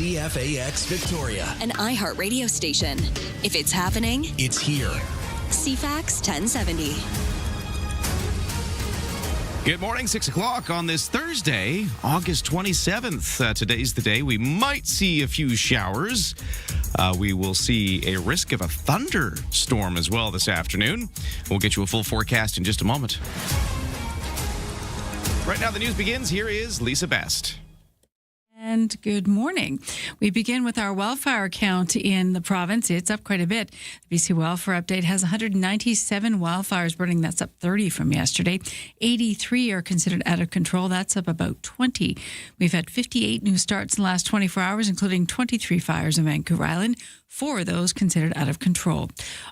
CFAX Victoria, an iHeart radio station. If it's happening, it's here. CFAX 1070. Good morning, 6 o'clock on this Thursday, August 27th. Today's the day we might see a few showers. We will see a risk of a thunderstorm as well this afternoon. We'll get you a full forecast in just a moment. Right now, the news begins. Here is Lisa Best. And good morning. We begin with our wildfire count in the province. It's up quite a bit. The BC Wildfire Update has 197 wildfires burning. That's up 30 from yesterday. 83 are considered out of control. That's up about 20. We've had 58 new starts in the last 24 hours, including 23 fires in Vancouver Island. 4 of those considered out of control.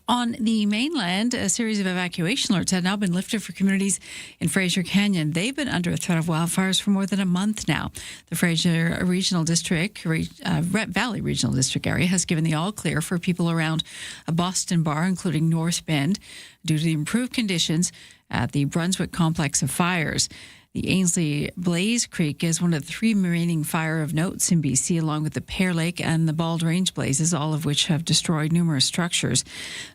On the mainland, a series of evacuation alerts have now been lifted for communities in Fraser Canyon. They've been under a threat of wildfires for more than a month now. The Fraser Regional District, Valley Regional District area has given the all clear for people around a Boston bar, including North Bend, due to the improved conditions at the Brunswick complex of fires. The Ainsley Blaze Creek is one of the 3 remaining fire of notes in BC, along with the Pear Lake and the Bald Range blazes, all of which have destroyed numerous structures.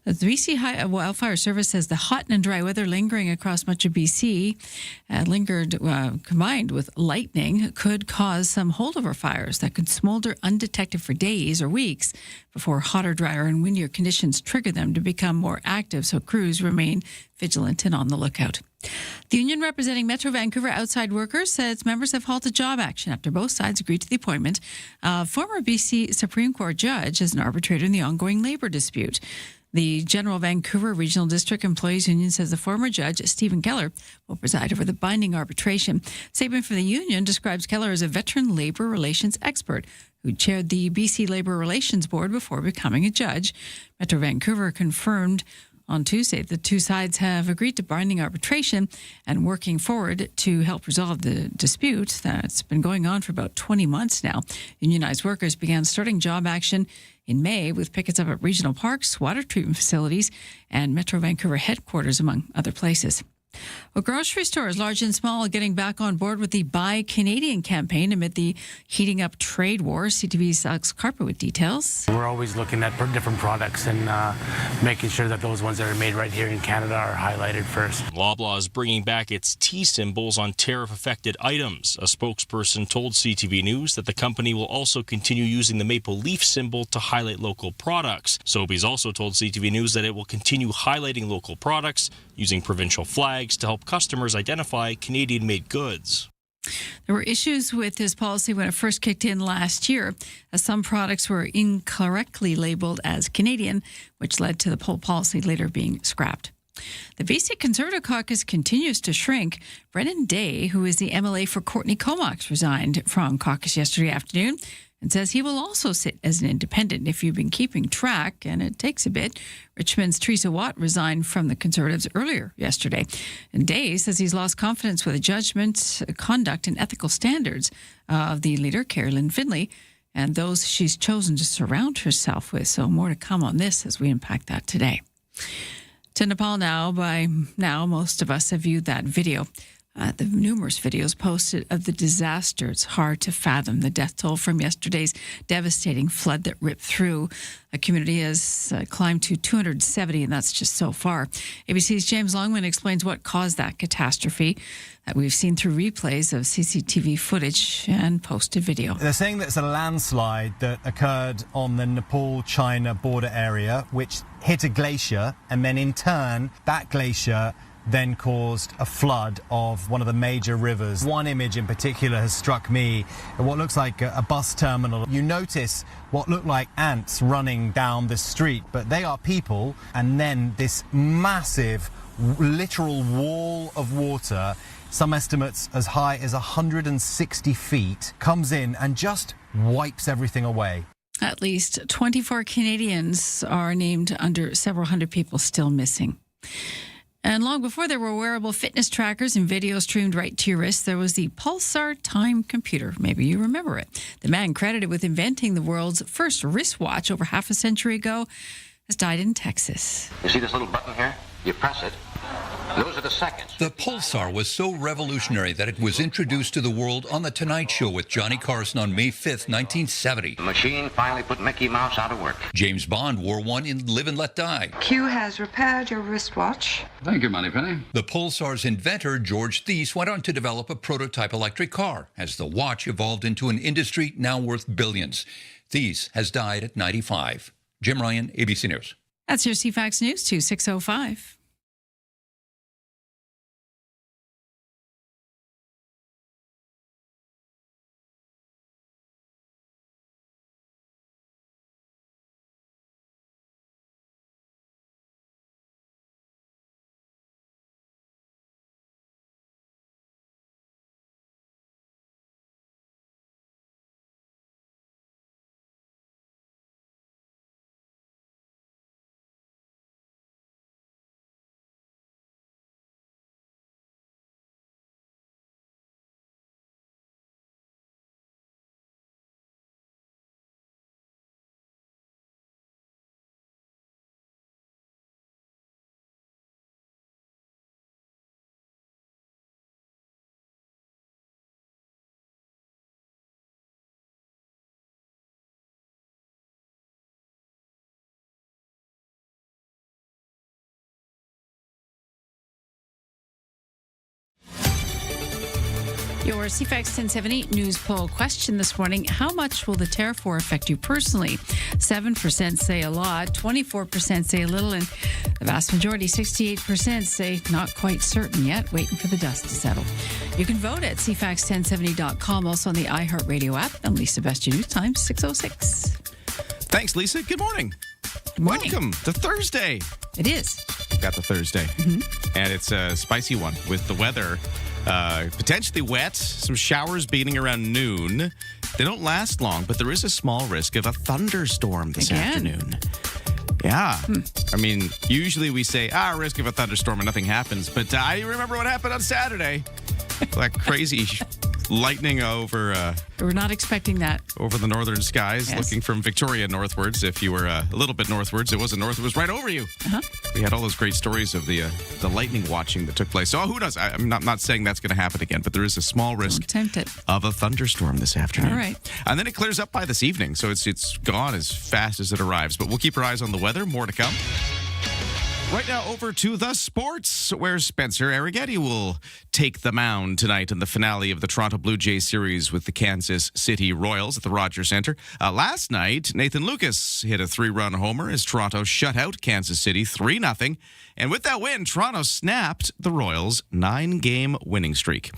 The BC Wildfire Service says the hot and dry weather lingering across much of BC, combined with lightning, could cause some holdover fires that could smolder undetected for days or weeks before hotter, drier, and windier conditions trigger them to become more active, so crews remain vigilant and on the lookout. The union representing Metro Vancouver outside workers says members have halted job action after both sides agreed to the appointment of former BC Supreme Court judge as an arbitrator in the ongoing labour dispute. The General Vancouver Regional District Employees Union says the former judge, Stephen Keller, will preside over the binding arbitration. A statement from the union describes Keller as a veteran labour relations expert who chaired the BC Labour Relations Board before becoming a judge. Metro Vancouver confirmed on Tuesday, the two sides have agreed to binding arbitration and working forward to help resolve the dispute that's been going on for about 20 months now. Unionized workers began starting job action in May with pickets up at regional parks, water treatment facilities, and Metro Vancouver headquarters, among other places. Well, grocery stores, large and small, are getting back on board with the Buy Canadian campaign amid the heating up trade war. CTV's Alex Carper with details. We're always looking at different products and making sure that those ones that are made right here in Canada are highlighted first. Loblaw is bringing back its T symbols on tariff-affected items. A spokesperson told CTV News that the company will also continue using the maple leaf symbol to highlight local products. Sobeys also told CTV News that it will continue highlighting local products using provincial flags to help customers identify Canadian-made goods. There were issues with this policy when it first kicked in last year, as some products were incorrectly labelled as Canadian, which led to the whole policy later being scrapped. The BC Conservative Caucus continues to shrink. Brennan Day, who is the MLA for Courtney Comox, resigned from caucus yesterday afternoon and says he will also sit as an independent. If you've been keeping track, and it takes a bit, Richmond's Teresa Watt resigned from the Conservatives earlier yesterday. And Day says he's lost confidence with the judgment, conduct, and ethical standards of the leader, Carolyn Finlay, and those she's chosen to surround herself with. So more to come on this as we unpack that today. To Nepal now. By now, most of us have viewed that video. The numerous videos posted of the disaster. It's hard to fathom the death toll from yesterday's devastating flood that ripped through a community has climbed to 270, and that's just so far. ABC's James Longman explains what caused that catastrophe that we've seen through replays of CCTV footage and posted video. They're saying that it's a landslide that occurred on the Nepal-China border area, which hit a glacier, and then in turn, that glacier then caused a flood of one of the major rivers. One image in particular has struck me, what looks like a bus terminal. You notice what look like ants running down the street, but they are people, and then this massive, literal wall of water, some estimates as high as 160 feet, comes in and just wipes everything away. At least 24 Canadians are named under several hundred people still missing. And long before there were wearable fitness trackers and videos streamed right to your wrist, there was the Pulsar Time computer. Maybe you remember it. The man credited with inventing the world's first wristwatch over half a century ago has died in Texas. You see this little button here? You press it, Those are the seconds. The pulsar was so revolutionary that it was introduced to the world on The Tonight Show with Johnny Carson on May 5th, 1970. The machine finally put Mickey Mouse out of work. James Bond wore one in Live and Let Die. Q has repaired your wristwatch. Thank you, Moneypenny. The pulsar's inventor, George Thies, went on to develop a prototype electric car as the watch evolved into an industry now worth billions. Thies has died at 95. Jim Ryan, ABC News. That's your CFAX News 2605. Your CFAX 1070 news poll question this morning: how much will the tariff war affect you personally? 7% say a lot, 24% say a little, and the vast majority, 68%, say not quite certain yet, waiting for the dust to settle. You can vote at CFAX1070.com, also on the iHeartRadio app. I'm Lisa Best, your news time, 6:06. Thanks, Lisa. Good morning. Good morning. Welcome to Thursday. It is. Got the Thursday. And it's a spicy one with the weather. Potentially wet, some showers beginning around noon. They don't last long, but there is a small risk of a thunderstorm this afternoon. Yeah. I mean, usually we say, risk of a thunderstorm and nothing happens. But I remember what happened on Saturday. That crazy lightning over... We're not expecting that. Over the northern skies, Yes. looking from Victoria northwards. If you were a little bit northwards, it wasn't north, it was right over you. We had all those great stories of the lightning watching that took place. So who knows? I'm not saying that's going to happen again, but there is a small risk Don't tempt it. of a thunderstorm this afternoon. All right. And then it clears up by this evening, so it's gone as fast as it arrives. But we'll keep our eyes on the weather. More to come. Right now, over to the sports, where Spencer Arrighetti will take the mound tonight in the finale of the Toronto Blue Jays series with the Kansas City Royals at the Rogers Centre. Last night, Nathan Lucas hit a 3-run homer as Toronto shut out Kansas City 3-0. And with that win, Toronto snapped the Royals' 9-game winning streak.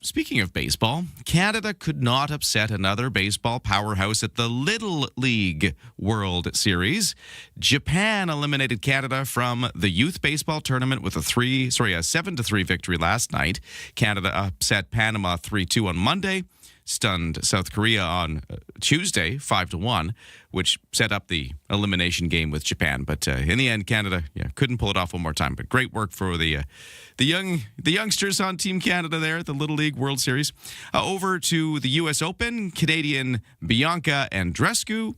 Speaking of baseball, Canada could not upset another baseball powerhouse at the Little League World Series. Japan eliminated Canada from the youth baseball tournament with a 7-3 victory last night. Canada upset Panama 3-2 on Monday, stunned South Korea on Tuesday 5-1, which set up the elimination game with Japan. But in the end, Canada couldn't pull it off one more time. But great work for the youngsters on Team Canada there at the Little League World Series. Over to the U.S. Open, Canadian Bianca Andreescu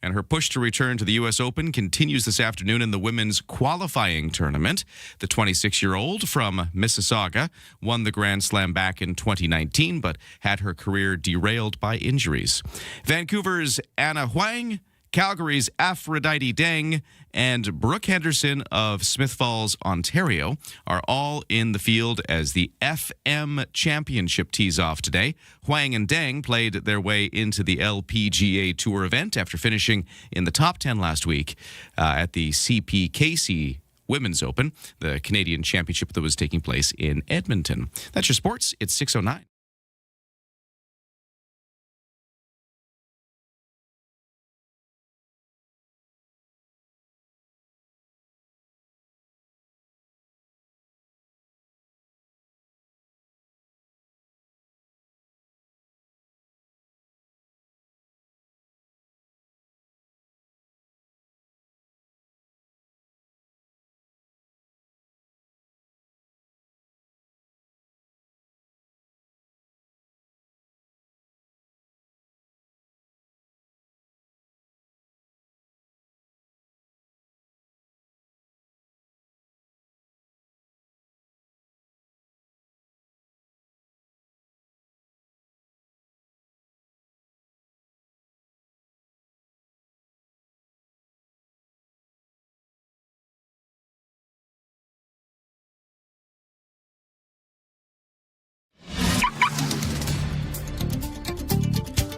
and her push to return to the U.S. Open continues this afternoon in the women's qualifying tournament. The 26-year-old from Mississauga won the Grand Slam back in 2019, but had her career derailed by injuries. Vancouver's Anna Huang, Calgary's Aphrodite Deng, and Brooke Henderson of Smith Falls, Ontario, are all in the field as the FM Championship tees off today. Huang and Deng played their way into the LPGA Tour event after finishing in the top 10 last week at the CPKC Women's Open, the Canadian Championship that was taking place in Edmonton. That's your sports. It's 6:09.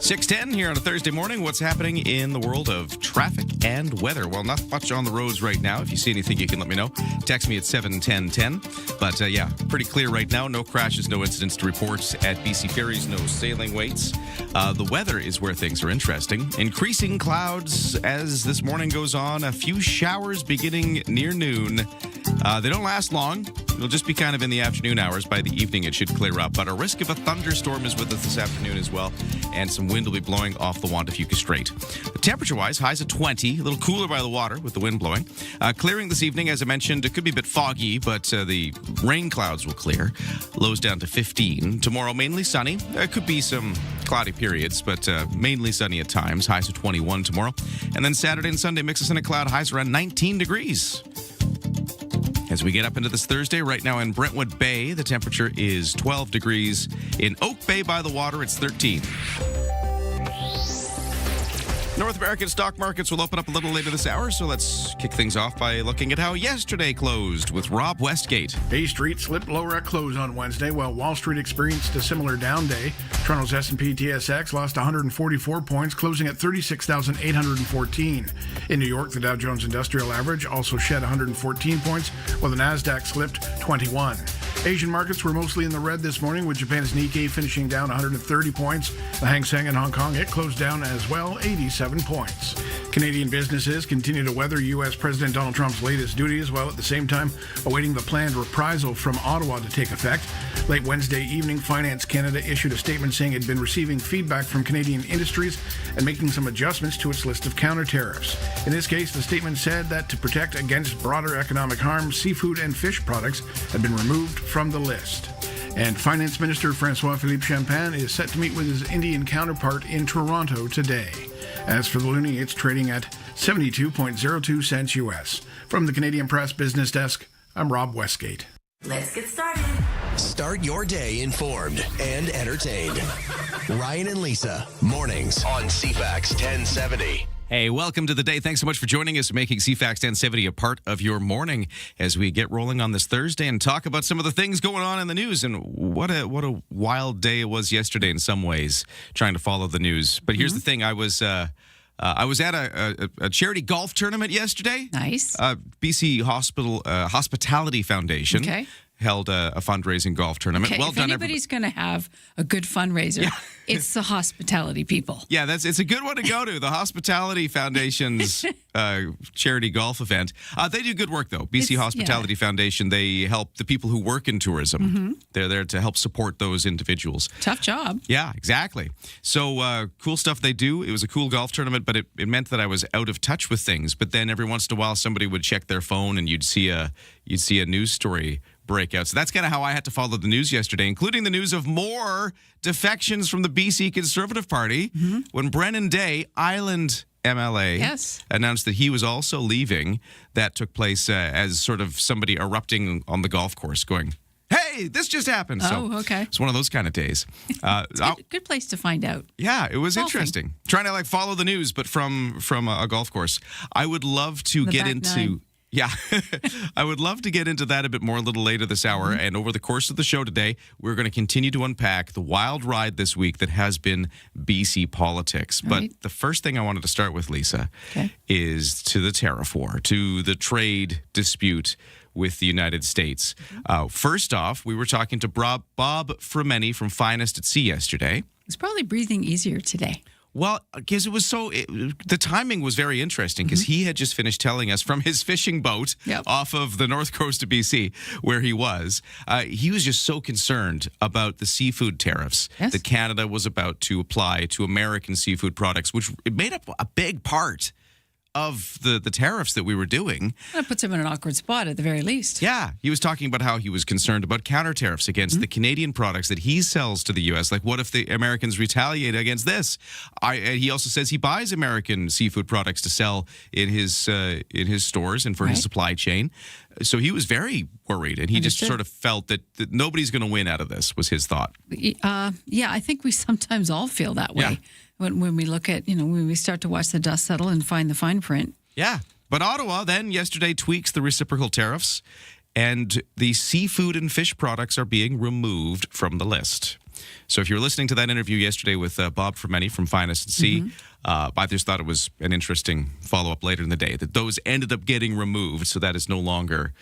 6:10 here on a Thursday morning. What's happening in the world of traffic and weather? Well, not much on the roads right now. If you see anything, you can let me know. Text me at 71010. But yeah, pretty clear right now. No crashes, no incidents to report at BC Ferries, no sailing waits. The weather is where things are interesting. Increasing clouds as this morning goes on. A few showers beginning near noon. They don't last long. It'll just be kind of in the afternoon hours. By the evening, it should clear up. But a risk of a thunderstorm is with us this afternoon as well. And some wind will be blowing off the Juan de Fuca Strait. Temperature-wise, highs at 20. A little cooler by the water with the wind blowing. Clearing this evening, as I mentioned, it could be a bit foggy, but the rain clouds will clear. Lows down to 15. Tomorrow, mainly sunny. There could be some cloudy periods, but mainly sunny at times. Highs of 21 tomorrow. And then Saturday and Sunday, mix of sun and cloud. Highs around 19 degrees. As we get up into this Thursday, right now in Brentwood Bay, the temperature is 12 degrees. In Oak Bay by the water, it's 13. North American stock markets will open up a little later this hour, so let's kick things off by looking at how yesterday closed with Rob Westgate. Bay Street slipped lower at close on Wednesday, while Wall Street experienced a similar down day. Toronto's S&P TSX lost 144 points, closing at 36,814. In New York, the Dow Jones Industrial Average also shed 114 points, while the Nasdaq slipped 21. Asian markets were mostly in the red this morning, with Japan's Nikkei finishing down 130 points. The Hang Seng in Hong Kong, it closed down as well, 87 points. Canadian businesses continue to weather U.S. President Donald Trump's latest duties, while at the same time awaiting the planned reprisal from Ottawa to take effect. Late Wednesday evening, Finance Canada issued a statement saying it had been receiving feedback from Canadian industries and making some adjustments to its list of counter tariffs. In this case, the statement said that to protect against broader economic harm, seafood and fish products had been removed from the list. And Finance Minister François-Philippe Champagne is set to meet with his Indian counterpart in Toronto today. As for the loonie, it's trading at 72.02 cents U.S. From the Canadian Press Business Desk, I'm Rob Westgate. Let's get started. Start your day informed and entertained. Ryan and Lisa, mornings on CFAX 1070. Hey, welcome to the day. Thanks so much for joining us, making CFAX 1070 a part of your morning as we get rolling on this Thursday and talk about some of the things going on in the news. And what a wild day it was yesterday in some ways, trying to follow the news. But here's the thing. I was at a charity golf tournament yesterday. Nice. BC Hospitality Foundation. Held a fundraising golf tournament. Okay, Well if done, anybody's going to have a good fundraiser, it's the hospitality people. Yeah, it's a good one to go to. The Hospitality Foundation's charity golf event. They do good work, though. BC Hospitality Foundation, they help the people who work in tourism. They're there to help support those individuals. Tough job. Yeah, exactly. So cool stuff they do. It was a cool golf tournament, but it meant that I was out of touch with things. But then every once in a while, somebody would check their phone and you'd see a news story breakout. So that's kind of how I had to follow the news yesterday, including the news of more defections from the BC Conservative Party when Brennan Day, Island MLA, announced that he was also leaving. That took place as sort of somebody erupting on the golf course going, hey, this just happened. Okay. It's one of those kind of days. It's a good place to find out. Yeah, it was Golfing. interesting. Trying to follow the news, but from a golf course. I would love to get into... nine. Yeah, I would love to get into that a bit more a little later this hour. And over the course of the show today, we're going to continue to unpack the wild ride this week that has been BC politics. Right. But the first thing I wanted to start with, Lisa, is to the tariff war, to the trade dispute with the United States. First off, we were talking to Bob Fremeni from Finest at Sea yesterday. It's probably breathing easier today. Well, because the timing was very interesting because he had just finished telling us from his fishing boat off of the north coast of BC where he was. He was just so concerned about the seafood tariffs that Canada was about to apply to American seafood products, which it made up a big part of the tariffs that we were doing. That puts him in an awkward spot at the very least. Yeah. He was talking about how he was concerned about counter tariffs against the Canadian products that he sells to the U.S. Like, what if the Americans retaliate against this? And he also says he buys American seafood products to sell in his stores and for his supply chain. So he was very worried, and he just sort of felt that nobody's going to win out of this, was his thought. I think we sometimes all feel that way. When we look at, when we start to watch the dust settle and find the fine print. Yeah. But Ottawa then yesterday tweaks the reciprocal tariffs, and the seafood and fish products are being removed from the list. So if you were listening to that interview yesterday with Bob Fermeni from Finest and C, I just thought it was an interesting follow-up later in the day that those ended up getting removed, so that is no longer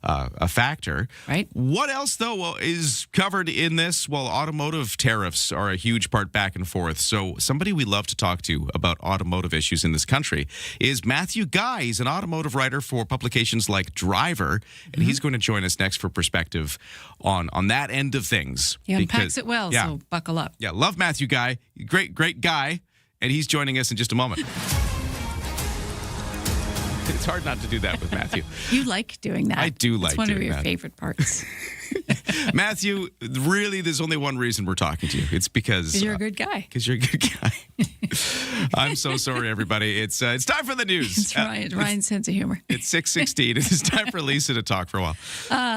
a factor. Right. What else, though, is covered in this? Well, automotive tariffs are a huge part back and forth. So somebody we love to talk to about automotive issues in this country is Matthew Guy. He's an automotive writer for publications like Driver, and he's going to join us next for perspective on that end of things. He unpacks it well, so buckle up. Yeah, love Matthew Guy. Great guy. And he's joining us in just a moment. It's hard not to do that with Matthew. You like doing that. I do like doing that. It's one of your favorite parts. Matthew, really, there's only one reason we're talking to you. It's because you're a good guy. Because you're a good guy. I'm so sorry, everybody. It's time for the news. It's Ryan's sense of humor. It's 6:16. It's time for Lisa to talk for a while.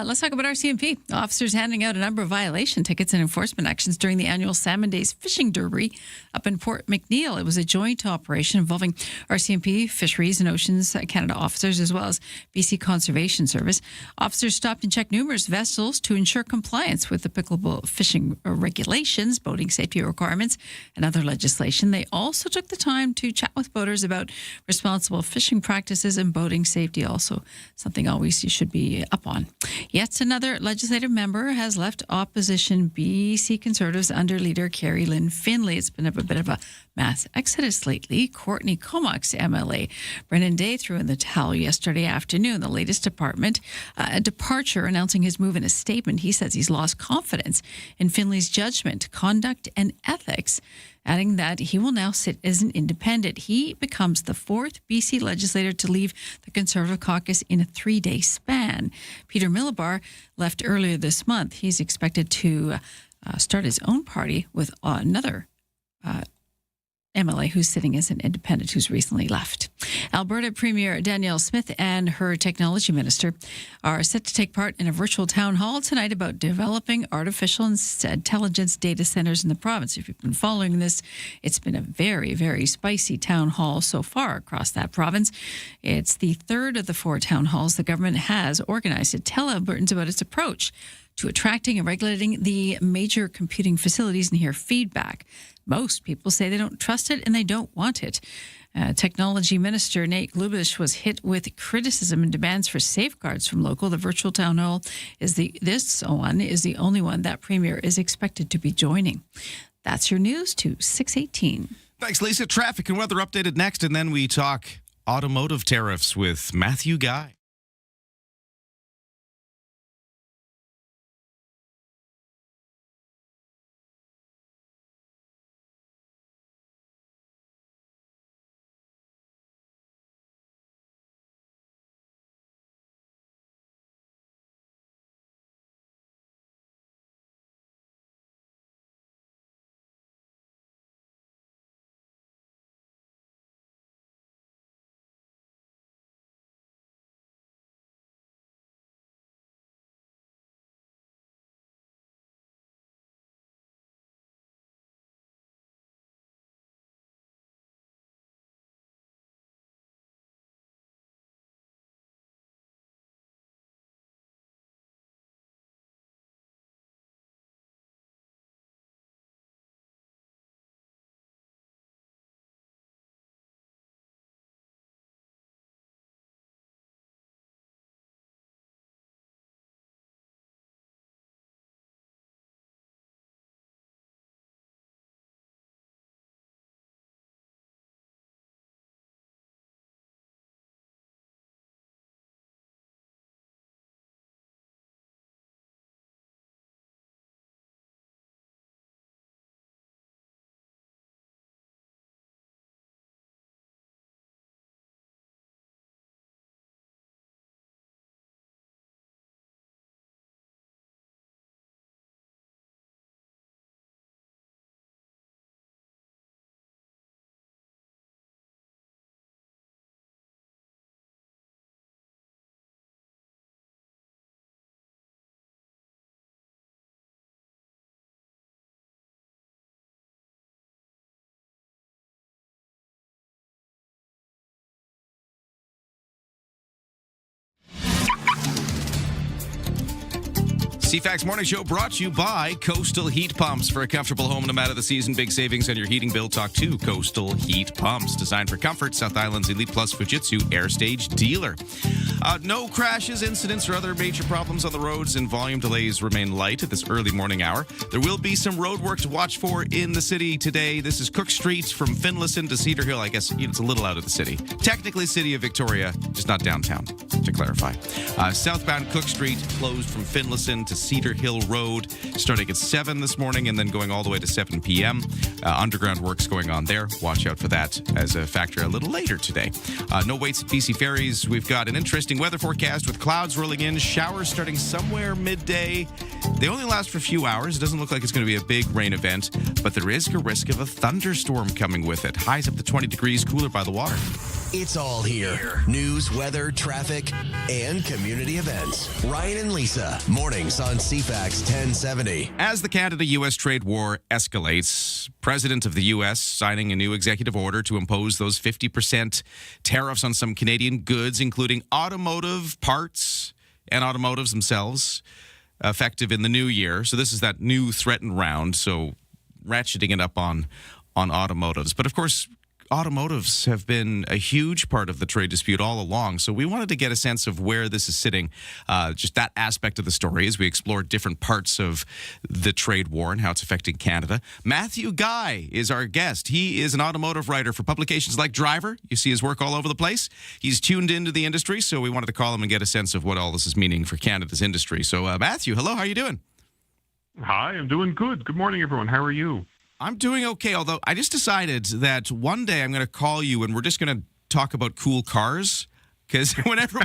Let's talk about RCMP. Officers handing out a number of violation tickets and enforcement actions during the annual Salmon Days Fishing Derby up in Port McNeill. It was a joint operation involving RCMP, Fisheries and Oceans Canada officers, as well as BC Conservation Service. Officers stopped and checked numerous vessels to ensure compliance with applicable fishing regulations, boating safety requirements, and other legislation. They also took the time to chat with boaters about responsible fishing practices and boating safety, also something always you should be up on. Yet another legislative member has left opposition BC Conservatives under leader Carrie Lynn Finlay. It's been a bit of a mass exodus lately. Courtney Comox MLA Brennan Day threw in the towel yesterday afternoon. The latest departure, announcing his move in a statement. He says he's lost confidence in Finlay's judgment, conduct, and ethics, adding that he will now sit as an independent. He becomes the fourth BC legislator to leave the Conservative caucus in a 3-day span. Peter Millibar left earlier this month. He's expected to start his own party with another MLA who's sitting as an independent who's recently left. Alberta Premier Danielle Smith and her technology minister are set to take part in a virtual town hall tonight about developing artificial intelligence data centers in the province. If you've been following this, it's been a very, very spicy town hall so far across that province. It's the third of the 4 town halls the government has organized to tell Albertans about its approach to attracting and regulating the major computing facilities and hear feedback. Most people say they don't trust it and they don't want it. Technology Minister Nate Glubish was hit with criticism and demands for safeguards from local. The virtual town hall is the only one that Premier is expected to be joining. That's your news to 6:18. Thanks, Lisa. Traffic and weather updated next, and then we talk automotive tariffs with Matthew Guy. CFAX Morning Show brought to you by Coastal Heat Pumps. For a comfortable home no matter the season, big savings on your heating bill. Talk to Coastal Heat Pumps. Designed for comfort, South Island's Elite Plus Fujitsu Air Stage dealer. No crashes, incidents, or other major problems on the roads, and volume delays remain light at this early morning hour. There will be some road work to watch for in the city today. This is Cook Street from Finlayson to Cedar Hill. I guess it's a little out of the city. Technically City of Victoria, just not downtown, to clarify. Southbound Cook Street closed from Finlayson to Cedar Hill Road, starting at 7 this morning and then going all the way to 7 p.m. Underground works going on there. Watch out for that as a factor a little later today. No waits at BC Ferries. We've got an interesting weather forecast with clouds rolling in, showers starting somewhere midday. They only last for a few hours. It doesn't look like it's going to be a big rain event, but there is a risk of a thunderstorm coming with it. Highs up to 20 degrees, cooler by the water. It's all here. News, weather, traffic, and community events. Ryan and Lisa, mornings on CFAX 1070. As the Canada-U.S. trade war escalates, President of the U.S. signing a new executive order to impose those 50% tariffs on some Canadian goods, including automotive parts and automotives themselves, effective in the new year. So this is that new threatened round, so ratcheting it up on automotives. But of course, automotives have been a huge part of the trade dispute all along. So we wanted to get a sense of where this is sitting, just that aspect of the story as we explore different parts of the trade war and how it's affecting Canada. Matthew Guy is our guest. He is an automotive writer for publications like Driver. You see his work all over the place. He's tuned into the industry, so we wanted to call him and get a sense of what all this is meaning for Canada's industry. So Matthew, hello, how are you doing? Hi, I'm doing good. Good morning, everyone. How are you? I'm doing okay, although I just decided that one day I'm going to call you and we're just going to talk about cool cars, because whenever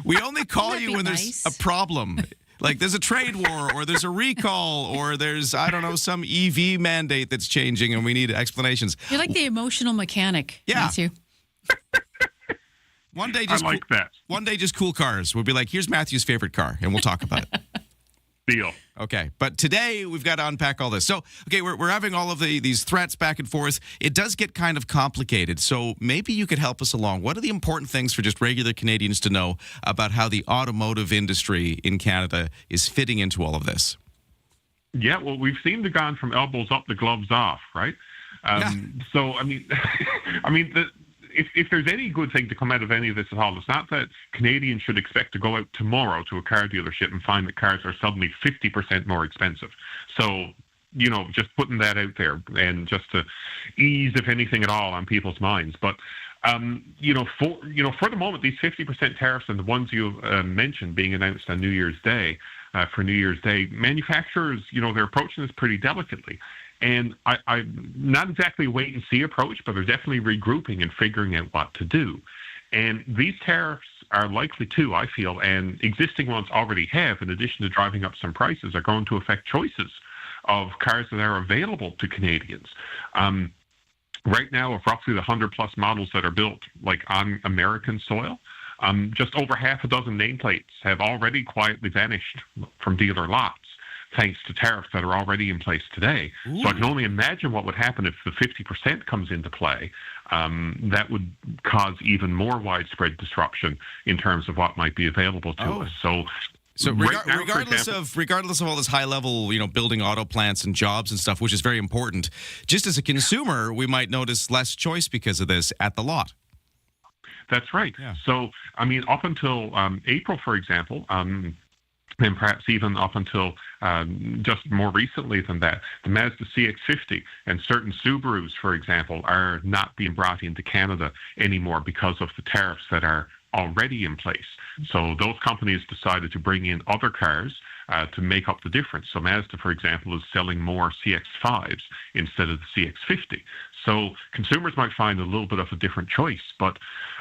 we only call you when there's a problem. Like there's a trade war or there's a recall or there's, I don't know, some EV mandate that's changing and we need explanations. You're like the emotional mechanic, Matthew. One day just I like that. One day just cool cars. We'll be like, here's Matthew's favorite car and we'll talk about it. Deal. Okay, but today we've got to unpack all this. So, okay, we're having all of these threats back and forth. It does get kind of complicated, so maybe you could help us along. What are the important things for just regular Canadians to know about how the automotive industry in Canada is fitting into all of this? Yeah, well, we've seemed to gone from elbows up to gloves off, right? So, I mean, if there's any good thing to come out of any of this at all, it's not that Canadians should expect to go out tomorrow to a car dealership and find that cars are suddenly 50% more expensive. So, just putting that out there and just to ease, if anything at all, on people's minds. But, for the moment, these 50% tariffs and the ones you mentioned being announced on New Year's Day, for New Year's Day, manufacturers, they're approaching this pretty delicately. And I'm not exactly a wait-and-see approach, but they're definitely regrouping and figuring out what to do. And these tariffs are likely to, I feel, and existing ones already have, in addition to driving up some prices, are going to affect choices of cars that are available to Canadians. Right now, of roughly the 100-plus models that are built on American soil, just over half a dozen nameplates have already quietly vanished from dealer lots, thanks to tariffs that are already in place today. Ooh. So I can only imagine what would happen if the 50% comes into play. That would cause even more widespread disruption in terms of what might be available to us. So regardless of all this high level, building auto plants and jobs and stuff, which is very important, just as a consumer, we might notice less choice because of this at the lot. That's right. Yeah. So, up until April, for example, and perhaps even up until just more recently than that, the Mazda CX-50 and certain Subarus, for example, are not being brought into Canada anymore because of the tariffs that are already in place. So those companies decided to bring in other cars to make up the difference. So Mazda, for example, is selling more CX-5s instead of the CX-50. So consumers might find a little bit of a different choice, but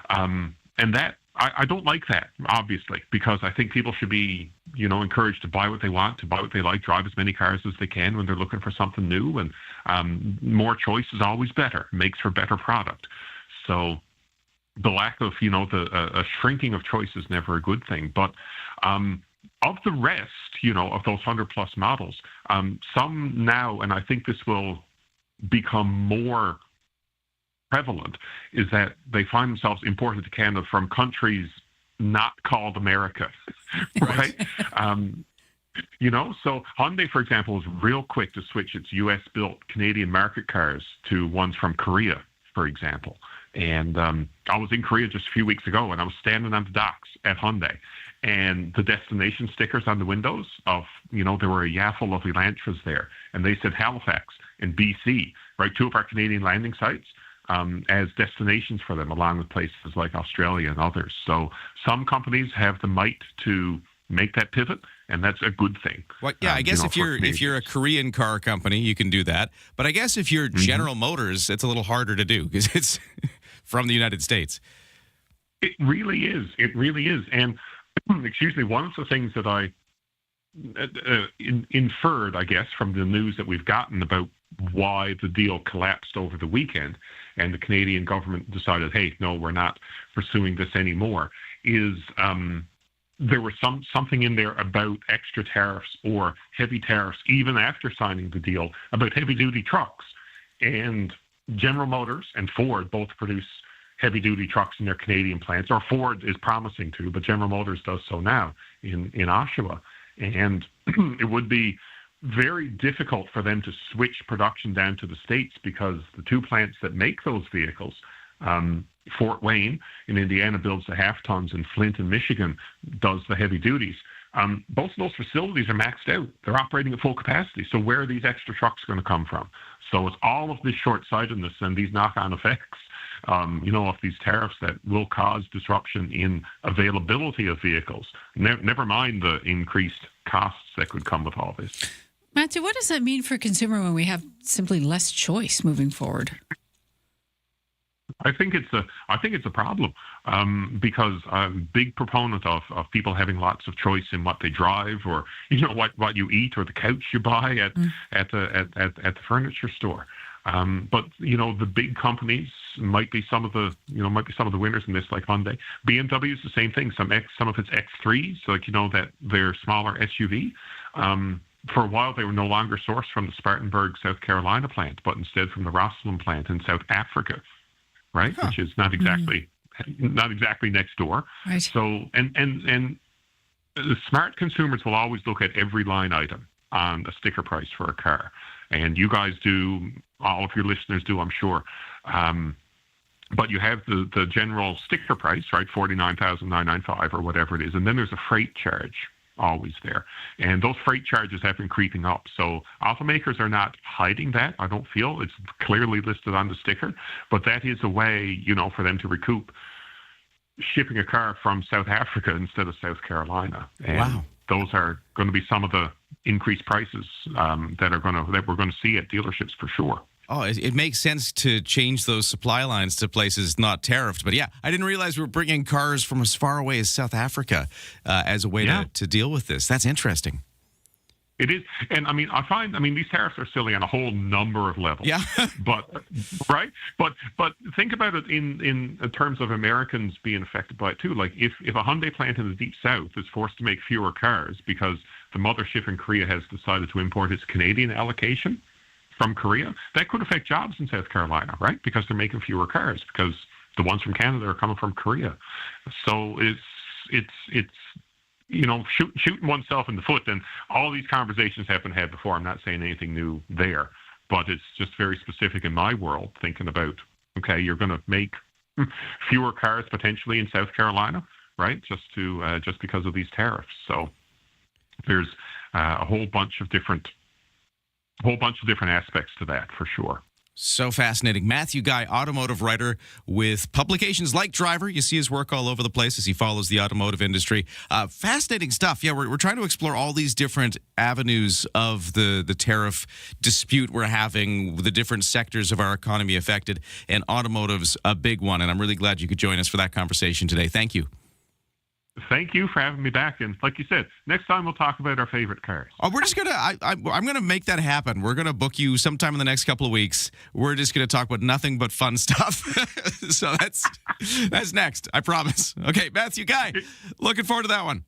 I don't like that, obviously, because I think people should be, encouraged to buy what they want, to buy what they like, drive as many cars as they can when they're looking for something new. And more choice is always better, makes for better product. So the lack of, a shrinking of choice is never a good thing. But of the rest, of those 100-plus models, some now, and I think this will become more prevalent, is that they find themselves imported to Canada from countries not called America, right? So Hyundai, for example, is real quick to switch its U.S.-built Canadian market cars to ones from Korea, for example. And I was in Korea just a few weeks ago, and I was standing on the docks at Hyundai, and the destination stickers on the windows of, there were a yaffle of Elantras there, and they said Halifax and BC, right, two of our Canadian landing sites, as destinations for them, along with places like Australia and others. So some companies have the might to make that pivot, and that's a good thing. Well, yeah, I guess if you're a Korean car company, you can do that. But I guess if you're General Motors, it's a little harder to do because it's from the United States. It really is. It really is. And excuse me, one of the things that I inferred, I guess, from the news that we've gotten about why the deal collapsed over the weekend and the Canadian government decided, hey, no, we're not pursuing this anymore, is there was something in there about extra tariffs or heavy tariffs, even after signing the deal, about heavy-duty trucks. And General Motors and Ford both produce heavy-duty trucks in their Canadian plants, or Ford is promising to, but General Motors does so now in Oshawa. And it would be very difficult for them to switch production down to the States because the two plants that make those vehicles, Fort Wayne in Indiana builds the half tons, and Flint in Michigan does the heavy duties. Both of those facilities are maxed out. They're operating at full capacity. So where are these extra trucks going to come from? So it's all of this short-sightedness and these knock-on effects, of these tariffs that will cause disruption in availability of vehicles. Never mind the increased costs that could come with all this. Matthew, what does that mean for a consumer when we have simply less choice moving forward? I think it's a problem because I'm a big proponent of people having lots of choice in what they drive, or what you eat, or the couch you buy at the furniture store. But the big companies might be some of the winners in this, like Hyundai. BMW is the same thing. Some of its X3s, like that their smaller SUV. For a while, they were no longer sourced from the Spartanburg, South Carolina plant, but instead from the Rosslyn plant in South Africa, right? Which is not exactly next door. Right. So and the smart consumers will always look at every line item on a sticker price for a car, and you guys do. All of your listeners do, I'm sure. But you have the general sticker price, right? $49,995 or whatever it is, and then there's a freight charge always there. And those freight charges have been creeping up. So automakers are not hiding that, I don't feel. It's clearly listed on the sticker. But that is a way, for them to recoup shipping a car from South Africa instead of South Carolina. And wow. Those are going to be some of the increased prices that we're going to see at dealerships for sure. Oh, it makes sense to change those supply lines to places not tariffed. But yeah, I didn't realize we were bringing cars from as far away as South Africa as a way to deal with this. That's interesting. It is. And I find these tariffs are silly on a whole number of levels. Yeah. But think about it in terms of Americans being affected by it too. Like if a Hyundai plant in the Deep South is forced to make fewer cars because the mothership in Korea has decided to import its Canadian allocation from Korea, that could affect jobs in South Carolina, right? Because they're making fewer cars because the ones from Canada are coming from Korea. So it's shooting oneself in the foot. And all these conversations have been had before. I'm not saying anything new there, but it's just very specific in my world, thinking about, okay, you're going to make fewer cars potentially in South Carolina, right? Just because of these tariffs. So there's a whole bunch of different aspects to that, for sure. So fascinating. Matthew Guy, automotive writer with publications like Driver. You see his work all over the place as he follows the automotive industry. Fascinating stuff. Yeah, we're trying to explore all these different avenues of the tariff dispute we're having, the different sectors of our economy affected, and automotive's a big one. And I'm really glad you could join us for that conversation today. Thank you. Thank you for having me back. And like you said, next time we'll talk about our favorite cars. Oh, we're just going to, I'm going to make that happen. We're going to book you sometime in the next couple of weeks. We're just going to talk about nothing but fun stuff. So that's next, I promise. Okay, Matthew Guy, looking forward to that one.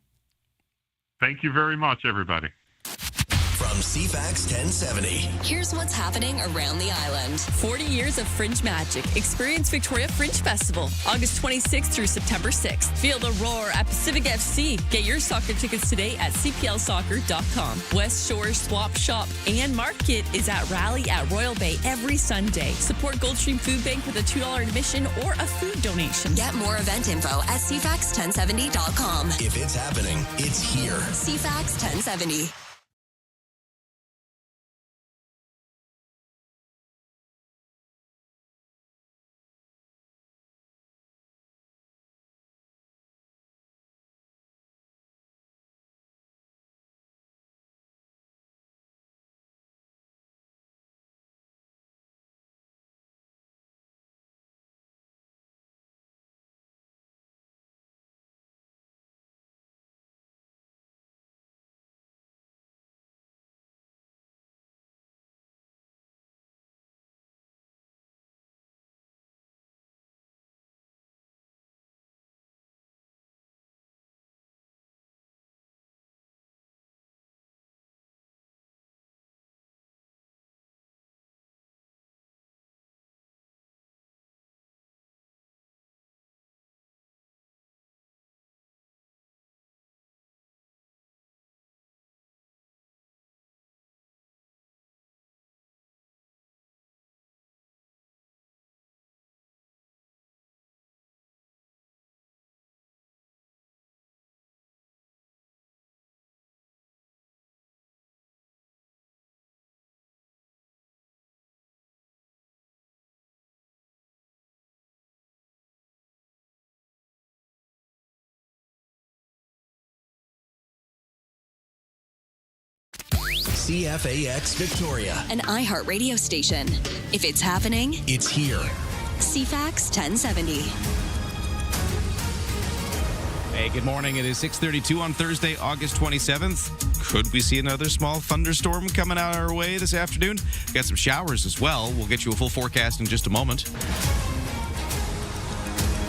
Thank you very much, everybody. From from CFAX 1070. Here's what's happening around the island. 40 years of Fringe magic. Experience Victoria Fringe Festival, August 26th through September 6th. Feel the roar at Pacific FC. Get your soccer tickets today at cplsoccer.com. West Shore Swap Shop and Market is at Rally at Royal Bay every Sunday. Support Goldstream Food Bank with a $2 admission or a food donation. Get more event info at CFAX1070.com. If it's happening, it's here. CFAX 1070. CFAX Victoria. An iHeart radio station. If it's happening, it's here. CFAX 1070. Hey, good morning. It is 6:32 on Thursday, August 27th. Could we see another small thunderstorm coming out our way this afternoon? Got some showers as well. We'll get you a full forecast in just a moment.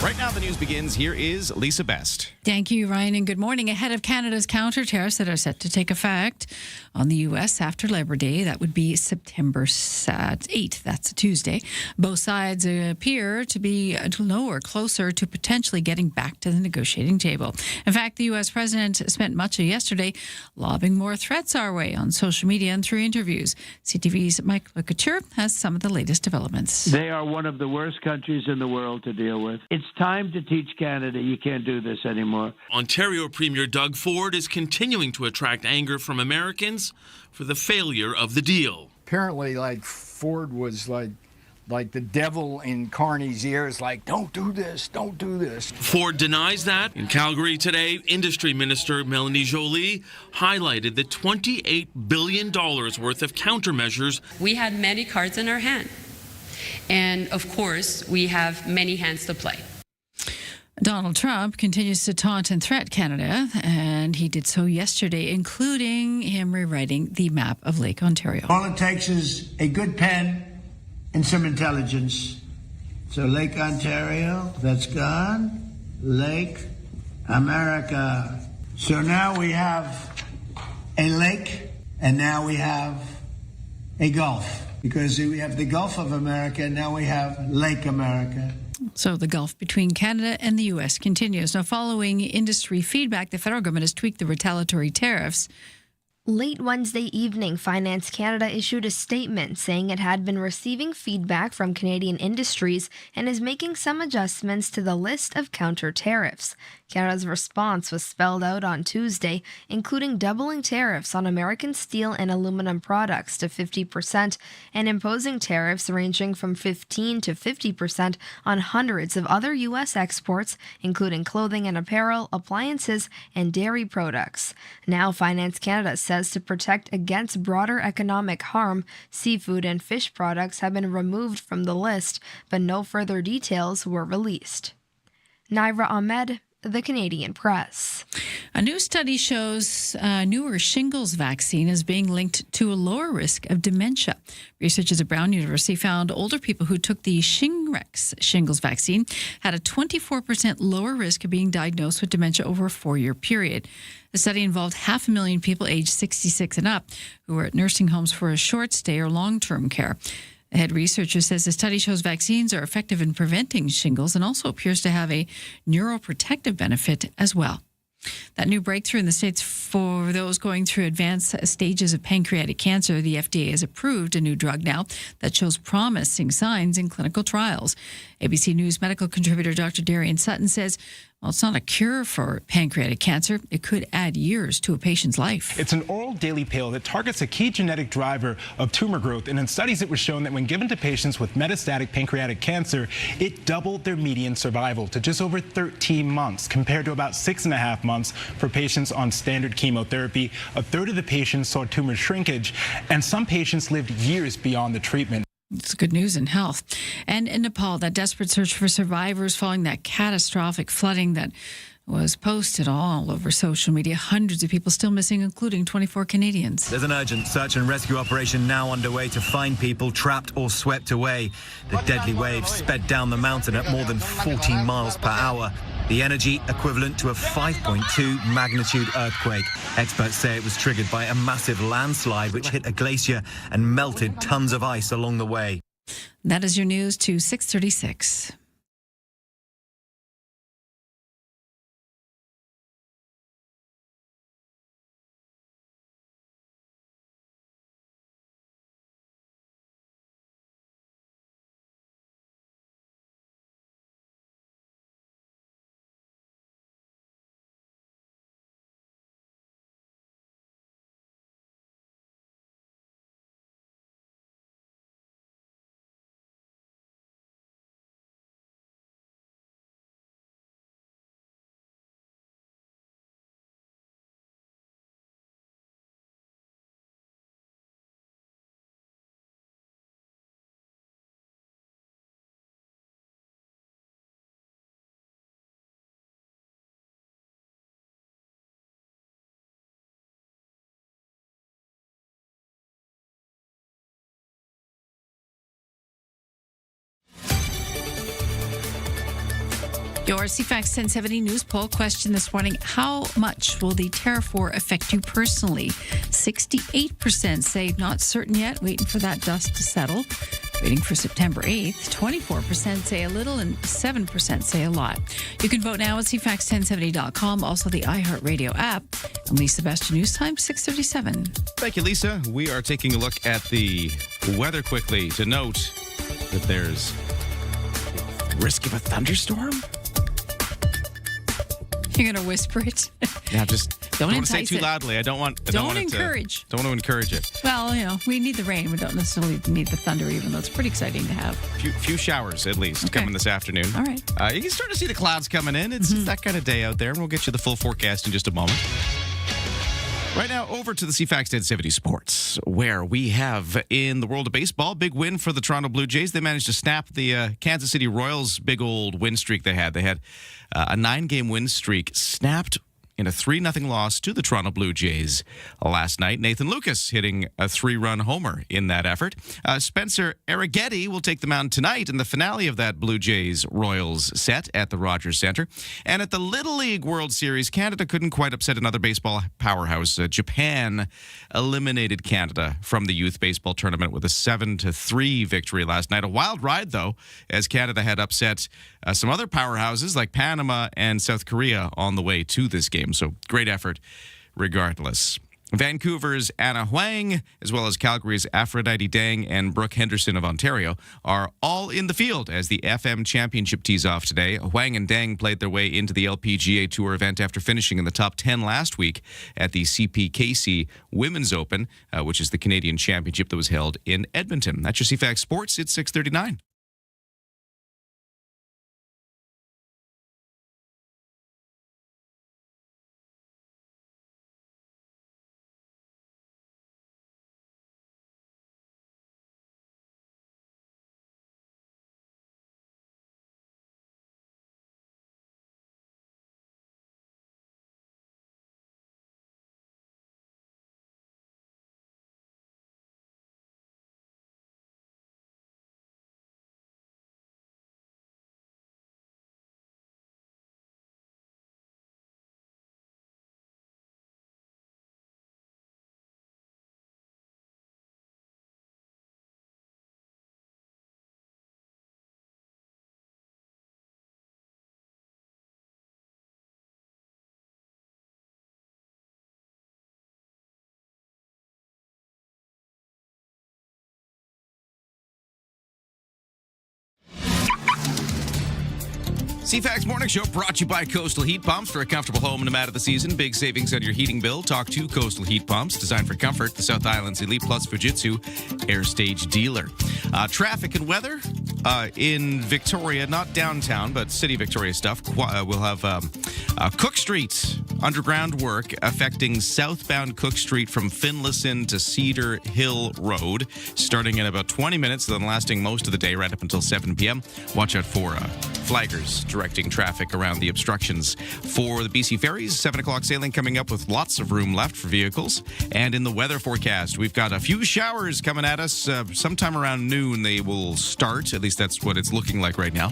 Right now, the news begins. Here is Lisa Best. Thank you, Ryan, and good morning. Ahead of Canada's counter tariffs that are set to take effect on the U.S. after Labor Day, that would be September 8th. That's a Tuesday. Both sides appear to be closer to potentially getting back to the negotiating table. In fact, the U.S. president spent much of yesterday lobbing more threats our way on social media and through interviews. CTV's Mike Lecouture has some of the latest developments. They are one of the worst countries in the world to deal with. It's time to teach Canada you can't do this anymore. Ontario Premier Doug Ford is continuing to attract anger from Americans for the failure of the deal. Apparently, Ford was like the devil in Carney's ears, don't do this, don't do this. Ford denies that. In Calgary today, Industry Minister Melanie Joly highlighted the $28 billion worth of countermeasures. We had many cards in our hand. And of course, we have many hands to play. Donald Trump continues to taunt and threat Canada, and he did so yesterday, including him rewriting the map of Lake Ontario. All it takes is a good pen and some intelligence. So Lake Ontario, that's gone. Lake America. So now we have a lake, and now we have a gulf. Because we have the Gulf of America, now we have Lake America. So the gulf between Canada and the U.S. continues. Now, following industry feedback, the federal government has tweaked the retaliatory tariffs. Late Wednesday evening, Finance Canada issued a statement saying it had been receiving feedback from Canadian industries and is making some adjustments to the list of counter tariffs. Canada's response was spelled out on Tuesday, including doubling tariffs on American steel and aluminum products to 50% and imposing tariffs ranging from 15 to 50% on hundreds of other U.S. exports, including clothing and apparel, appliances, and dairy products. Now, Finance Canada says to protect against broader economic harm, seafood and fish products have been removed from the list, but no further details were released. Naira Ahmed, The Canadian Press. A new study shows a newer shingles vaccine is being linked to a lower risk of dementia. Researchers at Brown University found older people who took the Shingrix shingles vaccine had a 24% lower risk of being diagnosed with dementia over a 4-year period. The The study involved 500,000 people aged 66 and up who were at nursing homes for a short stay or long-term care. The head researcher says the study shows vaccines are effective in preventing shingles and also appears to have a neuroprotective benefit as well. That new breakthrough in the States for those going through advanced stages of pancreatic cancer, the FDA has approved a new drug now that shows promising signs in clinical trials. ABC News medical contributor Dr. Darian Sutton says, well, it's not a cure for pancreatic cancer. It could add years to a patient's life. It's an oral daily pill that targets a key genetic driver of tumor growth. And in studies, it was shown that when given to patients with metastatic pancreatic cancer, it doubled their median survival to just over 13 months, compared to about 6.5 months for patients on standard chemotherapy. A third of the patients saw tumor shrinkage, and some patients lived years beyond the treatment. It's good news in health. And in Nepal, that desperate search for survivors following that catastrophic flooding that was posted all over social media. Hundreds of people still missing, including 24 Canadians. There's an urgent search and rescue operation now underway to find people trapped or swept away. The deadly waves sped down the mountain at more than 14 miles per hour. The energy equivalent to a 5.2 magnitude earthquake. Experts say it was triggered by a massive landslide which hit a glacier and melted tons of ice along the way. That is your news to 6:36. Your CFAX 1070 news poll question this morning: how much will the tariff war affect you personally? 68% say not certain yet, waiting for that dust to settle, waiting for September 8th. 24% say a little and 7% say a lot. You can vote now at CFAX1070.com, also the iHeartRadio app. I'm Lisa Best, news time 6:37. Thank you, Lisa. We are taking a look at the weather quickly to note that there's risk of a thunderstorm. You're going to whisper it? Yeah, just don't want to say it too it. loudly. I don't want Don't want encourage. Don't want to encourage it. Well, we need the rain. We don't necessarily need the thunder, even though it's pretty exciting to have. Few showers, at least, coming this afternoon. All right. You can start to see the clouds coming in. It's that kind of day out there, and we'll get you the full forecast in just a moment. Right now, over to the CFAX 1070 Sports, where we have, in the world of baseball, big win for the Toronto Blue Jays. They managed to snap the Kansas City Royals' big old win streak they had. They had a 9-game win streak snapped in a 3-0 loss to the Toronto Blue Jays last night. Nathan Lucas hitting a 3-run homer in that effort. Spencer Arrighetti will take the mound tonight in the finale of that Blue Jays-Royals set at the Rogers Centre. And at the Little League World Series, Canada couldn't quite upset another baseball powerhouse. Japan eliminated Canada from the youth baseball tournament with a 7-3 victory last night. A wild ride, though, as Canada had upset some other powerhouses like Panama and South Korea on the way to this game. So great effort regardless. Vancouver's Anna Huang, as well as Calgary's Aphrodite Dang and Brooke Henderson of Ontario, are all in the field as the FM Championship tees off today. Huang and Dang played their way into the LPGA Tour event after finishing in the top 10 last week at the CPKC Women's Open, which is the Canadian Championship that was held in Edmonton. That's your CFAX Sports. It's 6:39. CFAX Morning Show brought to you by Coastal Heat Pumps. For a comfortable home no matter the season, big savings on your heating bill. Talk to Coastal Heat Pumps, designed for comfort. The South Island's Elite Plus Fujitsu Air Stage dealer. Traffic and weather in Victoria, not downtown, but City Victoria stuff. We'll have Cook Street underground work affecting southbound Cook Street from Finlayson to Cedar Hill Road, starting in about 20 minutes, then lasting most of the day right up until 7 p.m. Watch out for flaggers directing traffic around the obstructions. For the BC ferries, 7 o'clock sailing coming up with lots of room left for vehicles. And in the weather forecast, we've got a few showers coming at us. Sometime around noon, they will start. At least that's what it's looking like right now.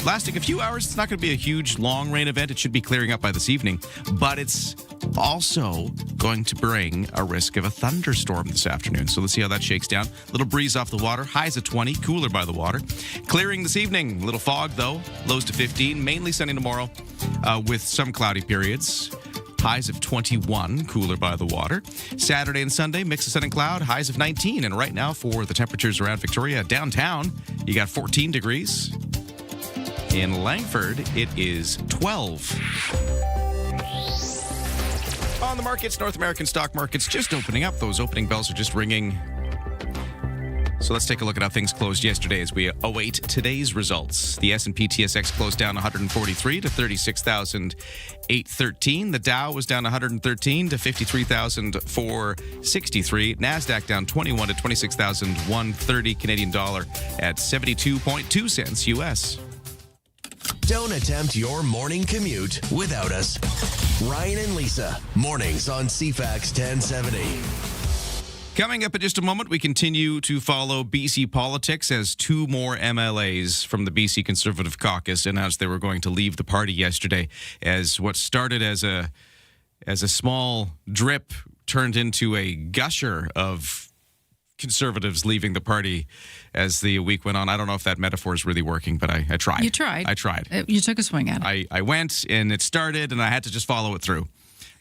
Lasting a few hours. It's not going to be a huge, long rain event. It should be clearing up by this evening. But it's also going to bring a risk of a thunderstorm this afternoon. So let's see how that shakes down. Little breeze off the water. Highs at 20. Cooler by the water. Clearing this evening. Little fog, though. Lows to 15. Mainly sunny tomorrow with some cloudy periods. Highs of 21, cooler by the water. Saturday and Sunday, mix of sun and cloud, highs of 19. And right now for the temperatures around Victoria, downtown, you got 14 degrees. In Langford, it is 12. On the markets, North American stock markets just opening up. Those opening bells are just ringing. So let's take a look at how things closed yesterday as we await today's results. The S&P TSX closed down 143 to 36,813. The Dow was down 113 to 53,463. NASDAQ down 21 to 26,130. Canadian dollar at 72.2 cents US. Don't attempt your morning commute without us. Ryan and Lisa, mornings on CFAX 1070. Coming up in just a moment, we continue to follow BC politics as two more MLAs from the BC Conservative Caucus announced they were going to leave the party yesterday, as what started as a small drip turned into a gusher of Conservatives leaving the party as the week went on. I don't know if that metaphor is really working, but I tried. You tried. I tried. You took a swing at it. I went, and it started, and I had to just follow it through.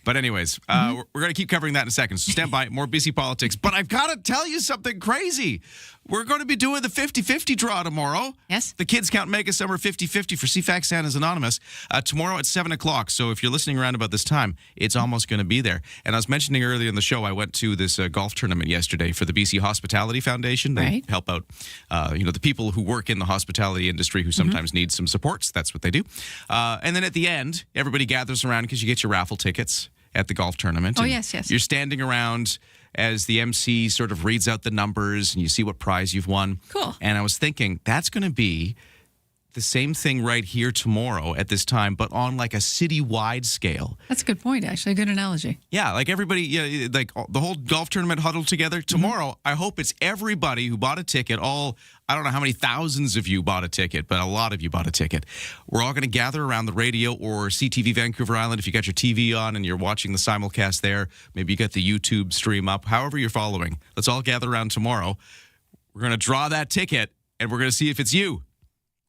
But anyways, we're going to keep covering that in a second. So stand by, more BC politics. But I've got to tell you something crazy. We're going to be doing the 50-50 draw tomorrow. Yes. The Kids Count Mega Summer 50-50 for CFAX Santa's Anonymous tomorrow at 7 o'clock. So if you're listening around about this time, it's almost going to be there. And I was mentioning earlier in the show, I went to this golf tournament yesterday for the BC Hospitality Foundation. They help out, the people who work in the hospitality industry who sometimes need some supports. That's what they do. And then at the end, everybody gathers around because you get your raffle tickets at the golf tournament. Oh, yes. You're standing around as the MC sort of reads out the numbers and you see what prize you've won. Cool. And I was thinking, that's going to be the same thing right here tomorrow at this time, but on like a citywide scale. That's a good point, actually. A good analogy. Yeah, like everybody, like the whole golf tournament huddled together. Tomorrow, I hope it's everybody who bought a ticket, I don't know how many thousands of you bought a ticket, but a lot of you bought a ticket. We're all going to gather around the radio or CTV Vancouver Island if you got your TV on and you're watching the simulcast there. Maybe you got the YouTube stream up, however you're following. Let's all gather around tomorrow. We're going to draw that ticket, and we're going to see if it's you.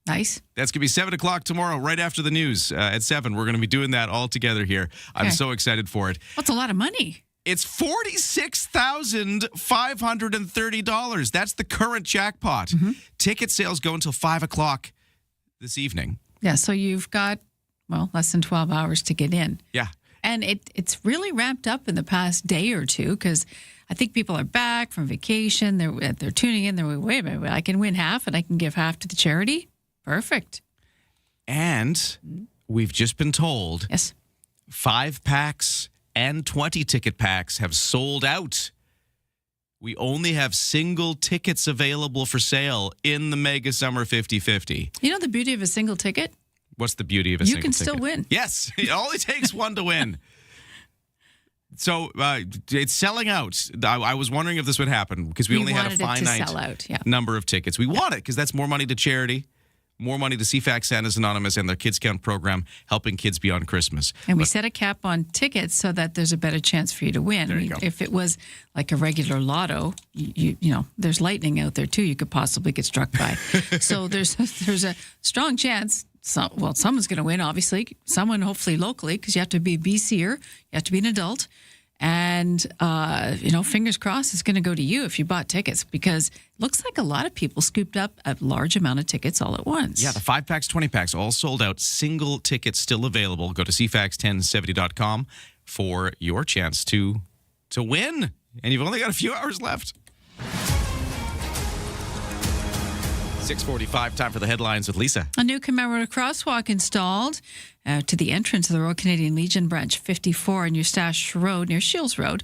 Nice. That's going to be 7 o'clock tomorrow, right after the news at 7. We're going to be doing that all together here. I'm so excited for it. That's a lot of money. It's $46,530. That's the current jackpot. Ticket sales go until 5 o'clock this evening. Yeah, so you've got, less than 12 hours to get in. Yeah. And it's really ramped up in the past day or two because I think people are back from vacation. They're tuning in. They're like, wait a minute, I can win half and I can give half to the charity? Perfect. And we've just been told 5 packs and 20 ticket packs have sold out. We only have single tickets available for sale in the Mega Summer 50-50. You know the beauty of a single ticket? What's the beauty of a single ticket? You can still win. Yes. It only takes one to win. So it's selling out. I was wondering if this would happen because we only had a finite number of tickets. We want it because that's more money to charity. More money to CFAX Santa's Anonymous and their Kids Count program, helping kids beyond Christmas. And we set a cap on tickets so that there's a better chance for you to win. There you go. If it was like a regular lotto, you know, there's lightning out there too. You could possibly get struck by. So there's a strong chance. Someone's going to win. Obviously, someone hopefully locally because you have to be a BCer, you have to be an adult, And, fingers crossed it's going to go to you if you bought tickets, because it looks like a lot of people scooped up a large amount of tickets all at once. Yeah, the 5-packs, 20-packs, all sold out. Single tickets still available. Go to CFAX1070.com for your chance to win. And you've only got a few hours left. 6:45, time for the headlines with Lisa. A new commemorative crosswalk installed to the entrance of the Royal Canadian Legion Branch 54 on Eustache Road near Shields Road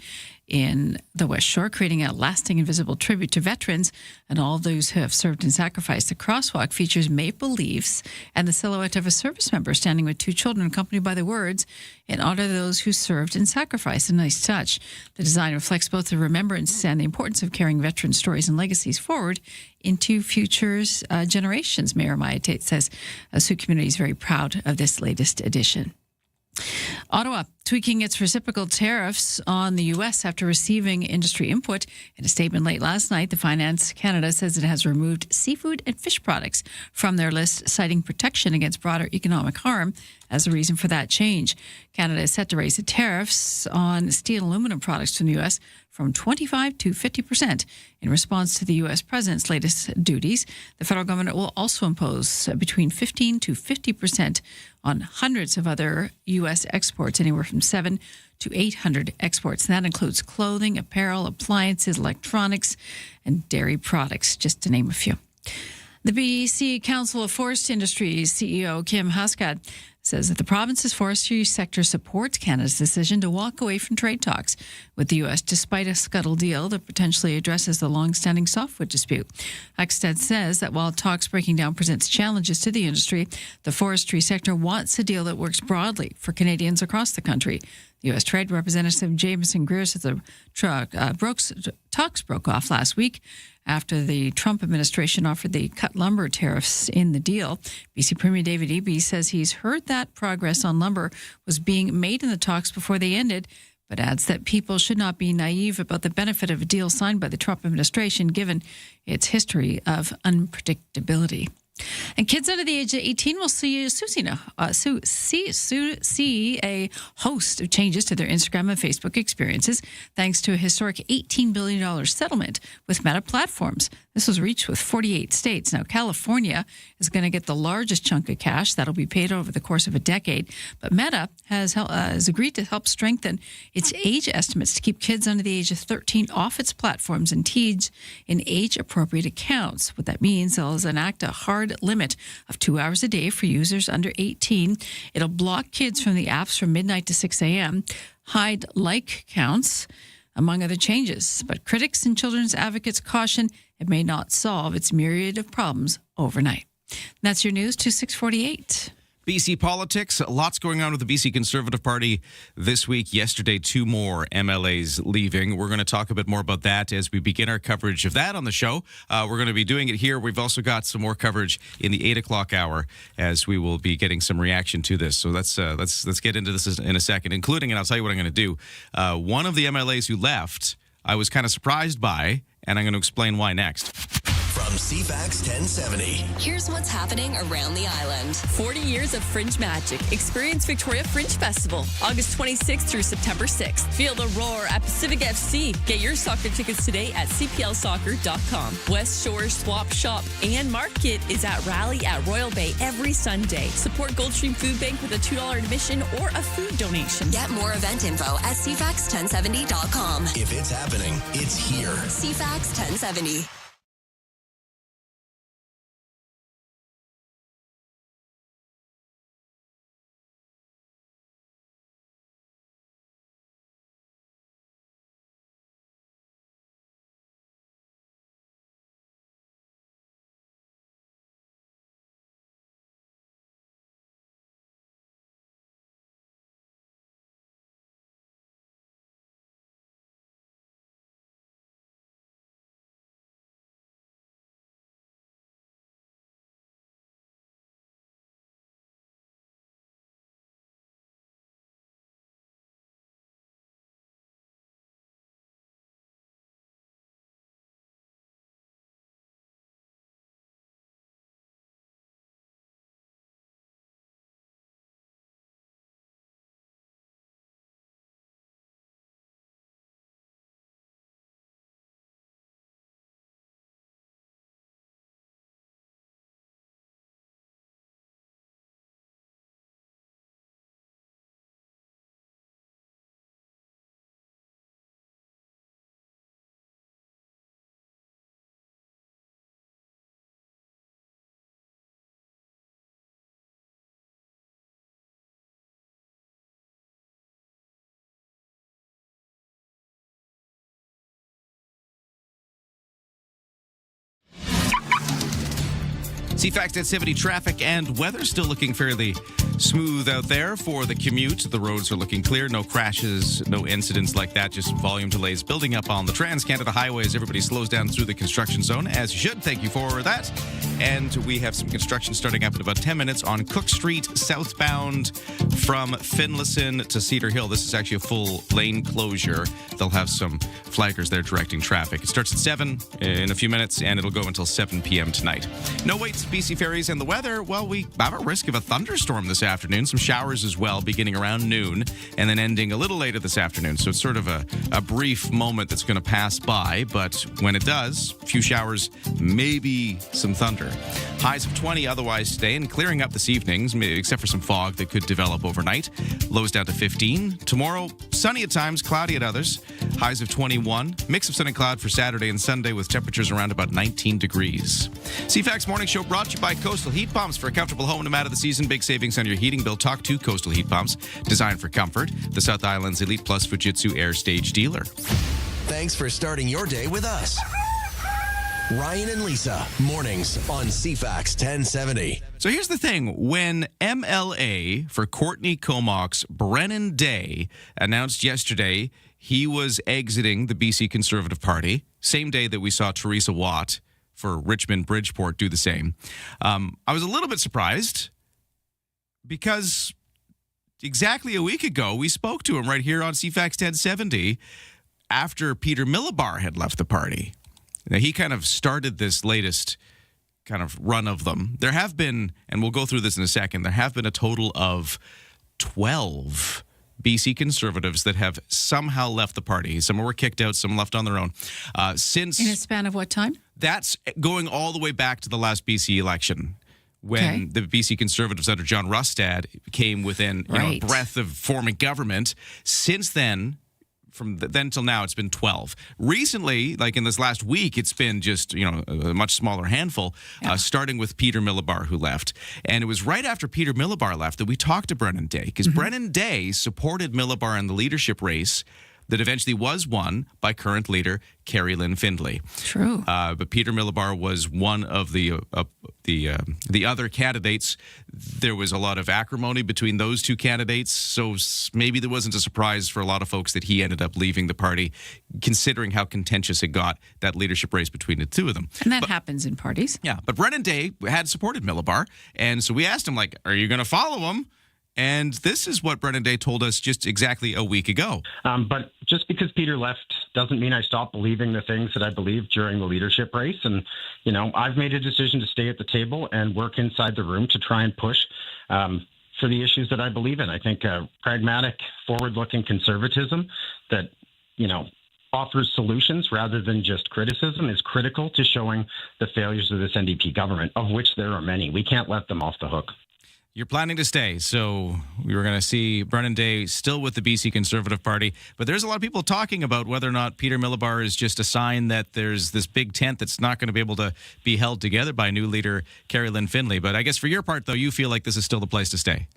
in the West Shore, creating a lasting and visible tribute to veterans and all those who have served and sacrificed. The crosswalk features maple leaves and the silhouette of a service member standing with 2 children, accompanied by the words, "In honor of those who served and sacrificed." A nice touch. The design reflects both the remembrance and the importance of carrying veteran stories and legacies forward into future generations. Mayor Maya Tate says Sioux community is very proud of this latest edition. Ottawa tweaking its reciprocal tariffs on the U.S. after receiving industry input. In a statement late last night, the Finance Canada says it has removed seafood and fish products from their list, citing protection against broader economic harm as a reason for that change. Canada is set to raise the tariffs on steel and aluminum products from the U.S. from 25% to 50% in response to the U.S. president's latest duties. The federal government will also impose between 15% to 50% on hundreds of other U.S. exports, anywhere from 7 to 800 exports. And that includes clothing, apparel, appliances, electronics, and dairy products, just to name a few. The BC Council of Forest Industries CEO Kim Huskat says that the province's forestry sector supports Canada's decision to walk away from trade talks with the U.S. despite a scuttle deal that potentially addresses the long-standing softwood dispute. Huskat says that while talks breaking down presents challenges to the industry, the forestry sector wants a deal that works broadly for Canadians across the country. The U.S. Trade Representative Jameson Greer says the talks broke off last week after the Trump administration offered the cut lumber tariffs in the deal. BC Premier David Eby says he's heard that progress on lumber was being made in the talks before they ended, but adds that people should not be naive about the benefit of a deal signed by the Trump administration, given its history of unpredictability. And kids under the age of 18 will see a host of changes to their Instagram and Facebook experiences thanks to a historic $18 billion settlement with Meta Platforms. This was reached with 48 states. Now, California is going to get the largest chunk of cash. That'll be paid over the course of a decade. But Meta has agreed to help strengthen its age estimates to keep kids under the age of 13 off its platforms and teach in age-appropriate accounts. What that means is enact a hard limit of 2 hours a day for users under 18. It'll block kids from the apps from midnight to 6 a.m., hide like counts, among other changes. But critics and children's advocates caution it may not solve its myriad of problems overnight. And that's your news to 648. BC politics, lots going on with the BC Conservative Party this week. Yesterday, 2 more MLAs leaving. We're going to talk a bit more about that as we begin our coverage of that on the show. We're going to be doing it here. We've also got some more coverage in the 8 o'clock hour as we will be getting some reaction to this. So let's get into this in a second, including, and I'll tell you what I'm going to do. One of the MLAs who left, I was kind of surprised by, and I'm going to explain why next. From CFAX 1070. Here's what's happening around the island. 40 years of Fringe Magic. Experience Victoria Fringe Festival, August 26th through September 6th. Feel the roar at Pacific FC. Get your soccer tickets today at cplsoccer.com. West Shore Swap Shop and Market is at Rally at Royal Bay every Sunday. Support Goldstream Food Bank with a $2 admission or a food donation. Get more event info at cfax1070.com. If it's happening, it's here. CFAX 1070. CFAX 1070 traffic and weather still looking fairly smooth out there for the commute. The roads are looking clear. No crashes, no incidents like that. Just volume delays building up on the Trans-Canada highways. Everybody slows down through the construction zone, as you should. Thank you for that. And we have some construction starting up in about 10 minutes on Cook Street, southbound from Finlayson to Cedar Hill. This is actually a full lane closure. They'll have some flaggers there directing traffic. It starts at 7 in a few minutes, and it'll go until 7 p.m. tonight. No waits, BC Ferries, and the weather. Well, we have a risk of a thunderstorm this afternoon. Some showers as well, beginning around noon, and then ending a little later this afternoon. So it's sort of a brief moment that's going to pass by, but when it does, a few showers, maybe some thunder. Highs of 20 otherwise today, and clearing up this evening, except for some fog that could develop overnight. Lows down to 15. Tomorrow, sunny at times, cloudy at others. Highs of 21. Mix of sun and cloud for Saturday and Sunday with temperatures around about 19 degrees. CFAX Morning Show brought to you by Coastal Heat Pumps. For a comfortable home no matter the season, big savings on your heating bill. Talk to Coastal Heat Pumps, designed for comfort. The South Island's Elite Plus Fujitsu Air Stage dealer. Thanks for starting your day with us. Ryan and Lisa, mornings on CFAX 1070. So here's the thing. When MLA for Courtney Comox, Brennan Day, announced yesterday he was exiting the BC Conservative Party, same day that we saw Teresa Watt for Richmond Bridgeport do the same, I was a little bit surprised because exactly a week ago we spoke to him right here on CFAX 1070 after Peter Millibar had left the party. Now, he kind of started this latest kind of run of them. There have been, and we'll go through this in a second, there have been a total of 12 BC Conservatives that have somehow left the party. Some were kicked out, some left on their own. Since in a span of what time? That's going all the way back to the last BC election, when the BC Conservatives under John Rustad came within a breath of forming government. Since then, from then till now, it's been 12. Recently, like in this last week, it's been just, a much smaller handful, starting with Peter Millibar, who left. And it was right after Peter Millibar left that we talked to Brennan Day, because Brennan Day supported Millibar in the leadership race that eventually was won by current leader Carrie Lynn Findlay. True. But Peter Millibar was one of the other candidates. There was a lot of acrimony between those two candidates, so maybe there wasn't a surprise for a lot of folks that he ended up leaving the party, considering how contentious it got, that leadership race between the two of them. And that happens in parties. Yeah, but Brennan Day had supported Millibar, and so we asked him, are you going to follow him? And this is what Brennan Day told us just exactly a week ago. But just because Peter left doesn't mean I stopped believing the things that I believed during the leadership race. And, I've made a decision to stay at the table and work inside the room to try and push for the issues that I believe in. I think pragmatic, forward-looking conservatism that, offers solutions rather than just criticism is critical to showing the failures of this NDP government, of which there are many. We can't let them off the hook. You're planning to stay, so we were going to see Brennan Day still with the BC Conservative Party. But there's a lot of people talking about whether or not Peter Millibar is just a sign that there's this big tent that's not going to be able to be held together by new leader Carrie Lynn Findlay. But I guess for your part, though, you feel like this is still the place to stay.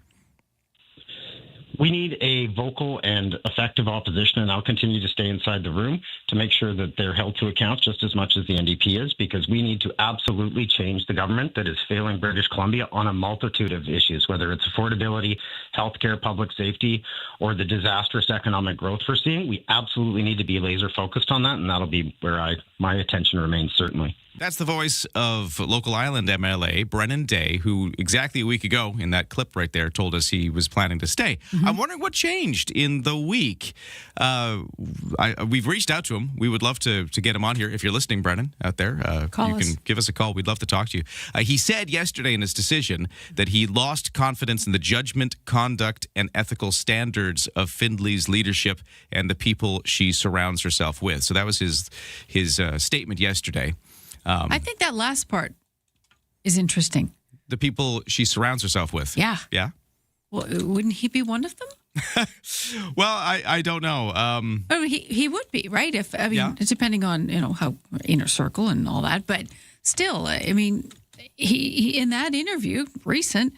We need a vocal and effective opposition, and I'll continue to stay inside the room to make sure that they're held to account just as much as the NDP is, because we need to absolutely change the government that is failing British Columbia on a multitude of issues, whether it's affordability, healthcare, public safety, or the disastrous economic growth we're seeing. We absolutely need to be laser focused on that, and that'll be where my attention remains, certainly. That's the voice of local island MLA Brennan Day, who exactly a week ago in that clip right there told us he was planning to stay. I'm wondering what changed in the week. We've reached out to him. We would love to get him on here. If you're listening, Brennan, out there, you can give us a call. We'd love to talk to you. He said yesterday in his decision that he lost confidence in the judgment, conduct, and ethical standards of Findlay's leadership and the people she surrounds herself with. So that was his statement yesterday. I think that last part is interesting. The people she surrounds herself with. Yeah. Yeah? Well, wouldn't he be one of them? Well, I don't know. He would be, right? Depending on, how inner circle and all that. But still, he in that interview, recent,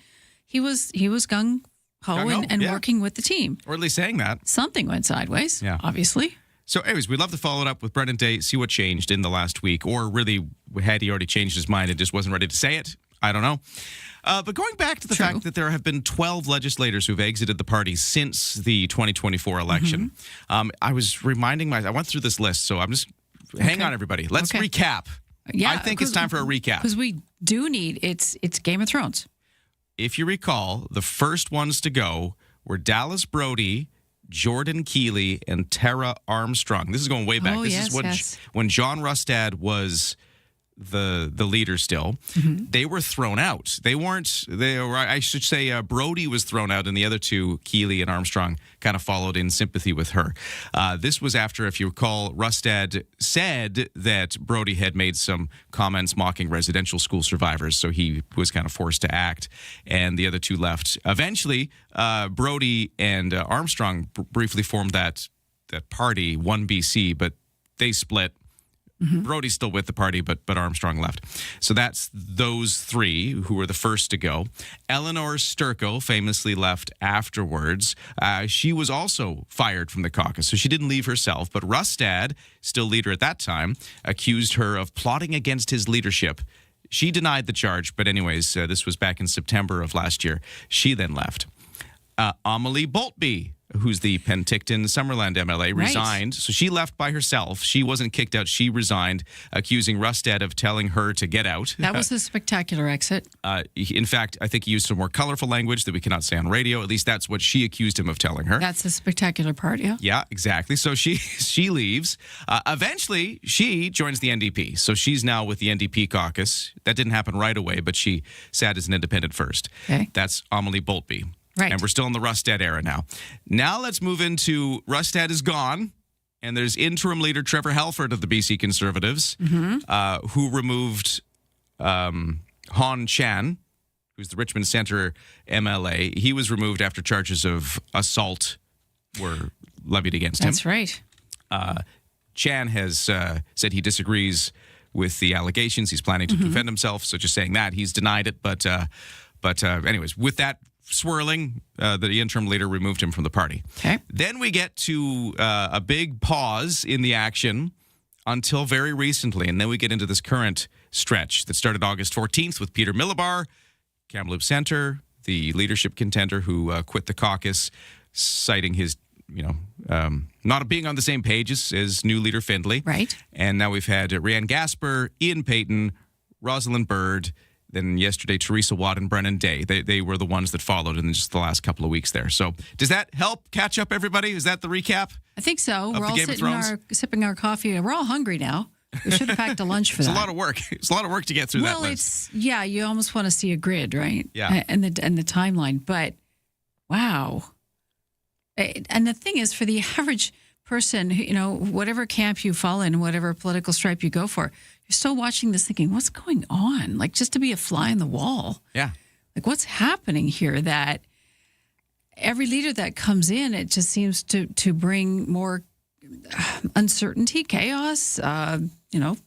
he was gung-ho and working with the team. Or at least saying that. Something went sideways, obviously. So anyways, we'd love to follow it up with Brennan Day, see what changed in the last week, or really had he already changed his mind and just wasn't ready to say it. I don't know. But going back to the fact that there have been 12 legislators who've exited the party since the 2024 election, I was reminding myself, I went through this list, so I'm just, hang on, everybody. Let's recap. Yeah, I think it's time for a recap. Because we do need, it's Game of Thrones. If you recall, the first ones to go were Dallas Brody, Jordan Keeley, and Tara Armstrong. This is going way back. This is when John Rustad was the leader still. They were thrown out. I should say Brody was thrown out, and the other two, Keeley and Armstrong, kind of followed in sympathy with her. This was after, if you recall, Rustad said that Brody had made some comments mocking residential school survivors, so he was kind of forced to act, and the other two left. Eventually, Brody and Armstrong briefly formed that party, 1BC, but they split. Brody's still with the party, but Armstrong left. So that's those three who were the first to go. Eleanor Sturko famously left afterwards. She was also fired from the caucus, so she didn't leave herself. But Rustad, still leader at that time, accused her of plotting against his leadership. She denied the charge, but anyways, this was back in September of last year. She then left. Amelie Boltby, who's the Penticton Summerland MLA, resigned. So she left by herself. She wasn't kicked out. She resigned, accusing Rustad of telling her to get out. That was a spectacular exit. In fact, I think he used some more colorful language that we cannot say on radio. At least that's what she accused him of telling her. That's a spectacular part, yeah. Yeah, exactly. So she leaves. Eventually, she joins the NDP. So she's now with the NDP caucus. That didn't happen right away, but she sat as an independent first. Okay. That's Amelie Boltby. Right. And we're still in the Rustad era now. Now let's move into Rustad is gone, and there's interim leader Trevor Halford of the BC Conservatives, who removed Han Chan, who's the Richmond Centre MLA. He was removed after charges of assault were levied against him. That's right. Chan has said he disagrees with the allegations. He's planning to defend himself, so just saying that. He's denied it, but anyways, with that swirling, the interim leader removed him from the party. Okay. Then we get to a big pause in the action until very recently, and then we get into this current stretch that started August 14th with Peter Millibar, Kamloops Centre, the leadership contender who quit the caucus, citing his, not being on the same page as new leader Findlay. Right. And now we've had Rhiannon Gasper, Ian Payton, Rosalind Bird. Then yesterday, Teresa Watt and Brennan Day. They were the ones that followed in just the last couple of weeks there. So does that help catch up everybody? Is that the recap? I think so. We're all sipping our coffee. We're all hungry now. We should have packed a lunch for that. It's a lot of work. It's a lot of work to get through that list. You almost want to see a grid, right? Yeah. And the timeline. But wow. And the thing is, for the average person, whatever camp you fall in, whatever political stripe you go for, you're still watching this thinking, what's going on? Like, just to be a fly on the wall. Yeah. Like, what's happening here? That every leader that comes in, it just seems to bring more uncertainty, chaos.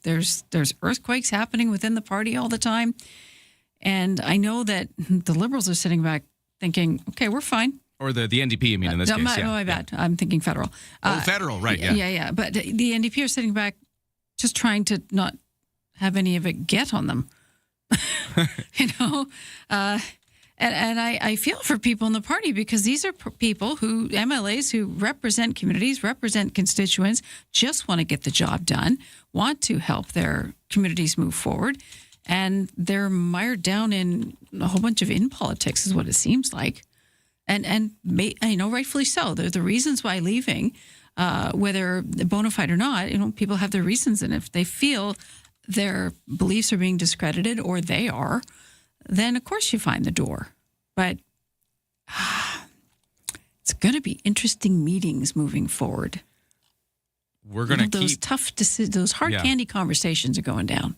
There's earthquakes happening within the party all the time. And I know that the Liberals are sitting back thinking, okay, we're fine. Or the NDP, you mean, in this case. My bad. I'm thinking federal. Federal, right, yeah. Yeah. But the NDP are sitting back just trying to not have any of it get on them. And I feel for people in the party because these are people MLAs who represent communities, represent constituents, just want to get the job done, want to help their communities move forward. And they're mired down in a whole bunch of politics is what it seems like. And rightfully so. They're the reasons why leaving, whether bona fide or not, people have their reasons. And if they feel their beliefs are being discredited or they are, then of course you find the door. But it's going to be interesting meetings moving forward. We're going to keep those tough decisions, those hard candy conversations are going down.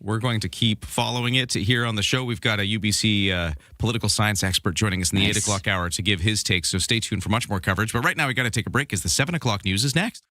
We're going to keep following it here on the show. We've got a UBC political science expert joining us in the 8 o'clock hour to give his take. So stay tuned for much more coverage. But right now, we got to take a break because the 7 o'clock news is next.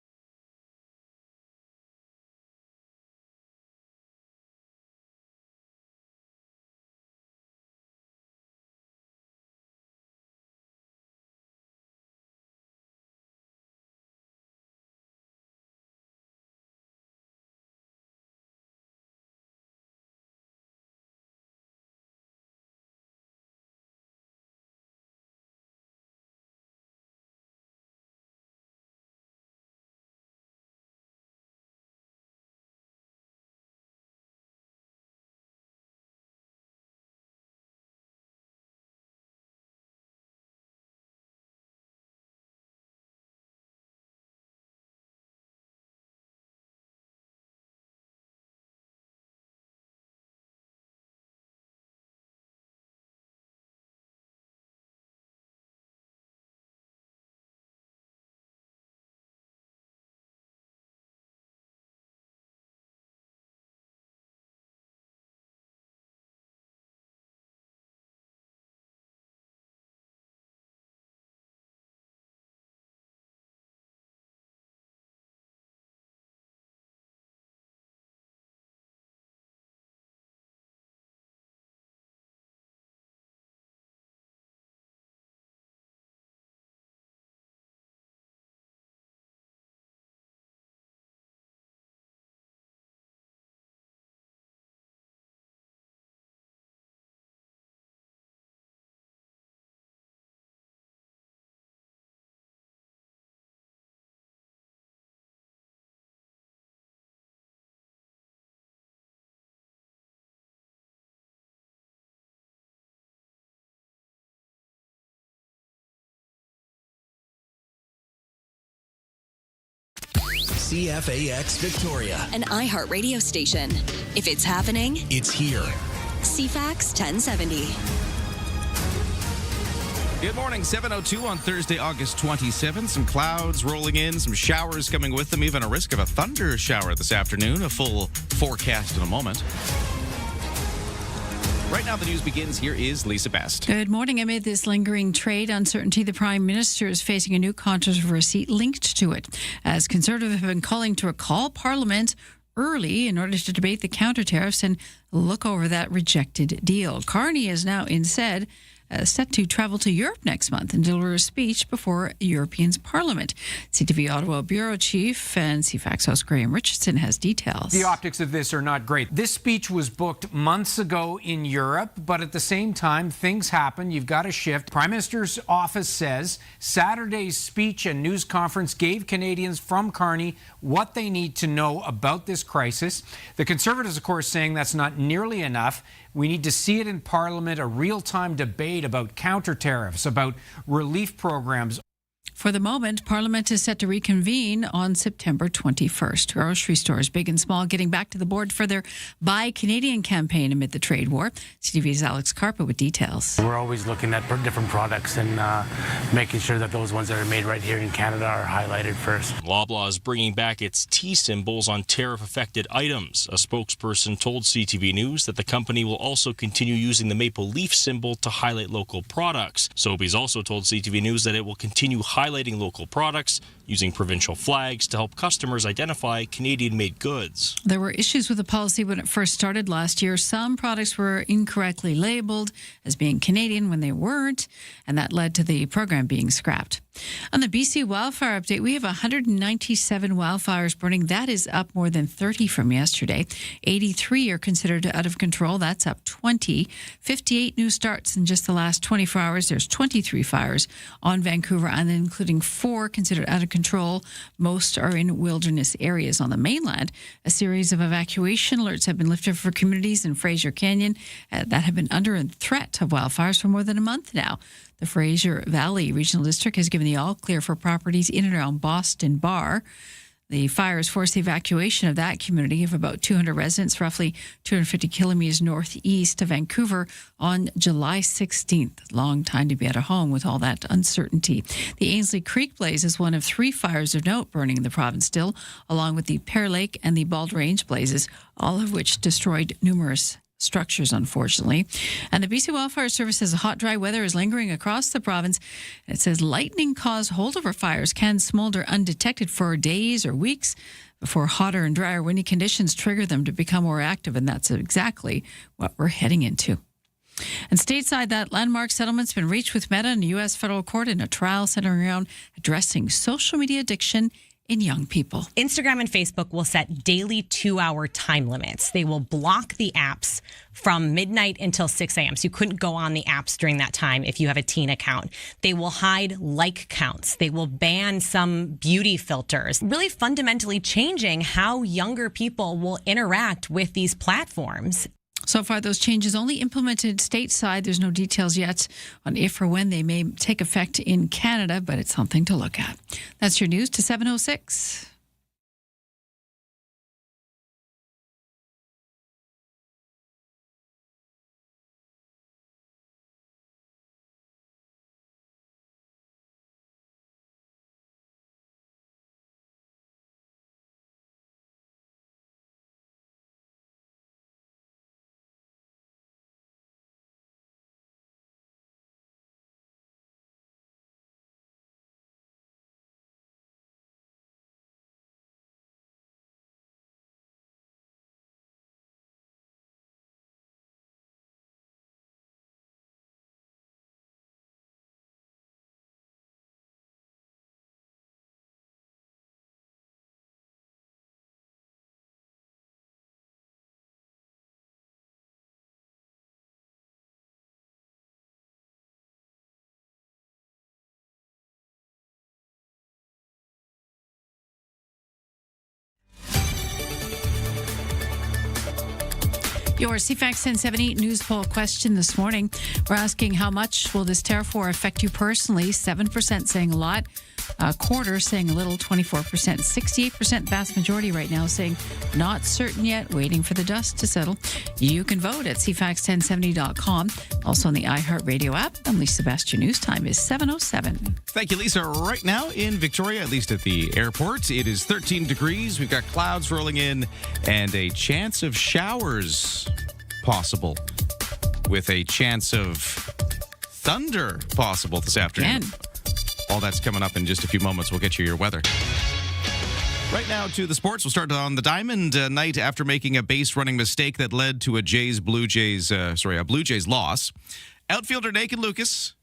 CFAX Victoria. An iHeart radio station. If it's happening, It's here. CFAX 1070. Good morning, 7:02 on Thursday, August 27th. Some clouds rolling in, some showers coming with them, even a risk of a thunder shower this afternoon. A full forecast in a moment. Right now, the news begins. Here is Lisa Best. Good morning. Amid this lingering trade uncertainty, the Prime Minister is facing a new controversy linked to it, as Conservatives have been calling to recall Parliament early in order to debate the counter tariffs and look over that rejected deal. Carney is now instead set to travel to Europe next month and deliver a speech before Europeans Parliament. CTV Ottawa Bureau Chief and CFAX host Graham Richardson has details. The optics of this are not great. This speech was booked months ago in Europe, but at the same time, things happen. You've got to shift. Prime Minister's office says Saturday's speech and news conference gave Canadians from Carney what they need to know about this crisis. The Conservatives, of course, saying that's not nearly enough. We need to see it in Parliament, a real-time debate about counter tariffs, about relief programs. For the moment, Parliament is set to reconvene on September 21st. Grocery stores, big and small, getting back to the board for their Buy Canadian campaign amid the trade war. CTV's Alex Carpa with details. We're always looking at different products and making sure that those ones that are made right here in Canada are highlighted first. Loblaw is bringing back its T symbols on tariff-affected items. A spokesperson told CTV News that the company will also continue using the maple leaf symbol to highlight local products. Sobeys also told CTV News that it will continue highlighting local products, using provincial flags to help customers identify Canadian-made goods. There were issues with the policy when it first started last year. Some products were incorrectly labeled as being Canadian when they weren't, and that led to the program being scrapped. On the BC wildfire update, we have 197 wildfires burning. That is up more than 30 from yesterday. 83 are considered out of control. That's up 20. 58 new starts in just the last 24 hours. There's 23 fires on Vancouver Island, including 4 considered out of control. Most are in wilderness areas on the mainland. A series of evacuation alerts have been lifted for communities in Fraser Canyon that have been under threat of wildfires for more than a month now. The Fraser Valley Regional District has given the all-clear for properties in and around Boston Bar. The fires forced the evacuation of that community of about 200 residents, roughly 250 kilometers northeast of Vancouver, on July 16th. Long time to be out of home with all that uncertainty. The Ainslie Creek blaze is one of 3 fires of note burning in the province still, along with the Pear Lake and the Bald Range blazes, all of which destroyed numerous structures, unfortunately. And the BC Wildfire Service says hot, dry weather is lingering across the province. It says lightning-caused holdover fires can smolder undetected for days or weeks before hotter and drier windy conditions trigger them to become more active, and that's exactly what we're heading into. And stateside, that landmark settlement's been reached with Meta in a U.S. federal court in a trial centering around addressing social media addiction in young people. Instagram and Facebook will set daily 2-hour time limits. They will block the apps from midnight until 6 a.m. So you couldn't go on the apps during that time if you have a teen account. They will hide like counts. They will ban some beauty filters, really fundamentally changing how younger people will interact with these platforms. So far, those changes only implemented stateside. There's no details yet on if or when they may take effect in Canada, but it's something to look at. That's your news to 7:06. Your CFAX 1070 news poll question this morning. We're asking how much will this tariff war affect you personally? 7% saying a lot, quarter saying a little, 24%, 68% vast majority right now saying not certain yet, waiting for the dust to settle. You can vote at CFAX1070.com. Also on the iHeartRadio app. I'm Lisa Sebastian. News time is 7:07. Thank you, Lisa. Right now in Victoria, at least at the airport, it is 13 degrees. We've got clouds rolling in and a chance of showers possible, with a chance of thunder possible this afternoon. Again. All that's coming up in just a few moments. We'll get you your weather. Right now to the sports. We'll start on the diamond night after making a base running mistake that led to a Blue Jays loss. Outfielder Nathan Lucas.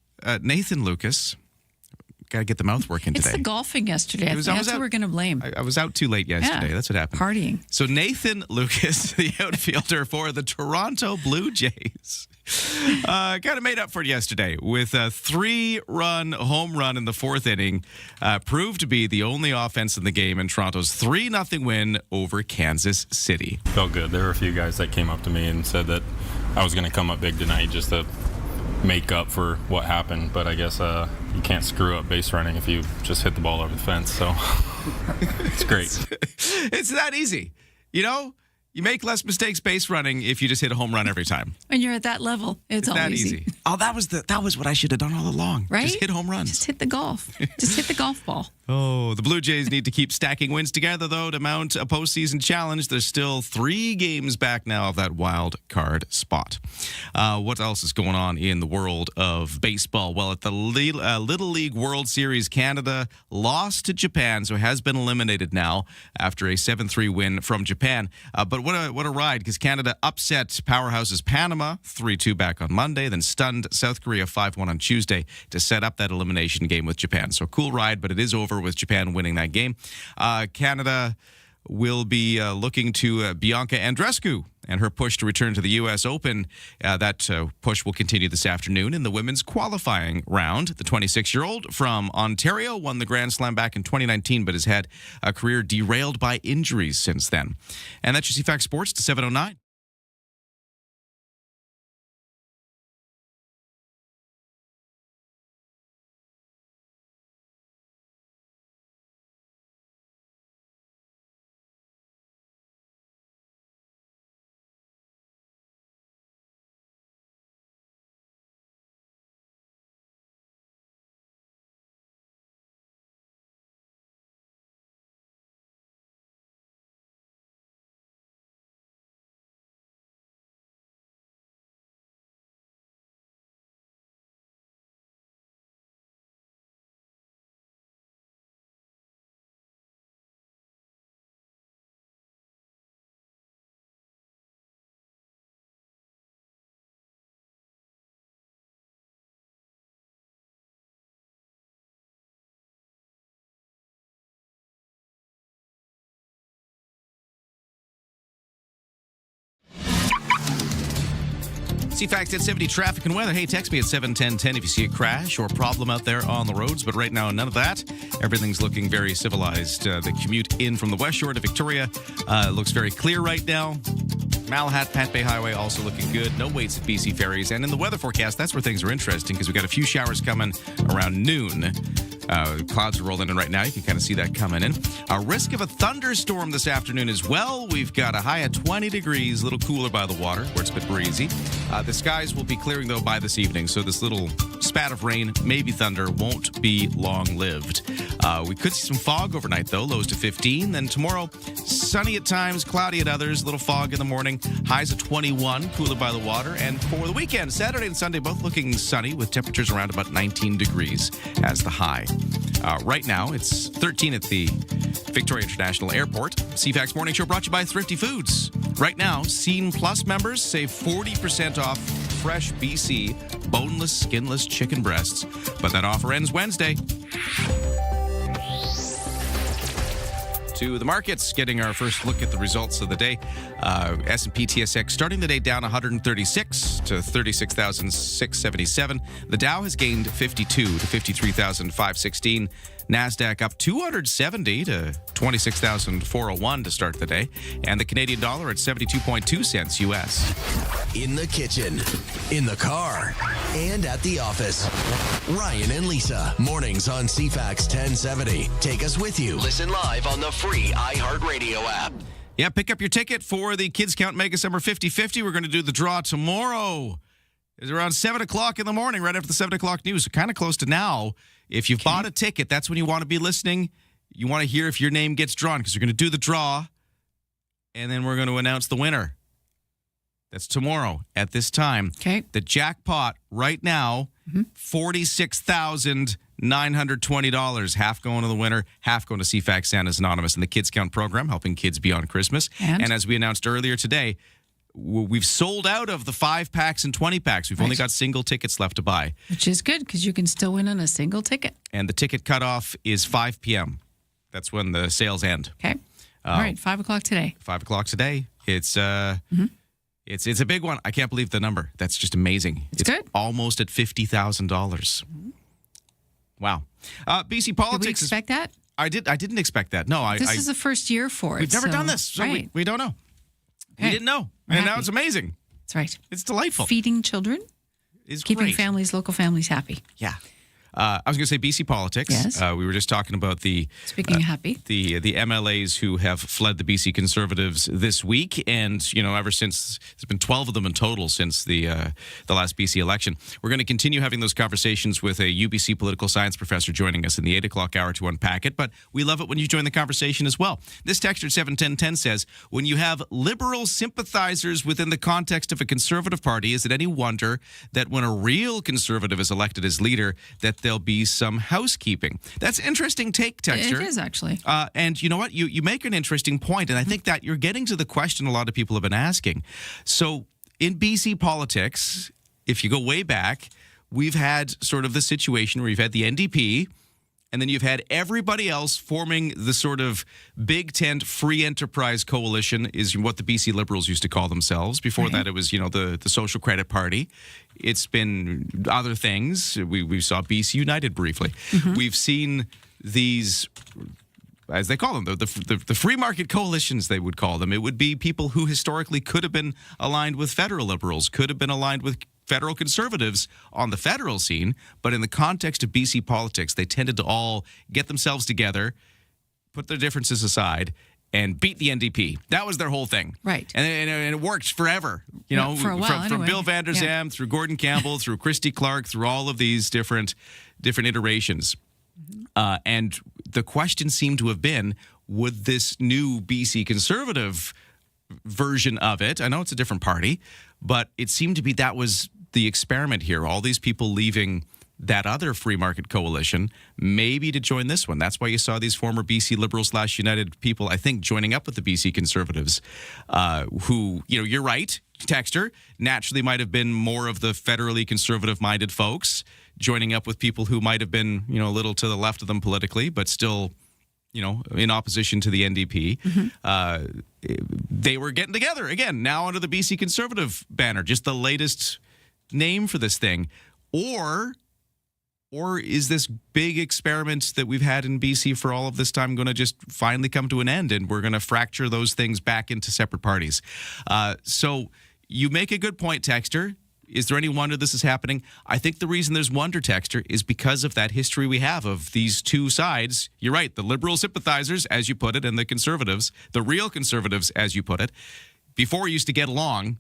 Got to get the mouth working today. It's the golfing yesterday. That's what we're going to blame. I was out too late yesterday. Yeah, that's what happened. Partying. So Nathan Lucas, the outfielder for the Toronto Blue Jays, kind of made up for it yesterday with a 3-run home run in the 4th inning. Proved to be the only offense in the game in Toronto's 3-0 win over Kansas City. Felt good. There were a few guys that came up to me and said that I was going to come up big tonight just to make up for what happened, but I guess you can't screw up base running if you just hit the ball over the fence, so it's great. It's that easy. You know, you make less mistakes base running if you just hit a home run every time. When you're at that level, it's all that easy. Oh, that was what I should have done all along. Right? Just hit home runs. Just hit the golf. Just hit the golf ball. Oh, the Blue Jays need to keep stacking wins together, though, to mount a postseason challenge. There's still 3 games back now of that wild card spot. What else is going on in the world of baseball? Well, at the Little League World Series, Canada lost to Japan, so has been eliminated now after a 7-3 win from Japan. But what a ride, because Canada upset powerhouses Panama 3-2 back on Monday, then stunned South Korea 5-1 on Tuesday to set up that elimination game with Japan. So cool ride, but it is over with Japan winning that game. Canada will be looking to Bianca Andreescu and her push to return to the U.S. Open. That push will continue this afternoon in the women's qualifying round. The 26-year-old from Ontario won the Grand Slam back in 2019, but has had a career derailed by injuries since then. And that's your CFAX Sports to 7:09. CFAX at 70 traffic and weather. Hey, text me at 71010 if you see a crash or problem out there on the roads. But right now, none of that. Everything's looking very civilized. The commute in from the West Shore to Victoria looks very clear right now. Malahat, Pat Bay Highway also looking good. No waits at BC Ferries. And in the weather forecast, that's where things are interesting because we've got a few showers coming around noon. Clouds are rolling in right now. You can kind of see that coming in. A risk of a thunderstorm this afternoon as well. We've got a high at 20 degrees, a little cooler by the water where it's a bit breezy. The skies will be clearing, though, by this evening. So this little spat of rain, maybe thunder, won't be long-lived. We could see some fog overnight, though. Lows to 15. Then tomorrow, sunny at times, cloudy at others. A little fog in the morning. Highs at 21, cooler by the water. And for the weekend, Saturday and Sunday, both looking sunny with temperatures around about 19 degrees as the high. Right now, it's 13 at the Victoria International Airport. CFAX Morning Show brought to you by Thrifty Foods. Right now, Scene Plus members save 40% off fresh BC boneless, skinless chicken breasts. But that offer ends Wednesday. To the markets, getting our first look at the results of the day. S&P TSX starting the day down 136. to 36,677. The Dow has gained 52 to 53,516. NASDAQ up 270 to 26,401 to start the day. And the Canadian dollar at 72.2 cents U.S. In the kitchen, in the car, and at the office. Ryan and Lisa, mornings on CFAX 1070. Take us with you. Listen live on the free iHeartRadio app. Yeah, pick up your ticket for the Kids Count Mega Summer 50-50. We're going to do the draw tomorrow. It's around 7 o'clock in the morning, right after the 7 o'clock news. So kind of close to now. If you've bought a ticket, that's when you want to be listening. You want to hear if your name gets drawn because we're going to do the draw, and then we're going to announce the winner. That's tomorrow at this time. Okay. The jackpot right now, $46,920. Half going to the winner, half going to CFAX Santa's Anonymous and the Kids Count program, helping kids beyond Christmas. And as we announced earlier today, we've sold out of the 5-packs and 20-packs. We've only got single tickets left to buy. Which is good because you can still win on a single ticket. And the ticket cutoff is 5 p.m. That's when the sales end. Okay. All right, 5 o'clock today. 5 o'clock today. It's it's a big one. I can't believe the number. That's just amazing. It's good. Almost at $50,000. Wow. BC politics. Did we expect that? I didn't expect that. No, This is the first year for it. We've never done this, so we don't know. Okay. We didn't know. We're and now happy. it's amazing. That's right. It's delightful. Feeding children. Is keeping great. local families happy. Yeah. I was going to say BC politics. Yes. We were just talking about the Speaking of happy, the MLAs who have fled the BC Conservatives this week, and ever since there's been 12 of them in total since the last BC election. We're going to continue having those conversations with a UBC political science professor joining us in the 8 o'clock hour to unpack it. But we love it when you join the conversation as well. This texter 71010 says, when you have liberal sympathizers within the context of a conservative party, is it any wonder that when a real conservative is elected as leader, that there'll be some housekeeping? That's an interesting take, texture. It is, actually. And you know what? You make an interesting point, and I think that you're getting to the question a lot of people have been asking. So in BC politics, if you go way back, we've had sort of the situation where you've had the NDP, and then you've had everybody else forming the sort of big tent free enterprise coalition is what the BC Liberals used to call themselves. Before that, it was, the Social Credit Party. It's been other things. We saw BC United briefly. We've seen these, as they call them, the free market coalitions, they would call them. It would be people who historically could have been aligned with federal Liberals, could have been aligned with federal Conservatives on the federal scene, but in the context of BC politics, they tended to all get themselves together, put their differences aside, and beat the NDP. That was their whole thing. Right. And it worked forever. For a while, from Bill Vander Zalm through Gordon Campbell, through Christy Clark, through all of these different iterations. And the question seemed to have been, would this new BC Conservative version of it, I know it's a different party, but it seemed to be that was the experiment here. All these people leaving that other free market coalition, maybe to join this one. That's why you saw these former BC Liberal/United people, I think, joining up with the BC Conservatives, who, you're right, texter, naturally might have been more of the federally conservative-minded folks, joining up with people who might have been, a little to the left of them politically, but still, in opposition to the NDP. They were getting together again, now under the BC Conservative banner, just the latest name for this thing. Or is this big experiment that we've had in BC for all of this time going to just finally come to an end, and we're going to fracture those things back into separate parties? So you make a good point, texter. Is there any wonder this is happening? I think the reason there's wonder, texter, is because of that history we have of these two sides. You're right, the Liberal sympathizers, as you put it, and the Conservatives, the real Conservatives, as you put it, before used to get along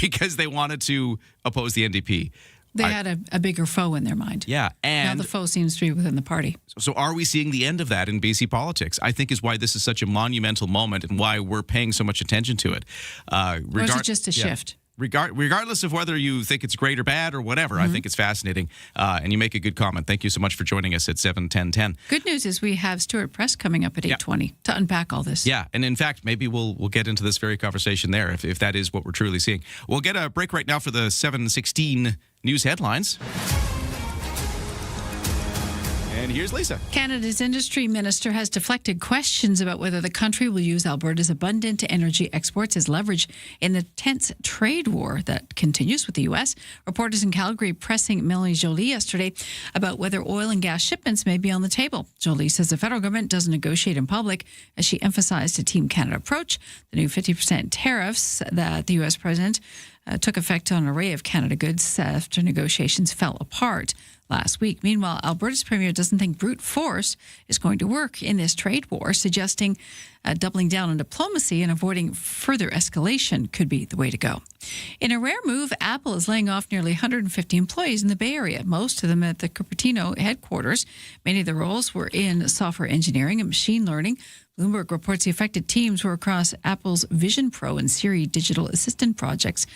because they wanted to oppose the NDP. They had a bigger foe in their mind. Yeah. And now the foe seems to be within the party. So are we seeing the end of that in BC politics? I think is why this is such a monumental moment and why we're paying so much attention to it. Or is it just a shift? Regardless of whether you think it's great or bad or whatever, I think it's fascinating. And you make a good comment. Thank you so much for joining us at 7:10:10. Good news is we have Stuart Press coming up at 8:20 to unpack all this. Yeah, and in fact, maybe we'll get into this very conversation there if that is what we're truly seeing. We'll get a break right now for the 7:16 news headlines. And here's Lisa. Canada's industry minister has deflected questions about whether the country will use Alberta's abundant energy exports as leverage in the tense trade war that continues with the U.S. Reporters in Calgary pressing Melanie Joly yesterday about whether oil and gas shipments may be on the table. Joly says the federal government doesn't negotiate in public, as she emphasized a Team Canada approach. The new 50% tariffs that the U.S. president took effect on an array of Canada goods after negotiations fell apart last week. Meanwhile, Alberta's premier doesn't think brute force is going to work in this trade war, suggesting doubling down on diplomacy and avoiding further escalation could be the way to go. In a rare move, Apple is laying off nearly 150 employees in the Bay Area, most of them at the Cupertino headquarters. Many of the roles were in software engineering and machine learning. Bloomberg reports the affected teams were across Apple's Vision Pro and Siri digital assistant projects.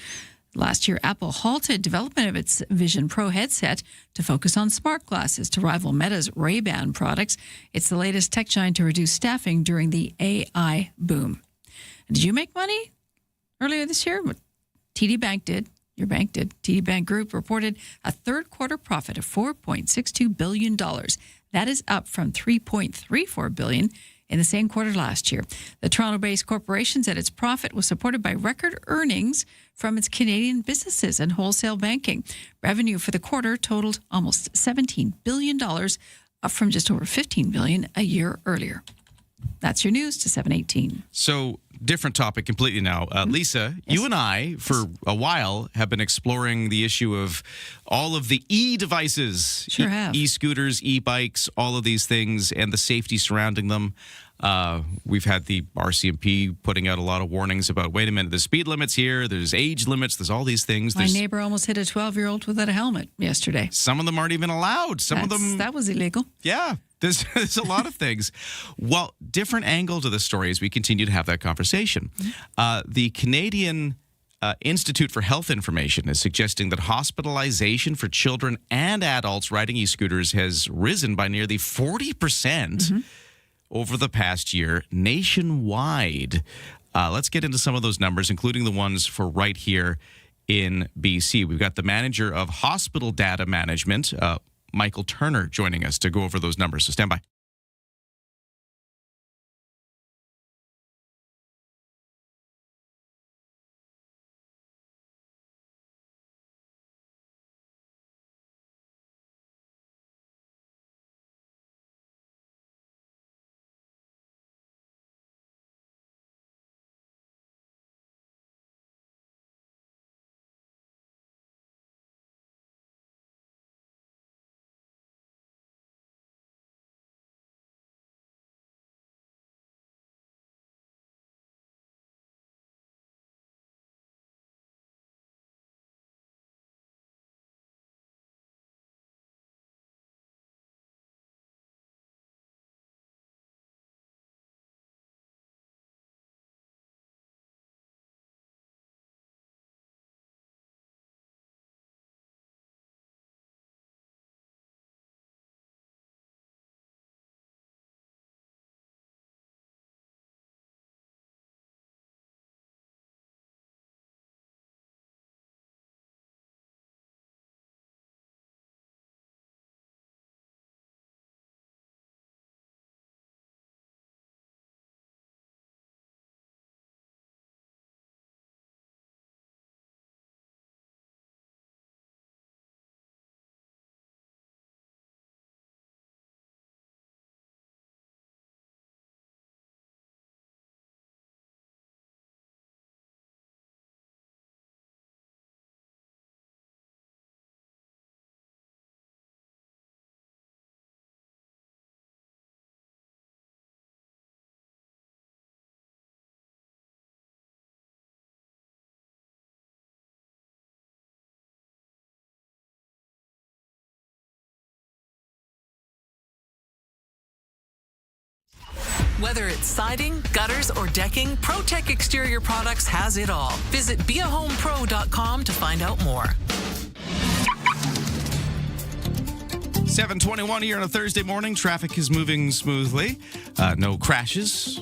Last year, Apple halted development of its Vision Pro headset to focus on smart glasses to rival Meta's Ray-Ban products. It's the latest tech giant to reduce staffing during the AI boom. Did you make money earlier this year? TD Bank did. Your bank did. TD Bank Group reported a third quarter profit of $4.62 billion. That is up from $3.34 billion in the same quarter last year. The Toronto-based corporation said its profit was supported by record earnings from its Canadian businesses and wholesale banking. Revenue for the quarter totaled almost $17 billion, up from just over $15 billion a year earlier. That's your news to 7:18. So, different topic completely now. Lisa, yes. You and I, for a while, have been exploring the issue of all of the e-devices. Sure have. E-scooters, e-bikes, all of these things, and the safety surrounding them. We've had the RCMP putting out a lot of warnings about, wait a minute, there's speed limits here, there's age limits, there's all these things. My neighbor almost hit a 12-year-old without a helmet yesterday. Some of them aren't even allowed. That was illegal. Yeah. There's a lot of things. Well, different angle to the story as we continue to have that conversation. The Canadian Institute for Health Information is suggesting that hospitalization for children and adults riding e-scooters has risen by nearly 40% over the past year nationwide. Let's get into some of those numbers, including the ones for right here in BC. We've got the manager of hospital data management, Michael Turner, joining us to go over those numbers. So stand by. Whether it's siding, gutters, or decking, ProTech Exterior Products has it all. Visit beahomepro.com to find out more. 7:21 here on a Thursday morning. Traffic is moving smoothly. No crashes.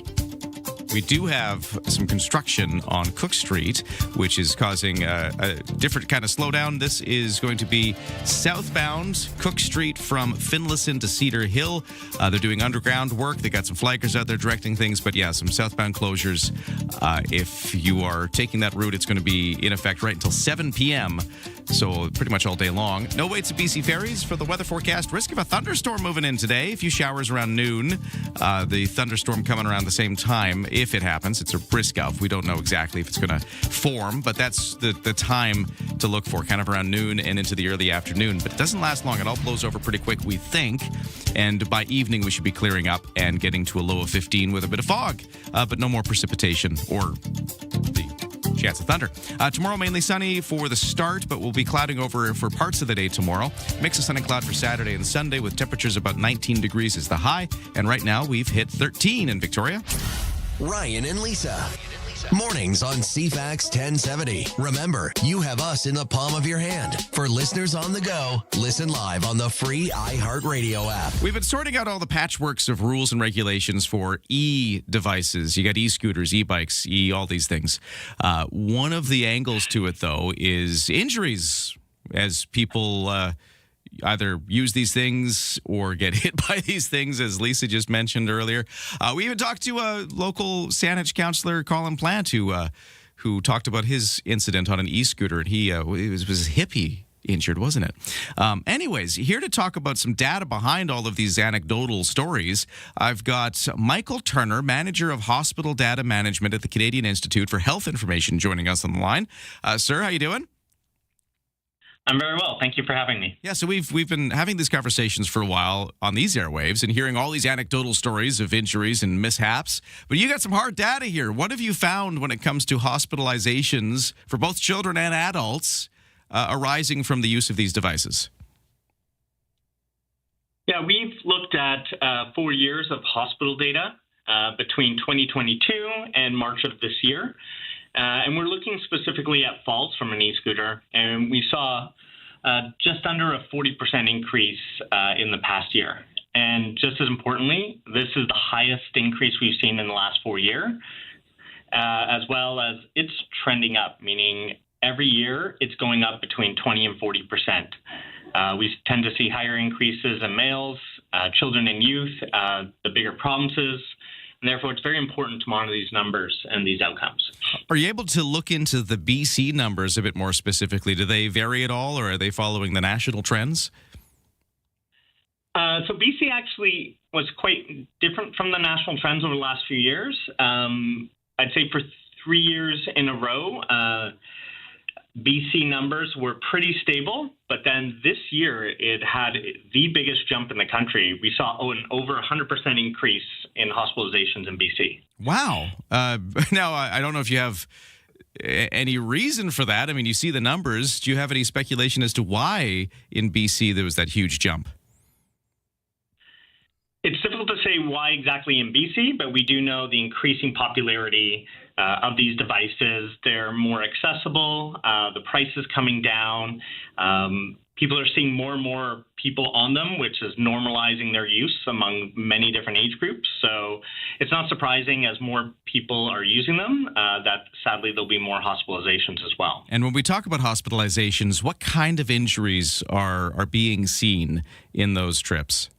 We do have some construction on Cook Street, which is causing a different kind of slowdown. This is going to be southbound Cook Street from Finlayson to Cedar Hill. They're doing underground work. They got some flaggers out there directing things, but yeah, some southbound closures. If you are taking that route, it's going to be in effect right until 7 p.m., so pretty much all day long. No waits at BC Ferries for the weather forecast. Risk of a thunderstorm moving in today. A few showers around noon. The thunderstorm coming around the same time. If it happens, it's a risk of. We don't know exactly if it's going to form, but that's the time to look for, kind of around noon and into the early afternoon. But it doesn't last long. It all blows over pretty quick, we think. And by evening, we should be clearing up and getting to a low of 15 with a bit of fog, but no more precipitation or the chance of thunder. Tomorrow, mainly sunny for the start, but we'll be clouding over for parts of the day tomorrow. Mix of sun and cloud for Saturday and Sunday with temperatures about 19 degrees is the high. And right now, we've hit 13 in Victoria. Ryan and Lisa. Mornings on CFAX 1070. Remember, you have us in the palm of your hand. For listeners on the go, listen live on the free iHeartRadio app. We've been sorting out all the patchworks of rules and regulations for e-devices. You got e-scooters, e-bikes, all these things. One of the angles to it, though, is injuries as people either use these things or get hit by these things, as Lisa just mentioned earlier. We even talked to a local Saanich councillor, Colin Plant, who talked about his incident on an e-scooter, and it was his hip he injured, wasn't it? Anyways, here to talk about some data behind all of these anecdotal stories, I've got Michael Turner, Manager of Hospital Data Management at the Canadian Institute for Health Information, joining us on the line. Sir, how you doing? I'm very well. Thank you for having me. Yeah, so we've been having these conversations for a while on these airwaves and hearing all these anecdotal stories of injuries and mishaps. But you got some hard data here. What have you found when it comes to hospitalizations for both children and adults arising from the use of these devices? Yeah, we've looked at 4 years of hospital data between 2022 and March of this year. And we're looking specifically at falls from an e-scooter, and we saw just under a 40% increase in the past year. And just as importantly, this is the highest increase we've seen in the last 4 years, as well as it's trending up, meaning every year it's going up between 20 and 40%. We tend to see higher increases in males, children and youth, the bigger provinces. And therefore, it's very important to monitor these numbers and these outcomes. Are you able to look into the BC numbers a bit more specifically? Do they vary at all, or are they following the national trends? So BC actually was quite different from the national trends over the last few years. I'd say for 3 years in a row, BC numbers were pretty stable, but then this year it had the biggest jump in the country. We saw an over 100% increase in hospitalizations in BC. Wow. Now, I don't know if you have any reason for that. I mean, you see the numbers. Do you have any speculation as to why in BC there was that huge jump? It's difficult to say why exactly in BC, but we do know the increasing popularity of these devices. They're more accessible. The price is coming down. People are seeing more and more people on them, which is normalizing their use among many different age groups. So it's not surprising as more people are using them that sadly there'll be more hospitalizations as well. And when we talk about hospitalizations, what kind of injuries are being seen in those trips?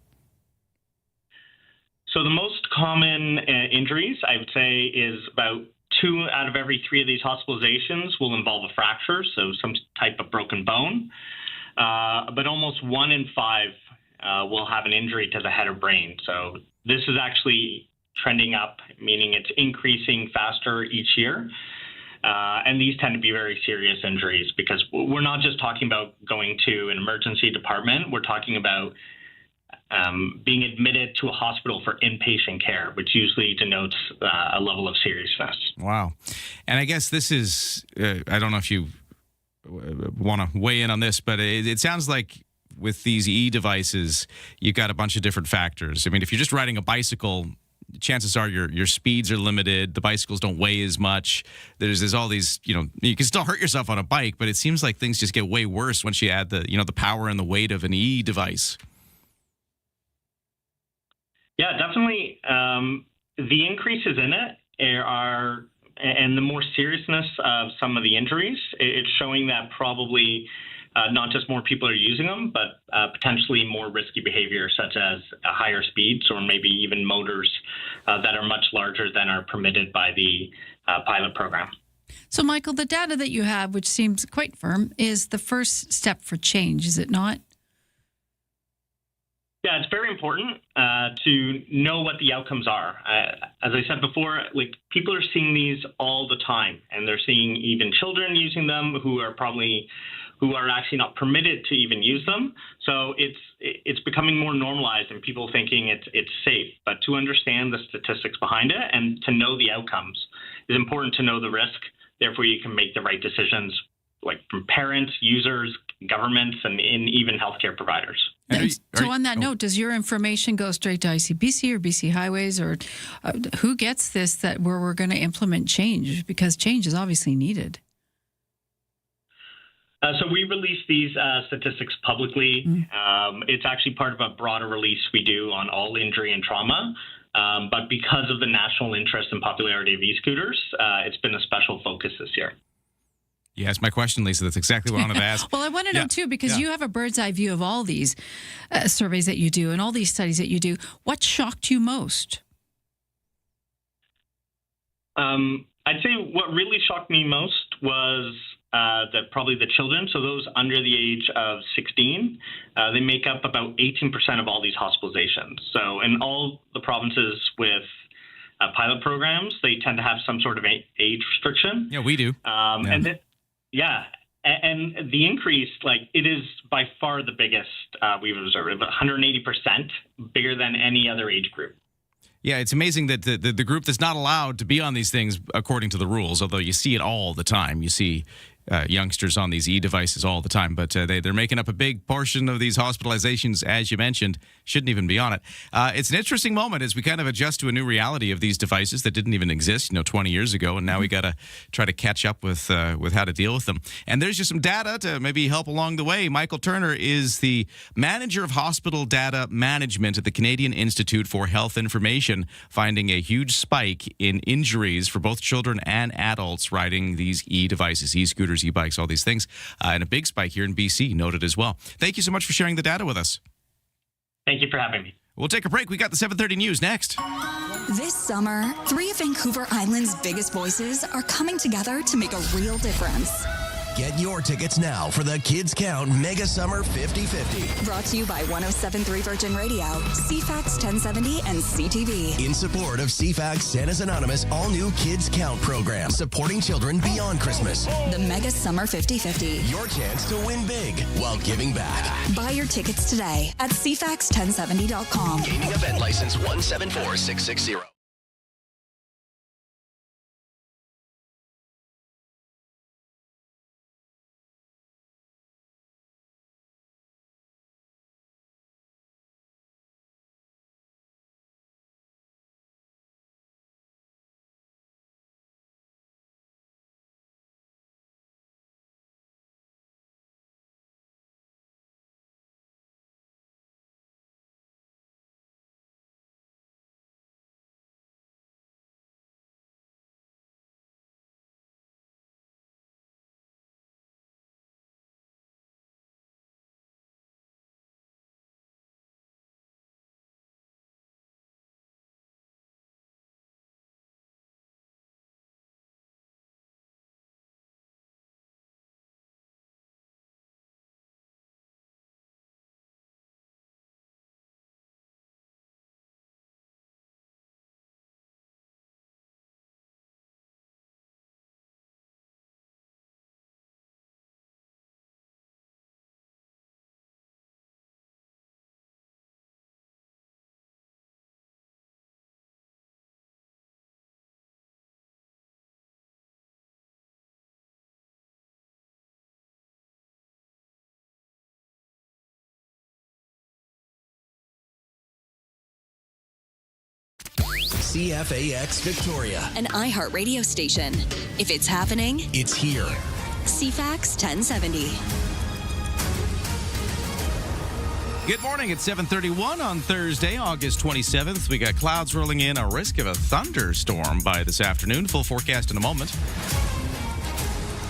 So the most common injuries, I would say, is about 2 out of every 3 of these hospitalizations will involve a fracture, so some type of broken bone. But almost 1 in 5 will have an injury to the head or brain. So this is actually trending up, meaning it's increasing faster each year. And these tend to be very serious injuries because we're not just talking about going to an emergency department. We're talking about being admitted to a hospital for inpatient care, which usually denotes a level of seriousness. Wow. And I guess this is, I don't know if you want to weigh in on this, but it sounds like with these e-devices, you've got a bunch of different factors. I mean, if you're just riding a bicycle, chances are your speeds are limited. The bicycles don't weigh as much. There's all these, you can still hurt yourself on a bike, but it seems like things just get way worse once you add the power and the weight of an e-device. Yeah, definitely. The increases in it and the more seriousness of some of the injuries, it's showing that probably not just more people are using them, but potentially more risky behavior, such as higher speeds or maybe even motors that are much larger than are permitted by the pilot program. So, Michael, the data that you have, which seems quite firm, is the first step for change, is it not? Yeah, it's very important to know what the outcomes are. As I said before, people are seeing these all the time, and they're seeing even children using them who are actually not permitted to even use them. So it's becoming more normalized, and people thinking it's safe. But to understand the statistics behind it and to know the outcomes is important. To know the risk. Therefore, you can make the right decisions, like from parents, users, governments, and even healthcare providers. So on that note, does your information go straight to ICBC or BC Highways, or who gets this where we're going to implement change? Because change is obviously needed. So we release these statistics publicly. It's actually part of a broader release we do on all injury and trauma. But because of the national interest and popularity of e-scooters, it's been a special focus this year. Yeah, that's my question, Lisa. That's exactly what I wanted to ask. Well, I want to know, too, because you have a bird's eye view of all these surveys that you do and all these studies that you do. What shocked you most? I'd say what really shocked me most was probably the children. So those under the age of 16, they make up about 18% of all these hospitalizations. So in all the provinces with pilot programs, they tend to have some sort of age restriction. Yeah, we do. And the increase, it is by far the biggest we've observed, about 180% bigger than any other age group. Yeah, it's amazing that the group that's not allowed to be on these things according to the rules, although you see it all the time. You see youngsters on these e-devices all the time, but they're making up a big portion of these hospitalizations, as you mentioned. Shouldn't even be on it. It's an interesting moment as we kind of adjust to a new reality of these devices that didn't even exist, 20 years ago, and now we got to try to catch up with how to deal with them. And there's just some data to maybe help along the way. Michael Turner is the manager of hospital data management at the Canadian Institute for Health Information, finding a huge spike in injuries for both children and adults riding these e-devices, e-scooters, e-bikes, all these things, and a big spike here in BC noted as well. Thank you so much for sharing the data with us. Thank you for having me. We'll take a break. We got the 7:30 news next. This summer, 3 of Vancouver Island's biggest voices are coming together to make a real difference. Get your tickets now for the Kids Count Mega Summer 50-50. Brought to you by 107.3 Virgin Radio, CFAX 1070, and CTV. In support of CFAX Santa's Anonymous all-new Kids Count program, supporting children beyond Christmas. The Mega Summer 50-50. Your chance to win big while giving back. Buy your tickets today at CFAX1070.com. Gaming event license 174660. CFAX Victoria, An iHeart radio station. If it's happening, it's here. CFAX 1070. Good morning. It's 7:31 on Thursday, August 27th. We got clouds rolling in, a risk of a thunderstorm by this afternoon. Full forecast in a moment.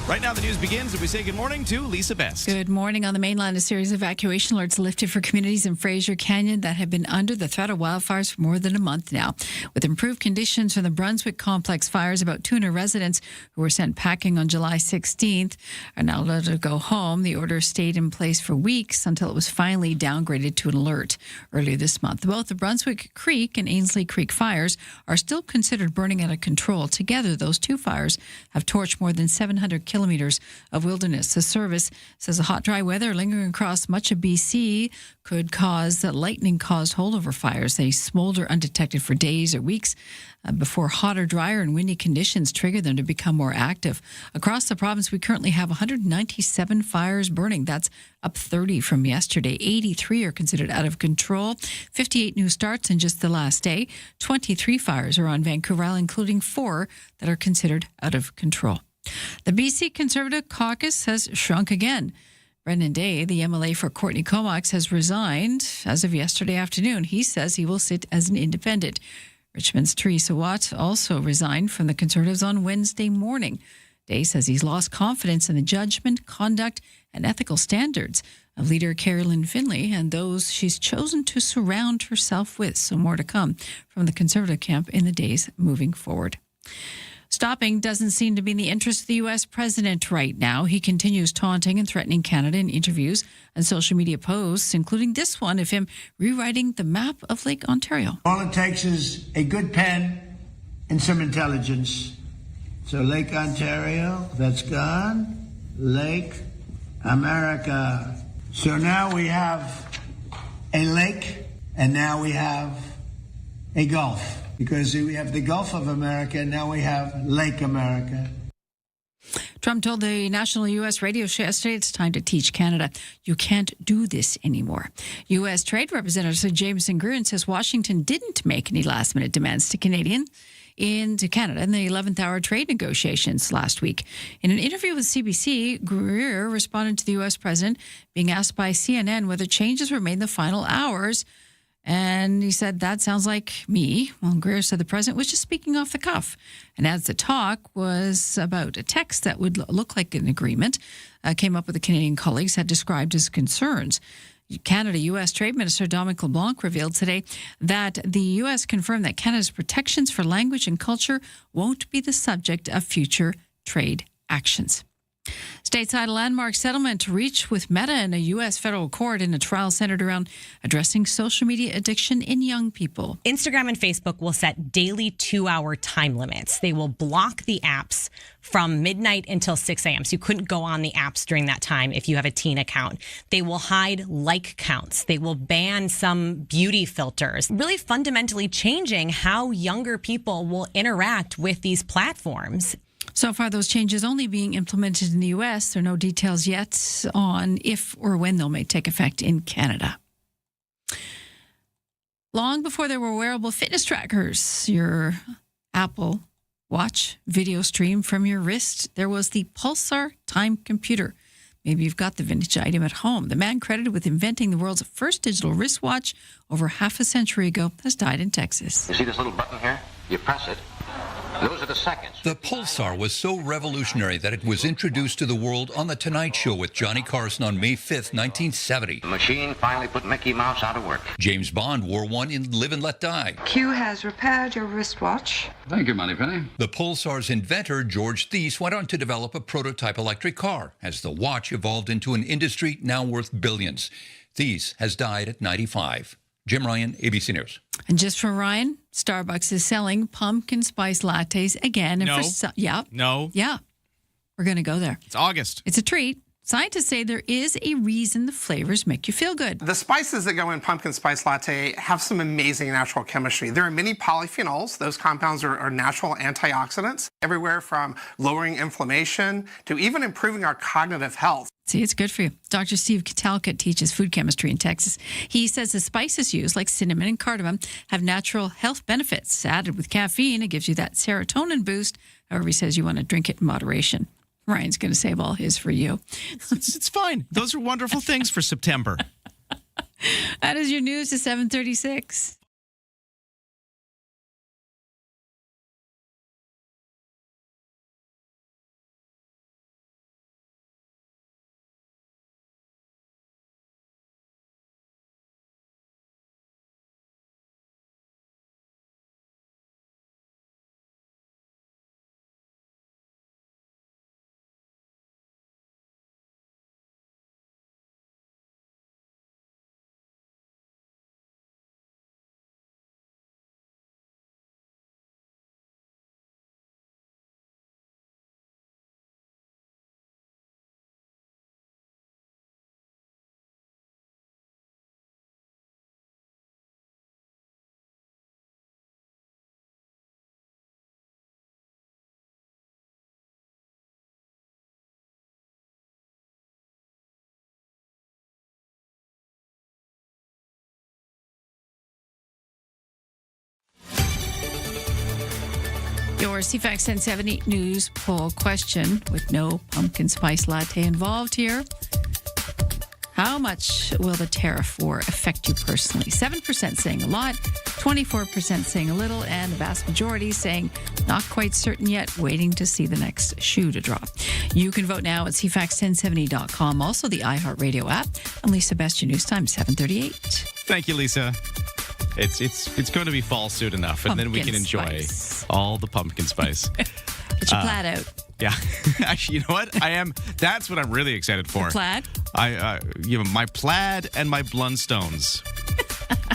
Right now, the news begins, and we say good morning to Lisa Best. Good morning. On the mainland, a series of evacuation alerts lifted for communities in Fraser Canyon that have been under the threat of wildfires for more than a month now. With improved conditions from the Brunswick complex fires, about 200 residents who were sent packing on July 16th are now allowed to go home. The order stayed in place for weeks until it was finally downgraded to an alert earlier this month. Both the Brunswick Creek and Ainsley Creek fires are still considered burning out of control. Together, those two fires have torched more than 700 kilometers of wilderness. The service says the hot, dry weather lingering across much of BC could cause lightning-caused holdover fires. They smolder undetected for days or weeks before hotter, drier, and windy conditions trigger them to become more active. Across the province, we currently have 197 fires burning. That's up 30 from yesterday. 83 are considered out of control. 58 new starts in just the last day. 23 fires are on Vancouver Island, including 4 that are considered out of control. The BC Conservative caucus has shrunk again. Brendan Day, the MLA for Courtney Comox, has resigned as of yesterday afternoon. He says he will sit as an independent. Richmond's Teresa Watt also resigned from the Conservatives on Wednesday morning. Day says he's lost confidence in the judgment, conduct, and ethical standards of leader Carolyn Finlay and those she's chosen to surround herself with. So more to come from the Conservative camp in the days moving forward. Stopping doesn't seem to be in the interest of the U.S. president right now. He continues taunting and threatening Canada in interviews and social media posts, including this one of him rewriting the map of Lake Ontario. All it takes is a good pen and some intelligence. So Lake Ontario, that's gone. Lake America. So now we have a lake, and now we have a gulf. Because we have the Gulf of America, and now we have Lake America. Trump told the national U.S. radio show yesterday it's time to teach Canada you can't do this anymore. U.S. Trade Representative Jameson Greer says Washington didn't make any last-minute demands to Canada in the 11th hour trade negotiations last week. In an interview with CBC, Greer responded to the U.S. president being asked by CNN whether changes were made in the final hours. And he said, that sounds like me. Well, Greer said the president was just speaking off the cuff. And as the talk was about a text that would look like an agreement, came up with the Canadian colleagues had described as concerns. Canada U.S. Trade Minister Dominic LeBlanc revealed today that the U.S. confirmed that Canada's protections for language and culture won't be the subject of future trade actions. Stateside, a landmark settlement reached with Meta in a U.S. federal court in a trial centered around addressing social media addiction in young people. Instagram and Facebook will set daily 2-hour time limits. They will block the apps from midnight until 6 a.m. So you couldn't go on the apps during that time if you have a teen account. They will hide like counts. They will ban some beauty filters, really fundamentally changing how younger people will interact with these platforms. So far, those changes only being implemented in the U.S. There are no details yet on if or when they'll may take effect in Canada. Long before there were wearable fitness trackers, your Apple Watch video stream from your wrist, there was the Pulsar time computer. Maybe you've got the vintage item at home. The man credited with inventing the world's first digital wristwatch over half a century ago has died in Texas. You see this little button here? You press it. Those are the seconds. The Pulsar was so revolutionary that it was introduced to the world on The Tonight Show with Johnny Carson on May 5th, 1970. The machine finally put Mickey Mouse out of work. James Bond wore one in Live and Let Die. Q has repaired your wristwatch. Thank you, Moneypenny. The Pulsar's inventor, George Thies, went on to develop a prototype electric car as the watch evolved into an industry now worth billions. Thies has died at 95. Jim Ryan, ABC News. And just for Ryan, Starbucks is selling pumpkin spice lattes again. And No. No. Yeah. We're going to go there. It's August. It's a treat. Scientists say there is a reason the flavors make you feel good. The spices that go in pumpkin spice latte have some amazing natural chemistry. There are many polyphenols. Those compounds are natural antioxidants, everywhere from lowering inflammation to even improving our cognitive health. See, it's good for you. Dr. Steve Katalka teaches food chemistry in Texas. He says the spices used, like cinnamon and cardamom, have natural health benefits. Added with caffeine, it gives you that serotonin boost. However, he says you want to drink it in moderation. Ryan's going to save all his for you. It's fine. Those are wonderful things for September. That is your news to 7:36. Your CFAX 1070 news poll question with no pumpkin spice latte involved here. How much will the tariff war affect you personally? 7% saying a lot, 24% saying a little, and the vast majority saying not quite certain yet, waiting to see the next shoe to drop. You can vote now at CFAX1070.com, also the iHeartRadio app. And Lisa, best your news time, 7:38. Thank you, Lisa. It's going to be fall soon enough, and then we can enjoy all the pumpkin spice. Get your plaid out. Yeah. Actually, you know what? That's what I'm really excited for. Your plaid? My plaid and my Blundstones.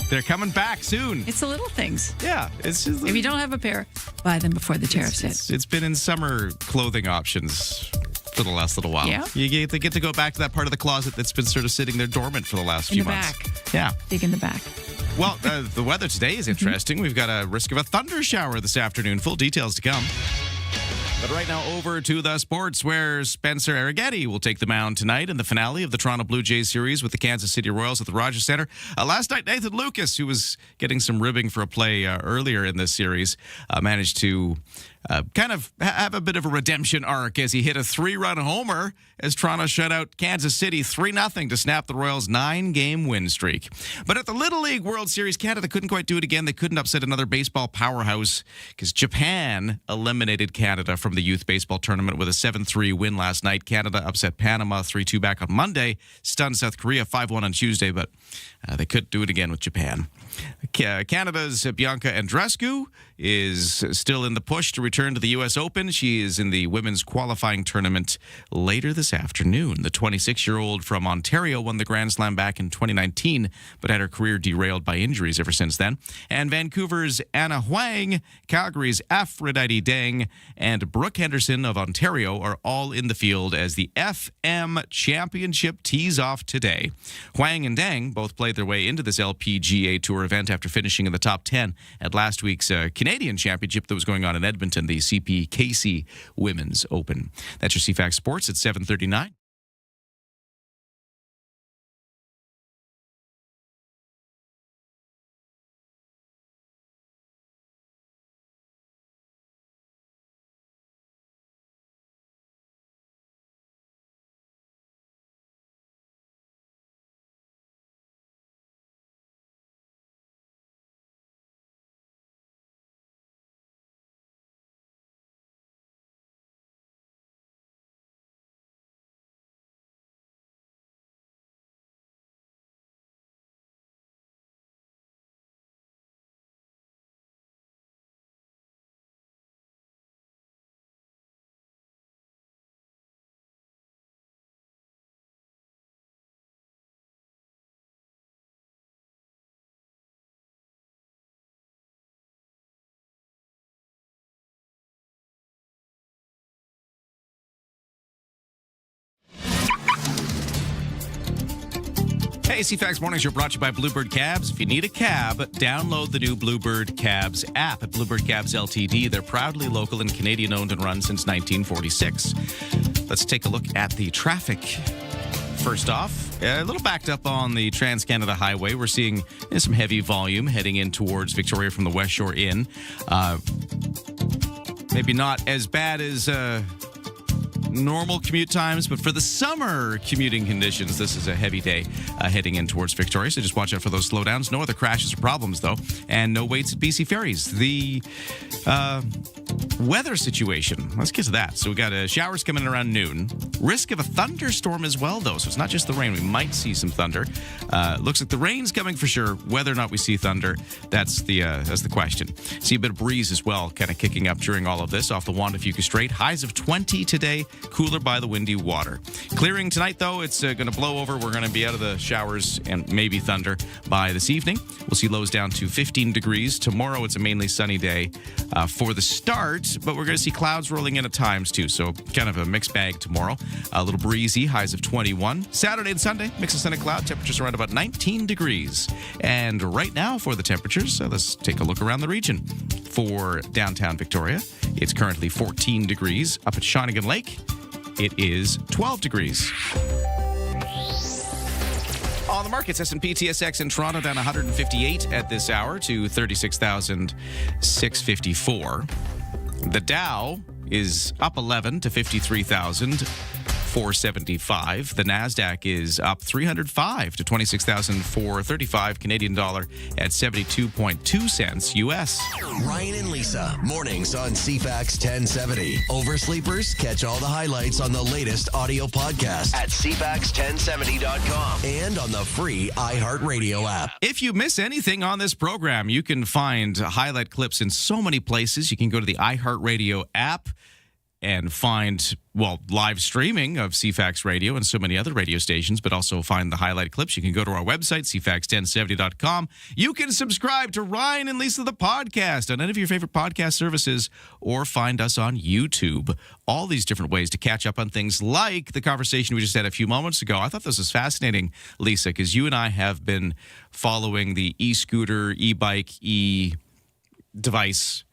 They're coming back soon. It's the little things. Yeah. It's just, if you don't have a pair, buy them before the tariffs hit. It's been in summer clothing options for the last little while. Yeah. You get to go back to that part of the closet that's been sort of sitting there dormant for the last few months. In the back. Yeah. Dig in the back. Well, the weather today is interesting. We've got a risk of a thunder shower this afternoon. Full details to come. But right now, over to the sports, where Spencer Arrighetti will take the mound tonight in the finale of the Toronto Blue Jays series with the Kansas City Royals at the Rogers Centre. Last night, Nathan Lucas, who was getting some ribbing for a play earlier in this series, managed to kind of have a bit of a redemption arc as he hit a 3-run homer as Toronto shut out Kansas City 3-0 to snap the Royals' 9-game win streak. But at the Little League World Series, Canada couldn't quite do it again. They couldn't upset another baseball powerhouse because Japan eliminated Canada from the youth baseball tournament with a 7-3 win last night. Canada upset Panama 3-2 back on Monday, stunned South Korea 5-1 on Tuesday, but they couldn't do it again with Japan. Canada's Bianca Andreescu is still in the push to return to the U.S. Open. She is in the women's qualifying tournament later this afternoon. The 26-year-old from Ontario won the Grand Slam back in 2019, but had her career derailed by injuries ever since then. And Vancouver's Anna Huang, Calgary's Aphrodite Deng, and Brooke Henderson of Ontario are all in the field as the FM Championship tees off today. Huang and Deng both played their way into this LPGA Tour event after finishing in the top 10 at last week's Canadian Championship that was going on in Edmonton, the CPKC Women's Open. That's your CFAX Sports at 7:39. Hey, CFAX Mornings are brought to you by Bluebird Cabs. If you need a cab, download the new Bluebird Cabs app at Bluebird Cabs Ltd. They're proudly local and Canadian-owned and run since 1946. Let's take a look at the traffic. First off, a little backed up on the Trans-Canada Highway. We're seeing some heavy volume heading in towards Victoria from the West Shore Inn. Maybe not as bad as normal commute times, but for the summer commuting conditions, this is a heavy day heading in towards Victoria, so just watch out for those slowdowns. No other crashes or problems, though, and no waits at BC Ferries. The weather situation, let's get to that. So we got showers coming in around noon. Risk of a thunderstorm as well, though, so it's not just the rain. We might see some thunder. Looks like the rain's coming for sure. Whether or not we see thunder, that's the question. See a bit of breeze as well, kind of kicking up during all of this off the Wanda Fuca Strait. Highs of 20 today, cooler by the windy water. Clearing tonight, though, it's going to blow over. We're going to be out of the showers and maybe thunder by this evening. We'll see lows down to 15 degrees. Tomorrow, it's a mainly sunny day for the start, but we're going to see clouds rolling in at times, too. So kind of a mixed bag tomorrow. A little breezy, highs of 21. Saturday and Sunday, mix of sun and cloud. Temperatures around about 19 degrees. And right now for the temperatures, let's take a look around the region. For downtown Victoria, it's currently 14 degrees. Up at Shawnigan Lake, it is 12 degrees. On the markets, S&P TSX in Toronto down 158 at this hour to 36,654. The Dow is up 11 to 53,475. The Nasdaq is up 305 to 26,435 Canadian dollar at 72.2 cents US. Ryan and Lisa, mornings on CFAX 1070. Oversleepers, catch all the highlights on the latest audio podcast at CFAX1070.com and on the free iHeartRadio app. If you miss anything on this program, you can find highlight clips in so many places. You can go to the iHeartRadio app and find, live streaming of CFAX Radio and so many other radio stations, but also find the highlight clips. You can go to our website, CFAX1070.com. You can subscribe to Ryan and Lisa, the podcast, on any of your favorite podcast services, or find us on YouTube. All these different ways to catch up on things like the conversation we just had a few moments ago. I thought this was fascinating, Lisa, because you and I have been following the e-scooter, e-bike, e-device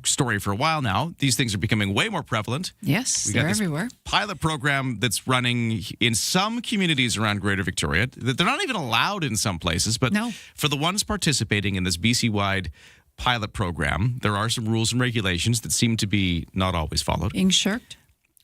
story for a while now. These things are becoming way more prevalent. Yes, We got they're this everywhere. pilot program that's running in some communities around Greater Victoria. They're not even allowed in some places, but for the ones participating in this BC-wide pilot program, there are some rules and regulations that seem to be not always followed. Being shirked.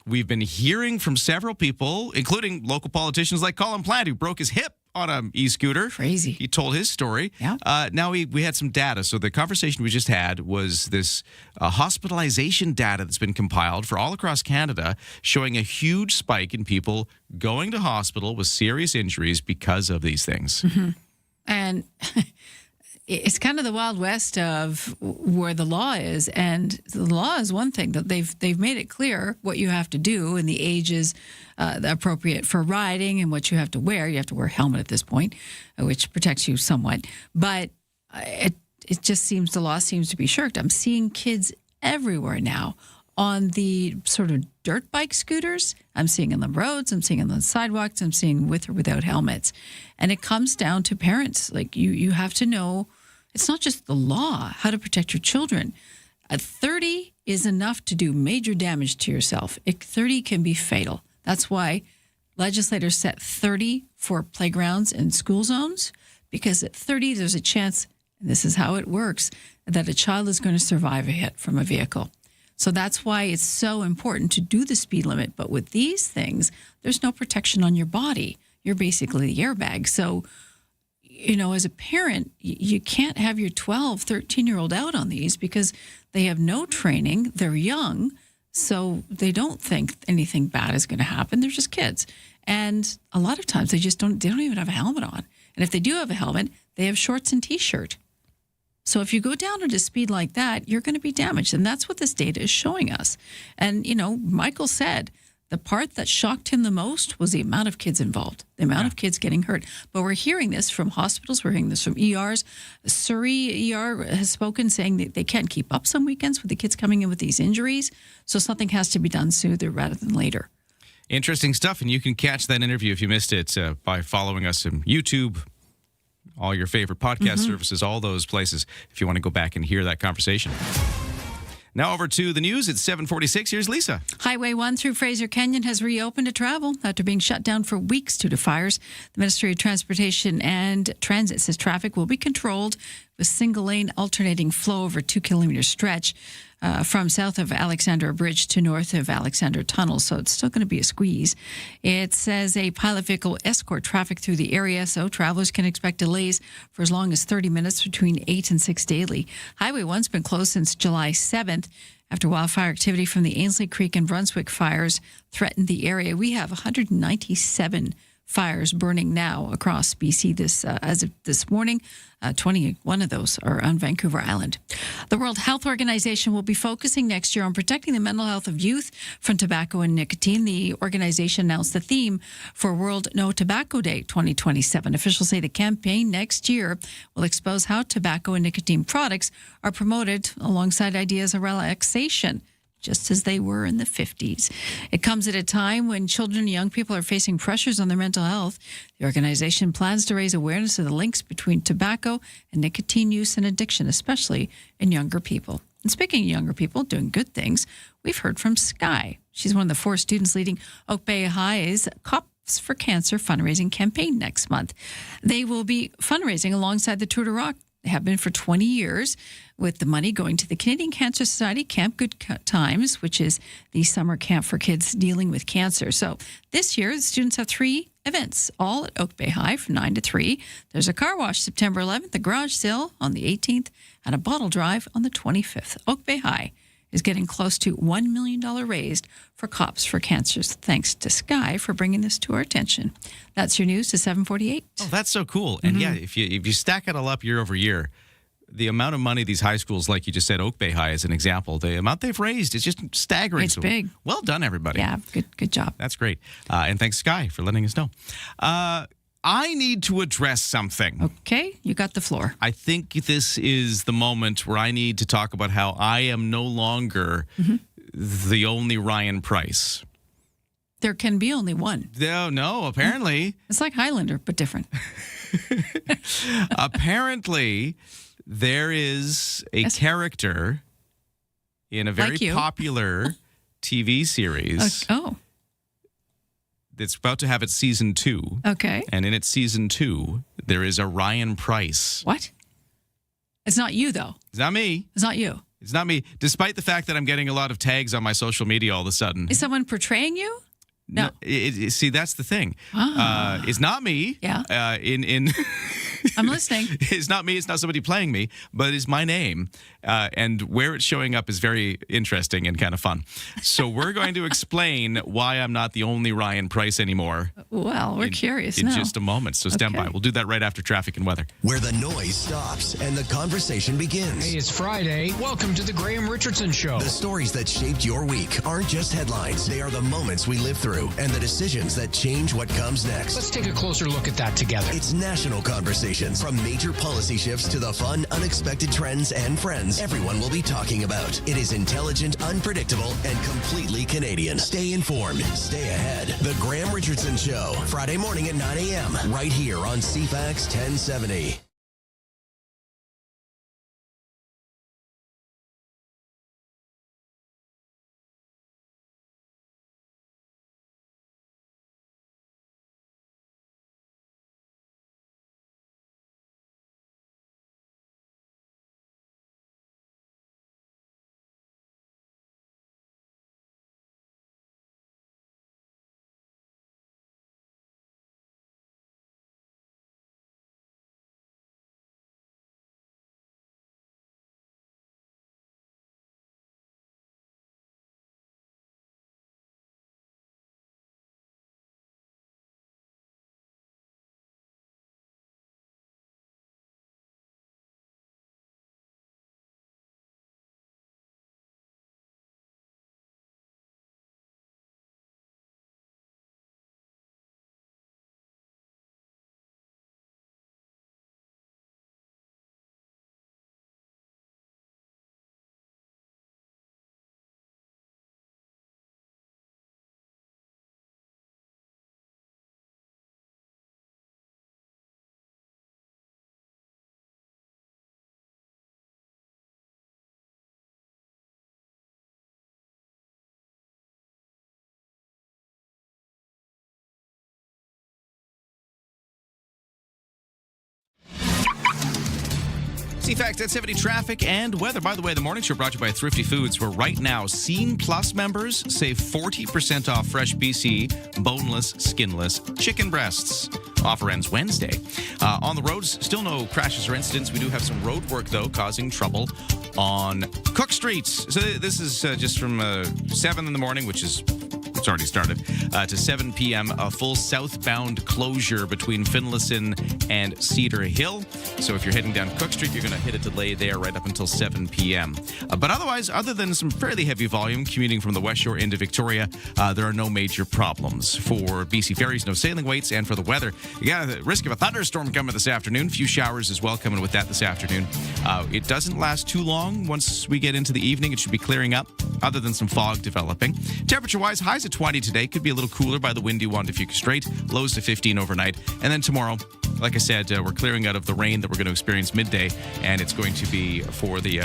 We've been hearing from several people, including local politicians like Colin Plant, who broke his hip on an e-scooter. Crazy. He told his story. Yeah. Now we had some data. So the conversation we just had was this hospitalization data that's been compiled for all across Canada, showing a huge spike in people going to hospital with serious injuries because of these things. Mm-hmm. And it's kind of the Wild West of where the law is, and the law is one thing that they've made it clear what you have to do, and the age is appropriate for riding, and what you have to wear. You have to wear a helmet at this point, which protects you somewhat. But it just seems the law seems to be shirked. I'm seeing kids everywhere now on the sort of dirt bike scooters. I'm seeing on the roads. I'm seeing on the sidewalks. I'm seeing with or without helmets, and it comes down to parents. Like you have to know. It's not just the law, how to protect your children. At 30 is enough to do major damage to yourself. 30 can be fatal. That's why legislators set 30 for playgrounds and school zones, because at 30, there's a chance, and this is how it works, that a child is going to survive a hit from a vehicle. So that's why it's so important to do the speed limit. But with these things, there's no protection on your body. You're basically the airbag. So, as a parent, you can't have your 12, 13-year-old out on these because they have no training. They're young, so they don't think anything bad is going to happen. They're just kids. And a lot of times they don't even have a helmet on. And if they do have a helmet, they have shorts and T-shirt. So if you go down at a speed like that, you're going to be damaged. And that's what this data is showing us. And, Michael said the part that shocked him the most was the amount of kids involved, the amount of kids getting hurt. But we're hearing this from hospitals. We're hearing this from ERs. Surrey ER has spoken saying that they can't keep up some weekends with the kids coming in with these injuries. So something has to be done sooner rather than later. Interesting stuff. And you can catch that interview if you missed it by following us on YouTube, all your favorite podcast services, all those places, if you want to go back and hear that conversation. Now over to the news. It's 7:46. Here's Lisa. Highway 1 through Fraser Canyon has reopened to travel after being shut down for weeks due to fires. The Ministry of Transportation and Transit says traffic will be controlled with single-lane alternating flow over 2-kilometer stretch from south of Alexandra Bridge to north of Alexandra Tunnel, so it's still going to be a squeeze. It says a pilot vehicle will escort traffic through the area, so travelers can expect delays for as long as 30 minutes between 8 and 6 daily. Highway 1's been closed since July 7th after wildfire activity from the Ainsley Creek and Brunswick fires threatened the area. We have 197 fires burning now across BC as of this morning. 21 of those are on Vancouver Island. The World Health Organization will be focusing next year on protecting the mental health of youth from tobacco and nicotine. The organization announced the theme for World No Tobacco Day 2027. Officials say the campaign next year will expose how tobacco and nicotine products are promoted alongside ideas of relaxation, just as they were in the 50s. It comes at a time when children and young people are facing pressures on their mental health. The organization plans to raise awareness of the links between tobacco and nicotine use and addiction, especially in younger people. And speaking of younger people doing good things, we've heard from Sky. She's one of the 4 students leading Oak Bay High's Cops for Cancer fundraising campaign next month. They will be fundraising alongside the Tour de Rock. They have been for 20 years, with the money going to the Canadian Cancer Society Camp Good Times, which is the summer camp for kids dealing with cancer. So this year, the students have 3 events, all at Oak Bay High from 9 to 3. There's a car wash September 11th, a garage sale on the 18th, and a bottle drive on the 25th. Oak Bay High is getting close to $1 million raised for Cops for Cancer. Thanks to Sky for bringing this to our attention. That's your news to 748. Oh, that's so cool. And yeah, if you stack it all up year over year, the amount of money these high schools, like you just said, Oak Bay High as an example, the amount they've raised is just staggering. It's big. Well done, everybody. Yeah, good job. That's great. And thanks, Sky, for letting us know. I need to address something. Okay, you got the floor. I think this is the moment where I need to talk about how I am no longer the only Ryan Price. There can be only one. No, apparently. It's like Highlander, but different. Apparently, there is a character in a very popular TV series. It's about to have its season 2. Okay. And in its season 2, there is a Ryan Price. What? It's not you, though. It's not me. It's not you. It's not me, despite the fact that I'm getting a lot of tags on my social media all of a sudden. Is someone portraying you? No. See, that's the thing. It's not me. Yeah. I'm listening. It's not me. It's not somebody playing me, but it's my name. And where it's showing up is very interesting and kind of fun. So we're going to explain why I'm not the only Ryan Price anymore. Well, we're curious in now. just a moment. So stand by. We'll do that right after traffic and weather. Where the noise stops and the conversation begins. Hey, it's Friday. Welcome to the Graham Richardson Show. The stories that shaped your week aren't just headlines. They are the moments we live through and the decisions that change what comes next. Let's take a closer look at that together. It's national conversations. From major policy shifts to the fun, unexpected trends and friends everyone will be talking about. It is intelligent, unpredictable, and completely Canadian. Stay informed. Stay ahead. The Graham Richardson Show. Friday morning at 9 a.m. right here on CFAX 1070. CFAX 1070 traffic and weather. By the way, the morning show brought to you by Thrifty Foods, where right now, Scene Plus members save 40% off fresh BC, boneless, skinless chicken breasts. Offer ends Wednesday. On the roads, still no crashes or incidents. We do have some road work, though, causing trouble on Cook Street. So this is just from 7 in the morning, which is... It's already started, to 7 p.m., a full southbound closure between Finlayson and Cedar Hill. So if you're heading down Cook Street, you're going to hit a delay there right up until 7 p.m. But otherwise, other than some fairly heavy volume commuting from the West Shore into Victoria, there are no major problems. For BC ferries, no sailing waits, and for the weather, you got the risk of a thunderstorm coming this afternoon. A few showers as well coming with that this afternoon. It doesn't last too long. Once we get into the evening, it should be clearing up, other than some fog developing. Temperature-wise, highs at 20 today. Could be a little cooler by the windy one to Fuca Strait. Lows to 15 overnight. And then tomorrow, like I said, we're clearing out of the rain that we're going to experience midday, and it's going to be for the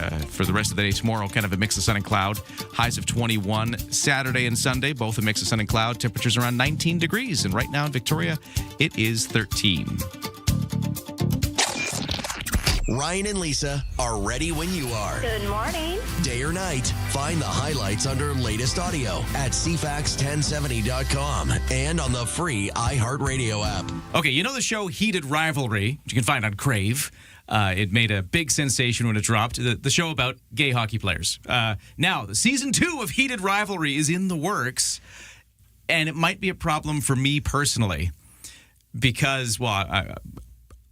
rest of the day tomorrow, kind of a mix of sun and cloud. Highs of 21 Saturday and Sunday, both a mix of sun and cloud. Temperatures around 19 degrees, and right now in Victoria, it is 13. Ryan and Lisa are ready when you are. Good morning. Day or night, find the highlights under latest audio at CFAX1070.com and on the free iHeartRadio app. Okay, you know the show Heated Rivalry, which you can find on Crave. It made a big sensation when it dropped. The show about gay hockey players. Now, season 2 of Heated Rivalry is in the works, and it might be a problem for me personally because, well,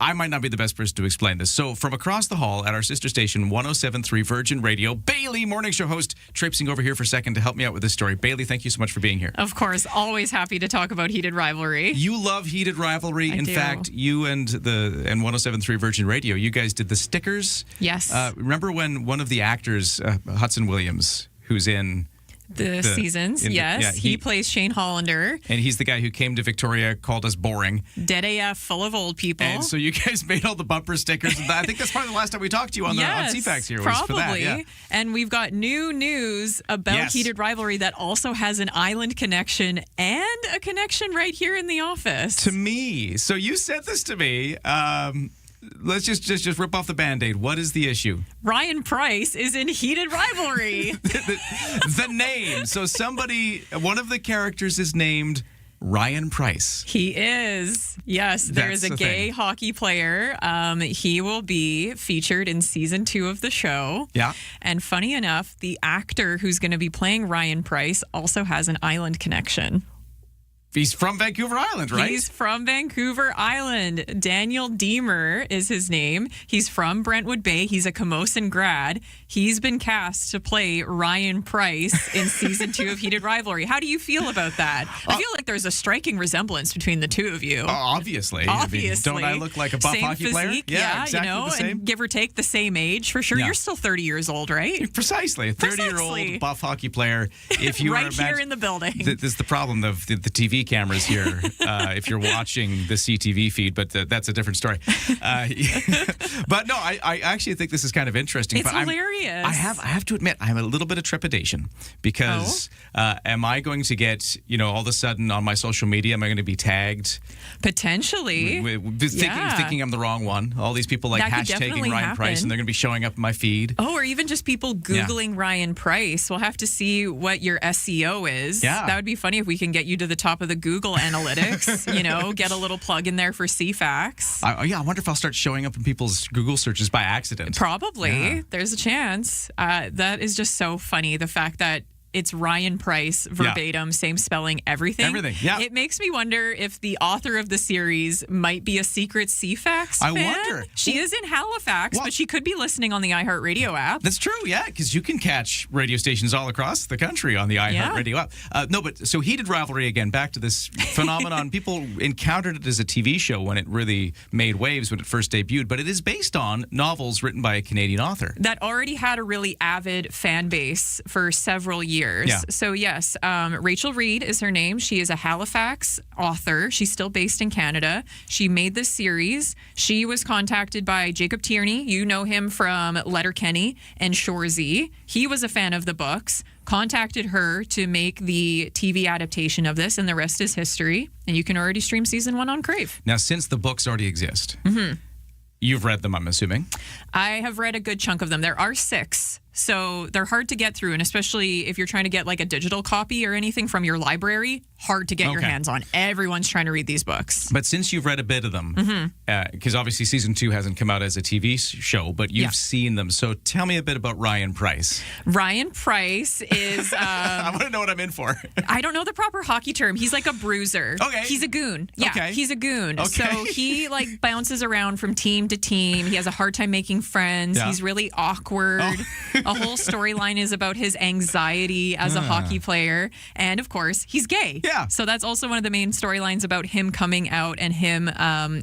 I might not be the best person to explain this. So from across the hall at our sister station, 107.3 Virgin Radio, Bailey, morning show host, traipsing over here for a second to help me out with this story. Bailey, thank you so much for being here. Of course, always happy to talk about Heated Rivalry. You love Heated Rivalry. In fact, you and 107.3 Virgin Radio, you guys did the stickers. Yes. Remember when one of the actors, Hudson Williams, who's in... The seasons, yes. He plays Shane Hollander. And he's the guy who came to Victoria, called us boring. Dead AF, full of old people. And so you guys made all the bumper stickers. I think that's probably the last time we talked to you on CFAX here. Probably. Was for that, yeah. And we've got new news about Heated Rivalry that also has an island connection and a connection right here in the office. To me. So you sent this to me. Let's just rip off the Band-Aid. What is the issue? Ryan Price is in Heated Rivalry. the name. So one of the characters is named Ryan Price. He is. Yes, there is a gay hockey player. He will be featured in season 2 of the show. Yeah. And funny enough, the actor who's going to be playing Ryan Price also has an island connection. He's from Vancouver Island, right? He's from Vancouver Island. Daniel Deemer is his name. He's from Brentwood Bay. He's a Camosun grad. He's been cast to play Ryan Price in season 2 of Heated Rivalry. How do you feel about that? I feel like there's a striking resemblance between the two of you. Obviously. Obviously. Don't I look like a buff same hockey physique, player? Yeah, exactly you know, the same. and give or take the same age for sure. Yeah. You're still 30 years old, right? Precisely. A 30-year-old buff hockey player. If you right are here in the building. This is the problem of the TV cameras here. If you're watching the CTV feed, but that's a different story. But no, I actually think this is kind of interesting. It's but hilarious. I have to admit, I have a little bit of trepidation because am I going to get, all of a sudden on my social media, am I going to be tagged? Potentially. Thinking I'm the wrong one. All these people like hashtagging Ryan Price, and they're going to be showing up in my feed. Oh, or even just people Googling Ryan Price. We'll have to see what your SEO is. Yeah. That would be funny if we can get you to the top of the Google analytics. Get a little plug in there for CFAX. I wonder if I'll start showing up in people's Google searches by accident. Probably. Yeah. There's a chance. That is just so funny. The fact that it's Ryan Price, verbatim, same spelling, everything. Everything, yeah. It makes me wonder if the author of the series might be a secret CFAX fan. I wonder. She is in Halifax, but she could be listening on the iHeartRadio app. That's true, yeah, because you can catch radio stations all across the country on the iHeartRadio app. So Heated Rivalry, again, back to this phenomenon. People encountered it as a TV show when it really made waves when it first debuted, but it is based on novels written by a Canadian author. That already had a really avid fan base for several years. Yeah. So yes, Rachel Reed is her name. She is a Halifax author. She's still based in Canada. She made this series. She was contacted by Jacob Tierney. You know him from Letterkenny and Shoresy. He was a fan of the books, contacted her to make the TV adaptation of this, and the rest is history. And you can already stream season 1 on Crave. Now, since the books already exist, You've read them, I'm assuming. I have read a good chunk of them. There are 6. So they're hard to get through, and especially if you're trying to get like a digital copy or anything from your library, hard to get your hands on. Everyone's trying to read these books. But since you've read a bit of them, because obviously season 2 hasn't come out as a TV show, but you've seen them. So tell me a bit about Ryan Price. Ryan Price is... I want to know what I'm in for. I don't know the proper hockey term. He's like a bruiser. Okay. He's a goon. Yeah, okay. He's a goon. Okay. So he like bounces around from team to team. He has a hard time making friends. Yeah. He's really awkward. A whole storyline is about his anxiety as a hockey player. And of course, he's gay. Yeah. So that's also one of the main storylines about him coming out and him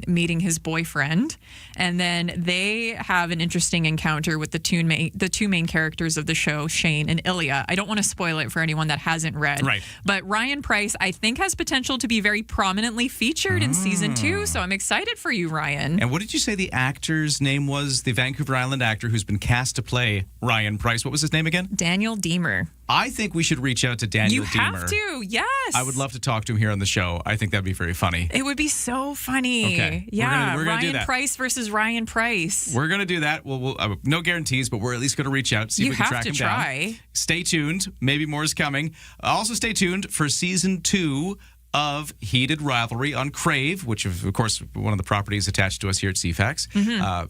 meeting his boyfriend. And then they have an interesting encounter with the two main characters of the show, Shane and Ilya. I don't want to spoil it for anyone that hasn't read. Right. But Ryan Price, I think, has potential to be very prominently featured in season 2. So I'm excited for you, Ryan. And what did you say the actor's name was? The Vancouver Island actor who's been cast to play Ryan Price. What was his name again? Daniel Diemer. I think we should reach out to Daniel Diemer. You have to, yes. I would love to talk to him here on the show. I think that'd be very funny. It would be so funny. Okay. Yeah, we're gonna do Ryan that. Price versus Ryan Price. We're going to do that. We'll no guarantees, but we're at least going to reach out, see if we can track him down. You have to try. Stay tuned. Maybe more is coming. Also, stay tuned for season 2 of Heated Rivalry on Crave, which is, of course, one of the properties attached to us here at CFAX.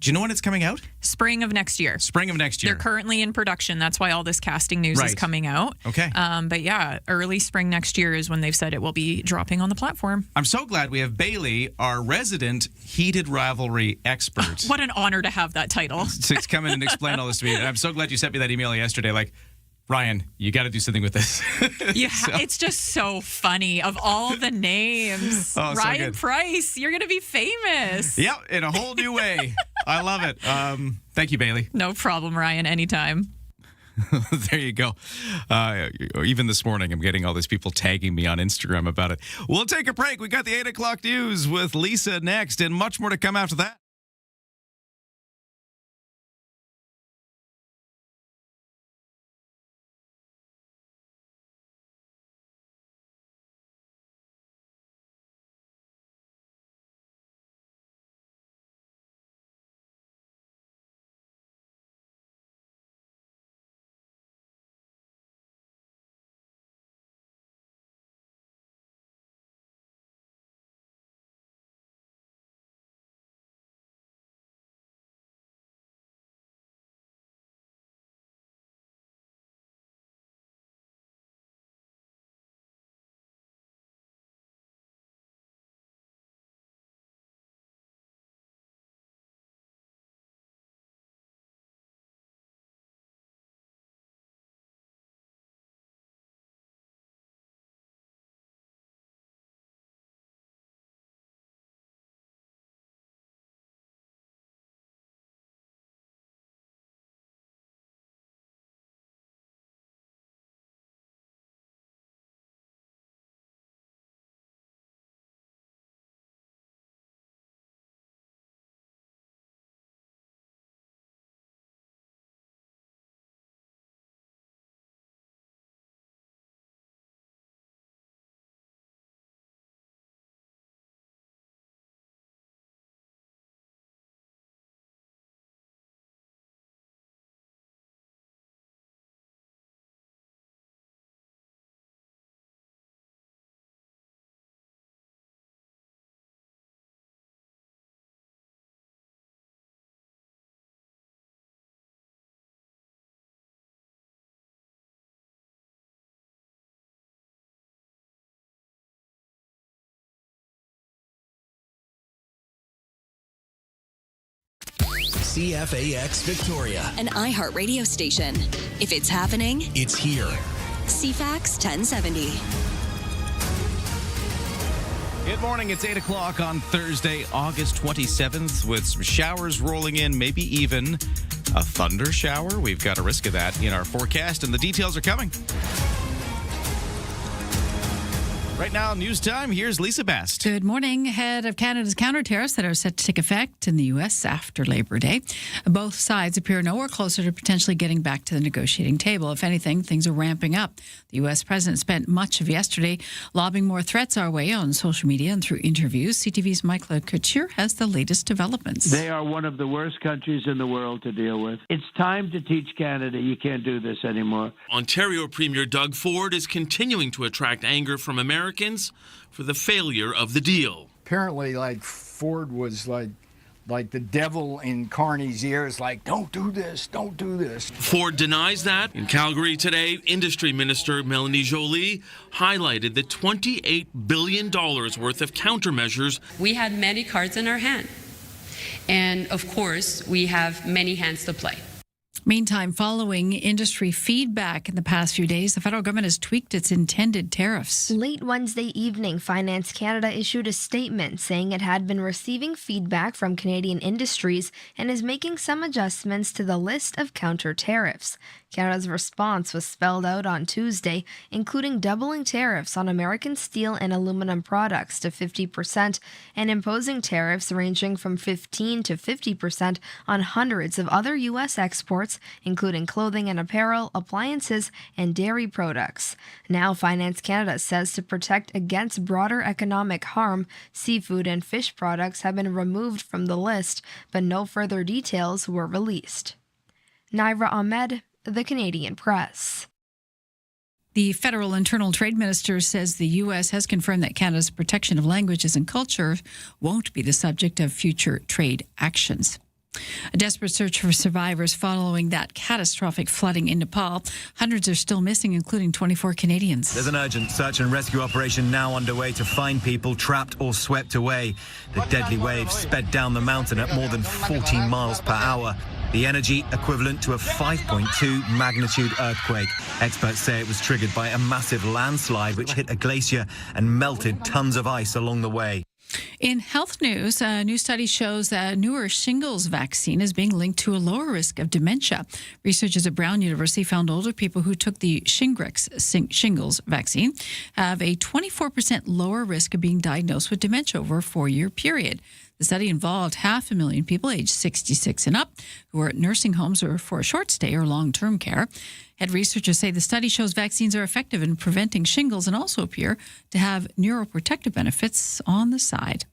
Do you know when it's coming out? Spring of next year. Spring of next year. They're currently in production. That's why all this casting news is coming out. Okay. But yeah, early spring next year is when they've said it will be dropping on the platform. I'm so glad we have Bailey, our resident Heated Rivalry expert. What an honor to have that title. To come in and explain all this to me. And I'm so glad you sent me that email yesterday. Like, Ryan, you got to do something with this. It's just so funny. Of all the names, Ryan Price, you're going to be famous. Yeah, in a whole new way. I love it. Thank you, Bailey. No problem, Ryan. Anytime. There you go. Even this morning, I'm getting all these people tagging me on Instagram about it. We'll take a break. We got the 8 o'clock news with Lisa next, and much more to come after that. CFAX Victoria. An iHeart radio station. If it's happening, It's here. CFAX 1070. Good morning. It's 8 o'clock on Thursday, August 27th, with some showers rolling in, maybe even a thunder shower. We've got a risk of that in our forecast, and the details are coming. Right now, news time. Here's Lisa Best. Good morning. Ahead of Canada's counter tariffs that are set to take effect in the U.S. after Labor Day, both sides appear nowhere closer to potentially getting back to the negotiating table. If anything, things are ramping up. The U.S. president spent much of yesterday lobbing more threats our way on social media and through interviews. CTV's Michael Couture has the latest developments. They are one of the worst countries in the world to deal with. It's time to teach Canada you can't do this anymore. Ontario Premier Doug Ford is continuing to attract anger from Americans for the failure of the deal. Apparently, Ford was like the devil in Carney's ears, don't do this, don't do this. Ford denies that. In Calgary today, Industry Minister Melanie Joly highlighted the $28 billion worth of countermeasures. We had many cards in our hand. And of course, we have many hands to play. Meantime, following industry feedback in the past few days, the federal government has tweaked its intended tariffs. Late Wednesday evening, Finance Canada issued a statement saying it had been receiving feedback from Canadian industries and is making some adjustments to the list of counter tariffs. Canada's response was spelled out on Tuesday, including doubling tariffs on American steel and aluminum products to 50% and imposing tariffs ranging from 15 to 50% on hundreds of other U.S. exports, including clothing and apparel, appliances, and dairy products. Now, Finance Canada says to protect against broader economic harm, seafood and fish products have been removed from the list, but no further details were released. Naira Ahmed, The Canadian Press. The federal internal trade minister says the U.S. has confirmed that Canada's protection of languages and culture won't be the subject of future trade actions. A desperate search for survivors following that catastrophic flooding in Nepal. Hundreds are still missing, including 24 Canadians. There's an urgent search and rescue operation now underway to find people trapped or swept away. The deadly waves sped down the mountain at more than 14 miles per hour. The energy equivalent to a 5.2 magnitude earthquake. Experts say it was triggered by a massive landslide which hit a glacier and melted tons of ice along the way. In health news, a new study shows that a newer shingles vaccine is being linked to a lower risk of dementia. Researchers at Brown University found older people who took the Shingrix shingles vaccine have a 24% lower risk of being diagnosed with dementia over a 4-year period. The study involved 500,000 people aged 66 and up who are at nursing homes or for a short stay or long-term care. Head researchers say the study shows vaccines are effective in preventing shingles and also appear to have neuroprotective benefits on the side.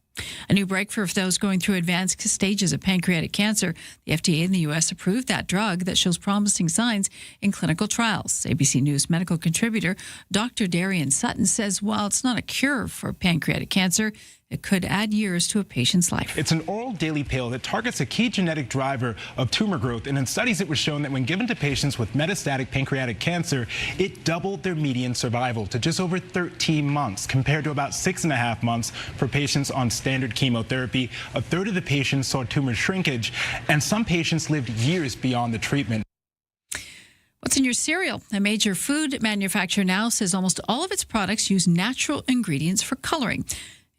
A new breakthrough for those going through advanced stages of pancreatic cancer. The FDA in the U.S. approved that drug that shows promising signs in clinical trials. ABC News medical contributor Dr. Darian Sutton says while it's not a cure for pancreatic cancer, it could add years to a patient's life. It's an oral daily pill that targets a key genetic driver of tumor growth, and in studies it was shown that when given to patients with metastatic pancreatic cancer, it doubled their median survival to just over 13 months, compared to about 6.5 months for patients on standard chemotherapy. A third of the patients saw tumor shrinkage, and some patients lived years beyond the treatment. What's in your cereal? A major food manufacturer now says almost all of its products use natural ingredients for coloring.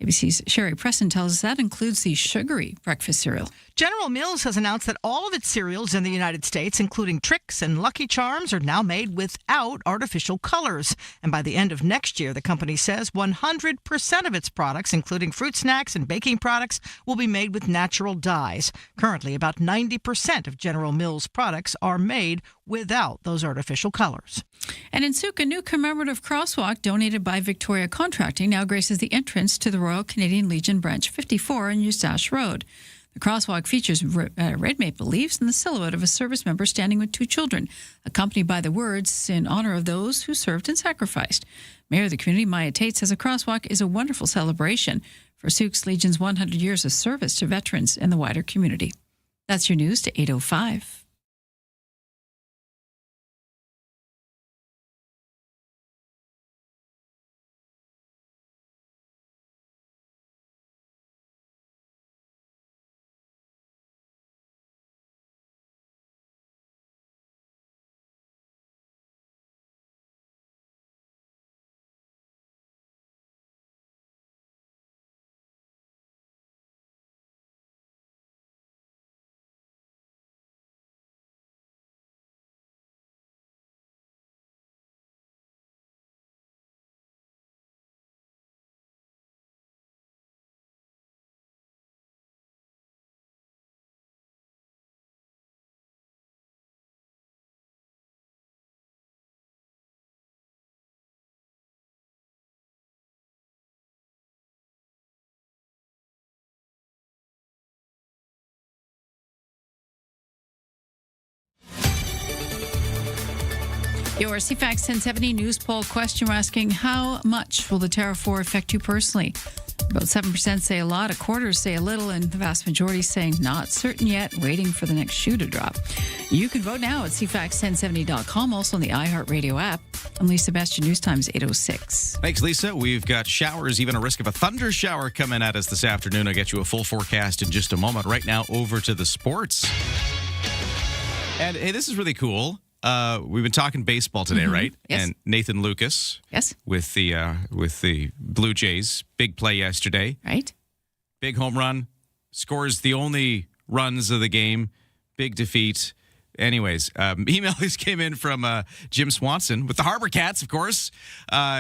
ABC's Sherry Preston tells us that includes the sugary breakfast cereal. General Mills has announced that all of its cereals in the United States, including Trix and Lucky Charms, are now made without artificial colors. And by the end of next year, the company says 100% of its products, including fruit snacks and baking products, will be made with natural dyes. Currently, about 90% of General Mills products are made without those artificial colors. And in Souk, a new commemorative crosswalk donated by Victoria Contracting now graces the entrance to the Royal Canadian Legion Branch 54 on Eustache Road. The crosswalk features red maple leaves and the silhouette of a service member standing with 2 children, accompanied by the words, "In honor of those who served and sacrificed." Mayor of the community, Maya Tate, says a crosswalk is a wonderful celebration for Souk's Legion's 100 years of service to veterans and the wider community. That's your news to 8:05. Your CFAX 1070 news poll question, we're asking, how much will the tariff war affect you personally? About 7% say a lot, a quarter say a little, and the vast majority saying not certain yet, waiting for the next shoe to drop. You can vote now at CFAX1070.com, also on the iHeartRadio app. I'm Lisa Bastian, News Times 8:06. Thanks, Lisa. We've got showers, even a risk of a thunder shower coming at us this afternoon. I'll get you a full forecast in just a moment. Right now, over to the sports. And hey, this is really cool. We've been talking baseball today, right? Yes. And Nathan Lucas, yes, with the Blue Jays, big play yesterday, right? Big home run, scores the only runs of the game, big defeat. Anyways, emails came in from Jim Swanson with the Harbor Cats, of course.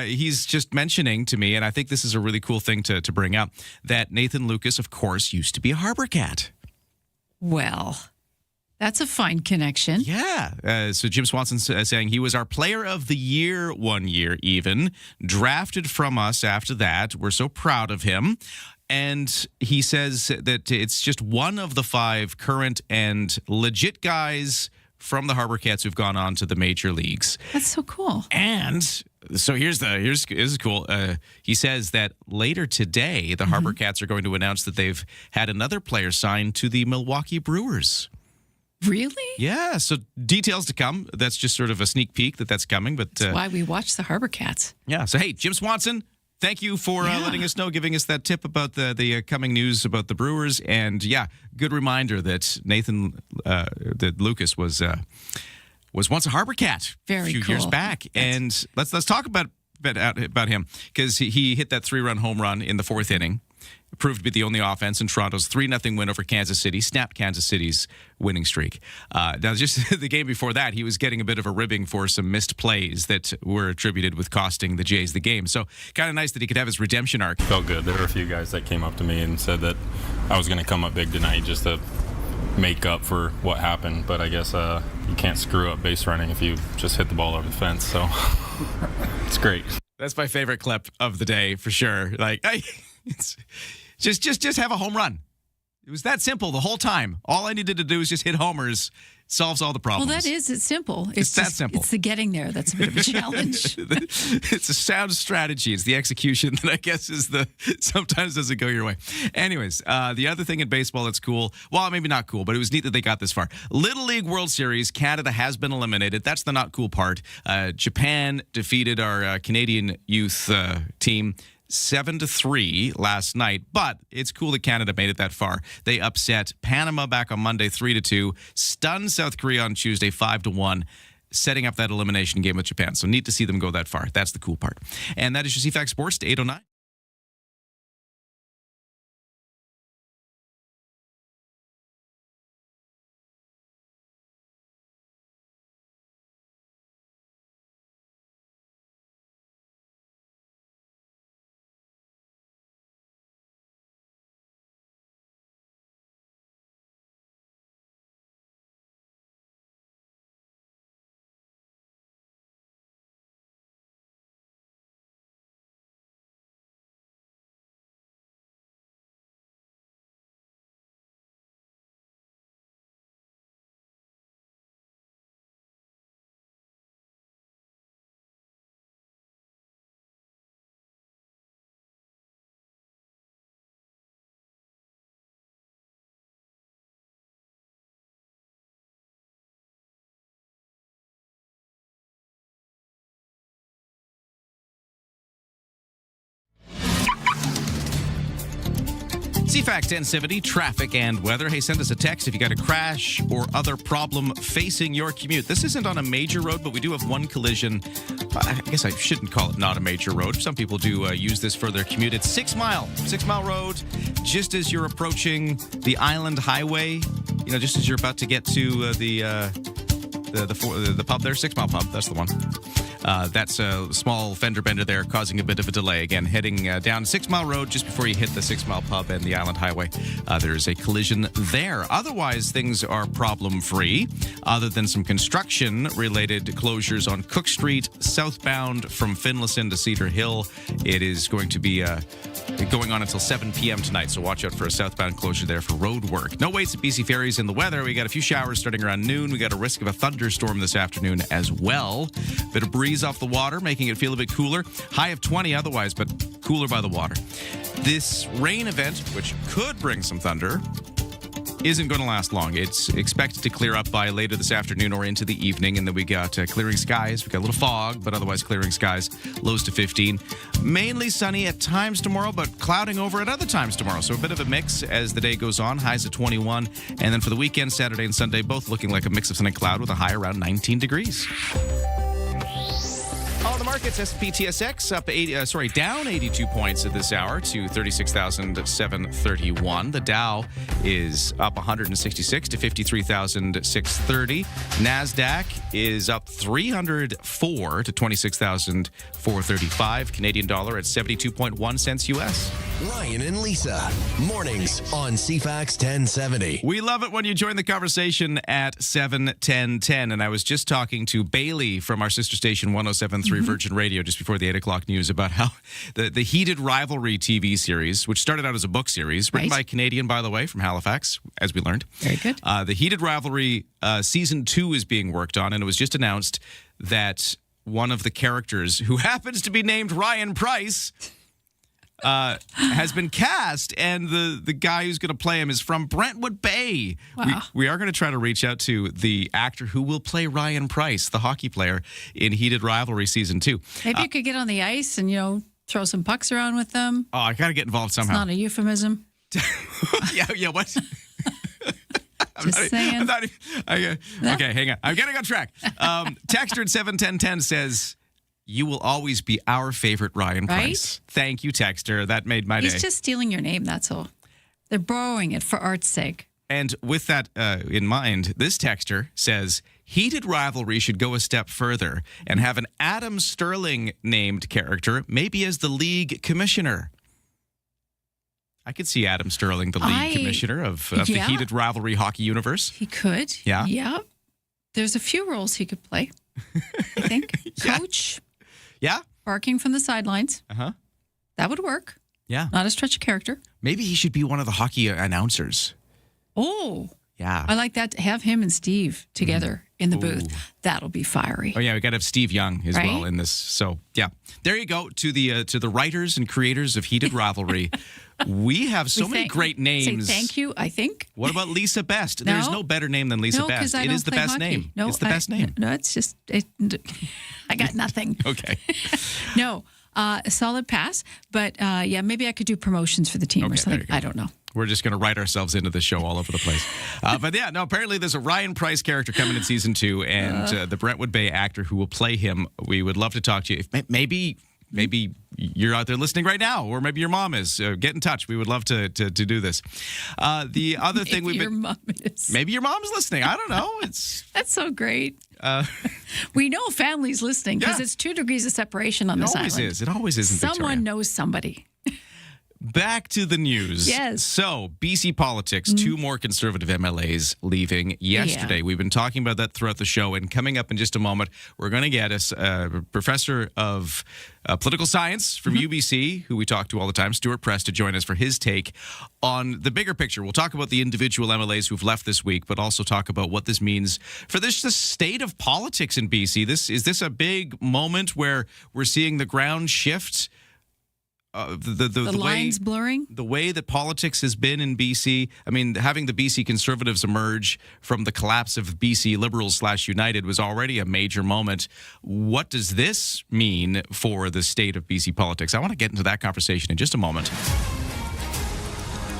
He's just mentioning to me, and I think this is a really cool thing to bring up, that Nathan Lucas, of course, used to be a Harbor Cat. Well, that's a fine connection. Yeah. So Jim Swanson's saying he was our player of the year one year even, drafted from us after that. We're so proud of him. And he says that it's just one of the 5 current and legit guys from the Harbor Cats who've gone on to the major leagues. That's so this And so here's this is cool. He says that later today, the Harbor Cats are going to announce that they've had another player signed to the Milwaukee Brewers. Really? Yeah, so details to come. That's just sort of a sneak peek that's coming. But that's why we watch the Harbor Cats. Yeah, so hey, Jim Swanson, thank you for letting us know, giving us that tip about the coming news about the Brewers. And yeah, good reminder that that Lucas was once a Harbor Cat a few years back. And let's talk about him, because he hit that 3-run home run in the 4th inning. Proved to be the only offense in Toronto's 3-0 win over Kansas City, snapped Kansas City's winning streak. Now, just the game before that, he was getting a bit of a ribbing for some missed plays that were attributed with costing the Jays the game. So kind of nice that he could have his redemption arc. Felt good. There were a few guys that came up to me and said that I was going to come up big tonight just to make up for what happened. But I guess you can't screw up base running if you just hit the ball over the fence. So it's great. That's my favorite clip of the day for sure. Like, it's just have a home run. It was that simple the whole time. All I needed to do was just hit homers. Solves all the problems. Well, it's simple. It's that simple. It's the getting there that's a bit of a challenge. It's a sound strategy. It's the execution that I guess sometimes doesn't go your way. Anyways, the other thing in baseball that's cool, well, maybe not cool, but it was neat that they got this far. Little League World Series, Canada has been eliminated. That's the not cool part. Japan defeated our Canadian youth team 7-3 last night, but it's cool that Canada made it that far. They upset Panama back on Monday 3-2, stunned South Korea on Tuesday 5-1, setting up that elimination game with Japan. So neat to see them go that far. That's the cool part. And that is your CFAX Sports to 8:09. CFAX 1070, traffic and weather. Hey, send us a text if you got a crash or other problem facing your commute. This isn't on a major road, but we do have one collision. I guess I shouldn't call it not a major road. Some people do use this for their commute. It's 6 Mile Road, just as you're approaching the Island Highway, just as you're about to get to the pub there, 6 Mile Pub, that's the one. That's a small fender bender there causing a bit of a delay. Again, heading down 6 Mile Road just before you hit the 6 Mile Pub and the Island Highway. There's a collision there. Otherwise, things are problem-free, other than some construction-related closures on Cook Street, southbound from Finlayson to Cedar Hill. It is going to be going on until 7 p.m. tonight, so watch out for a southbound closure there for road work. No waits at BC Ferries in the weather. We got a few showers starting around noon. We got a risk of a thunderstorm this afternoon as well. Bit of breeze off the water, making it feel a bit cooler. High of 20 otherwise, but cooler by the water. This rain event, which could bring some thunder, isn't going to last long. It's expected to clear up by later this afternoon or into the evening, and then we got clearing skies. We got a little fog, but otherwise clearing skies, lows to 15. Mainly sunny at times tomorrow, but clouding over at other times tomorrow. So a bit of a mix as the day goes on. Highs at 21, and then for the weekend, Saturday and Sunday, both looking like a mix of sun and cloud with a high around 19 degrees. All the markets, S&P TSX down 82 points at this hour to 36,731. The Dow is up 166 to 53,630. NASDAQ is up 304 to 26,435. Canadian dollar at 72.1 cents US. Ryan and Lisa, mornings on CFAX 1070. We love it when you join the conversation at 7:10:10. And I was just talking to Bailey from our sister station 107.3 Virgin Radio just before the 8 o'clock news about how the Heated Rivalry TV series, which started out as a book series, written by a Canadian, by the way, from Halifax, as we learned. Very good. The Heated Rivalry Season 2 is being worked on, and it was just announced that one of the characters, who happens to be named Ryan Price, has been cast, and the guy who's going to play him is from Brentwood Bay. Wow. We are going to try to reach out to the actor who will play Ryan Price, the hockey player, in Heated Rivalry Season 2. Maybe you could get on the ice and, throw some pucks around with them. Oh, I got to get involved somehow. It's not a euphemism. yeah, what? Saying. Okay, hang on. I'm getting on track. Texter at 71010 says, "You will always be our favorite Ryan Price." Thank you, Texter. That made my day. He's just stealing your name, that's all. They're borrowing it for art's sake. And with that in mind, this texter says, Heated Rivalry should go a step further and have an Adam Sterling named character, maybe as the league commissioner. I could see Adam Sterling, the league commissioner of the Heated Rivalry hockey universe. He could. Yeah. Yeah. There's a few roles he could play, I think. Coach. Yeah. Barking from the sidelines. Uh-huh. That would work. Yeah. Not a stretch of character. Maybe he should be one of the hockey announcers. Oh. Yeah. I like that. Have him and Steve together in the booth. That'll be fiery. Oh, yeah. We got to have Steve Young as well in this. So, yeah. There you go. To the writers and creators of Heated Rivalry. We have so many great names. Say thank you, I think. What about Lisa Best? There's no better name than Lisa Best. It is the best name. No, it's the best name. No, it's just, I got nothing. Okay. No, a solid pass. But maybe I could do promotions for the team or something. I don't know. We're just going to write ourselves into the show all over the place. But yeah, no, apparently there's a Ryan Price character coming in Season 2, and the Brentwood Bay actor who will play him, we would love to talk to you. If maybe you're out there listening right now, or maybe your mom is. Get in touch. We would love to do this. The other thing maybe your mom is. Maybe your mom's listening. I don't know. That's so great. We know family's listening because it's 2 degrees of separation on this island. It always is in Victoria. Someone knows somebody. Back to the news. Yes. So, BC politics, 2 more Conservative MLAs leaving yesterday. We've been talking about that throughout the show, and coming up in just a moment, we're going to get us a professor of political science from UBC, who we talk to all the time, Stuart Press, to join us for his take on the bigger picture. We'll talk about the individual MLAs who've left this week, but also talk about what this means for the state of politics in BC. Is this a big moment where we're seeing the ground shift? The lines blurring? The way that politics has been in BC. I mean, having the BC Conservatives emerge from the collapse of BC Liberals/United was already a major moment. What does this mean for the state of BC politics? I want to get into that conversation in just a moment.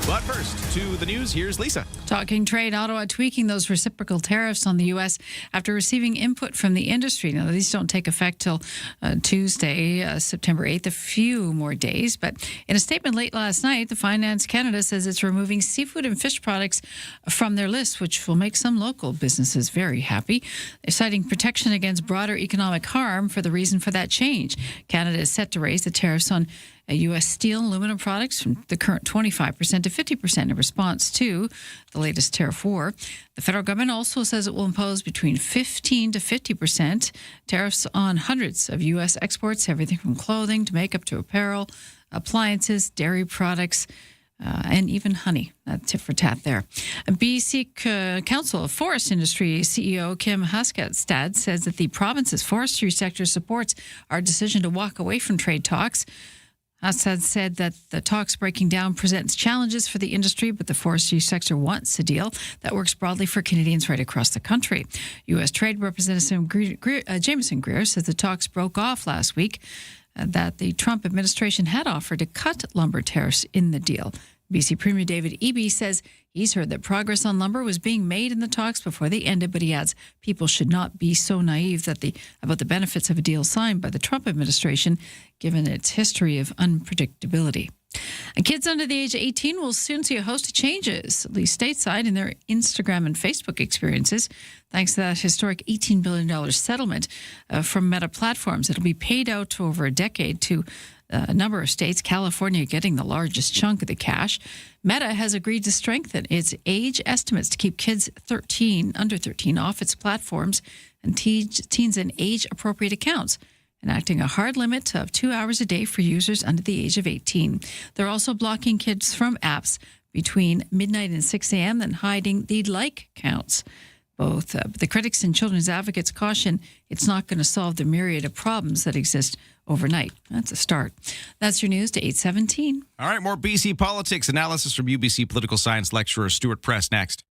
But first, to the news, here's Lisa. Talking trade, Ottawa tweaking those reciprocal tariffs on the U.S. after receiving input from the industry. Now, these don't take effect till Tuesday, September 8th, a few more days. But in a statement late last night, the Finance Canada says it's removing seafood and fish products from their list, which will make some local businesses very happy. They're citing protection against broader economic harm for the reason for that change. Canada is set to raise the tariffs on U.S. steel and aluminum products from the current 25% to 50% in response to the latest tariff war. The federal government also says it will impose between 15 to 50% tariffs on hundreds of U.S. exports, everything from clothing to makeup to apparel. appliances, dairy products, and even honey. Tit for tat there. BC Council of Forest Industry CEO Kim Haskestad says that the province's forestry sector supports our decision to walk away from trade talks. Haskestad said that the talks breaking down presents challenges for the industry, but the forestry sector wants a deal that works broadly for Canadians right across the country. U.S. Trade Representative Jameson Greer says the talks broke off last week, that the Trump administration had offered to cut lumber tariffs in the deal. BC Premier David Eby says he's heard that progress on lumber was being made in the talks before they ended, but he adds people should not be so naive about the benefits of a deal signed by the Trump administration, given its history of unpredictability. And kids under the age of 18 will soon see a host of changes, at least stateside, in their Instagram and Facebook experiences, thanks to that historic $18 billion settlement from Meta Platforms. It'll be paid out over a decade to a number of states, California getting the largest chunk of the cash. Meta has agreed to strengthen its age estimates to keep kids under 13 off its platforms and teens in age-appropriate accounts, enacting a hard limit of 2 hours a day for users under the age of 18. They're also blocking kids from apps between midnight and 6 a.m. and hiding the like counts. Both the critics and children's advocates caution it's not going to solve the myriad of problems that exist overnight. That's a start. That's your news to 8:17. All right, more BC politics analysis from UBC political science lecturer Stuart Press next.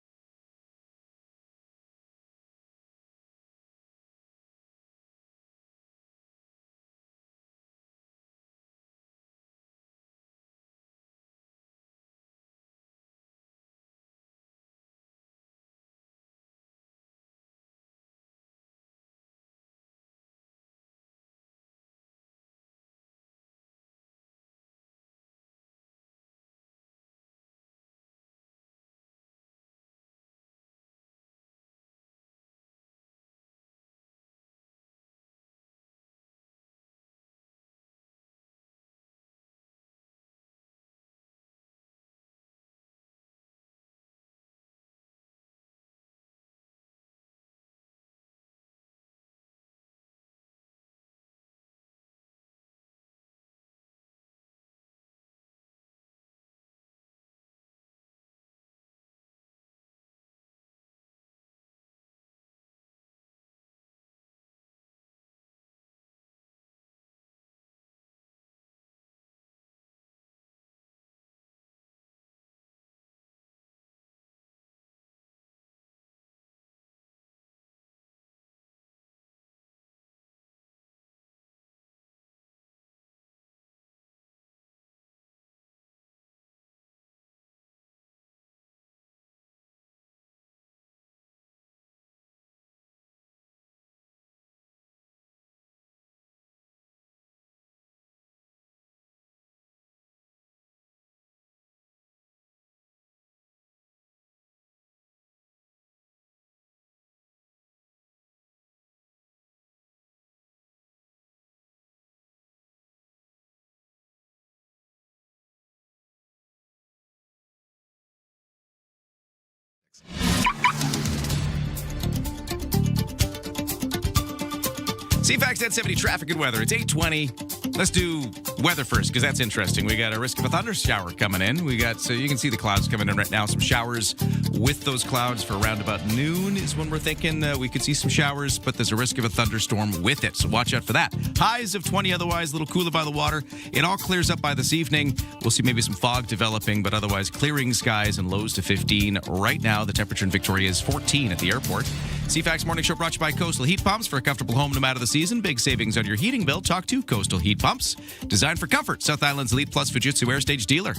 CFAX 1070 traffic and weather. It's 8:20. Let's do weather first, because that's interesting. We got a risk of a thunder shower coming in. So you can see the clouds coming in right now. Some showers with those clouds for around about noon is when we're thinking we could see some showers, but there's a risk of a thunderstorm with it. So watch out for that. Highs of 20 otherwise, a little cooler by the water. It all clears up by this evening. We'll see maybe some fog developing, but otherwise clearing skies and lows to 15. Right now, the temperature in Victoria is 14 at the airport. CFAX Morning Show brought to you by Coastal Heat Pumps. For a comfortable home no matter the season, big savings on your heating bill. Talk to Coastal Heat Pumps. Designed for comfort. South Island's Elite Plus Fujitsu Air Stage dealer.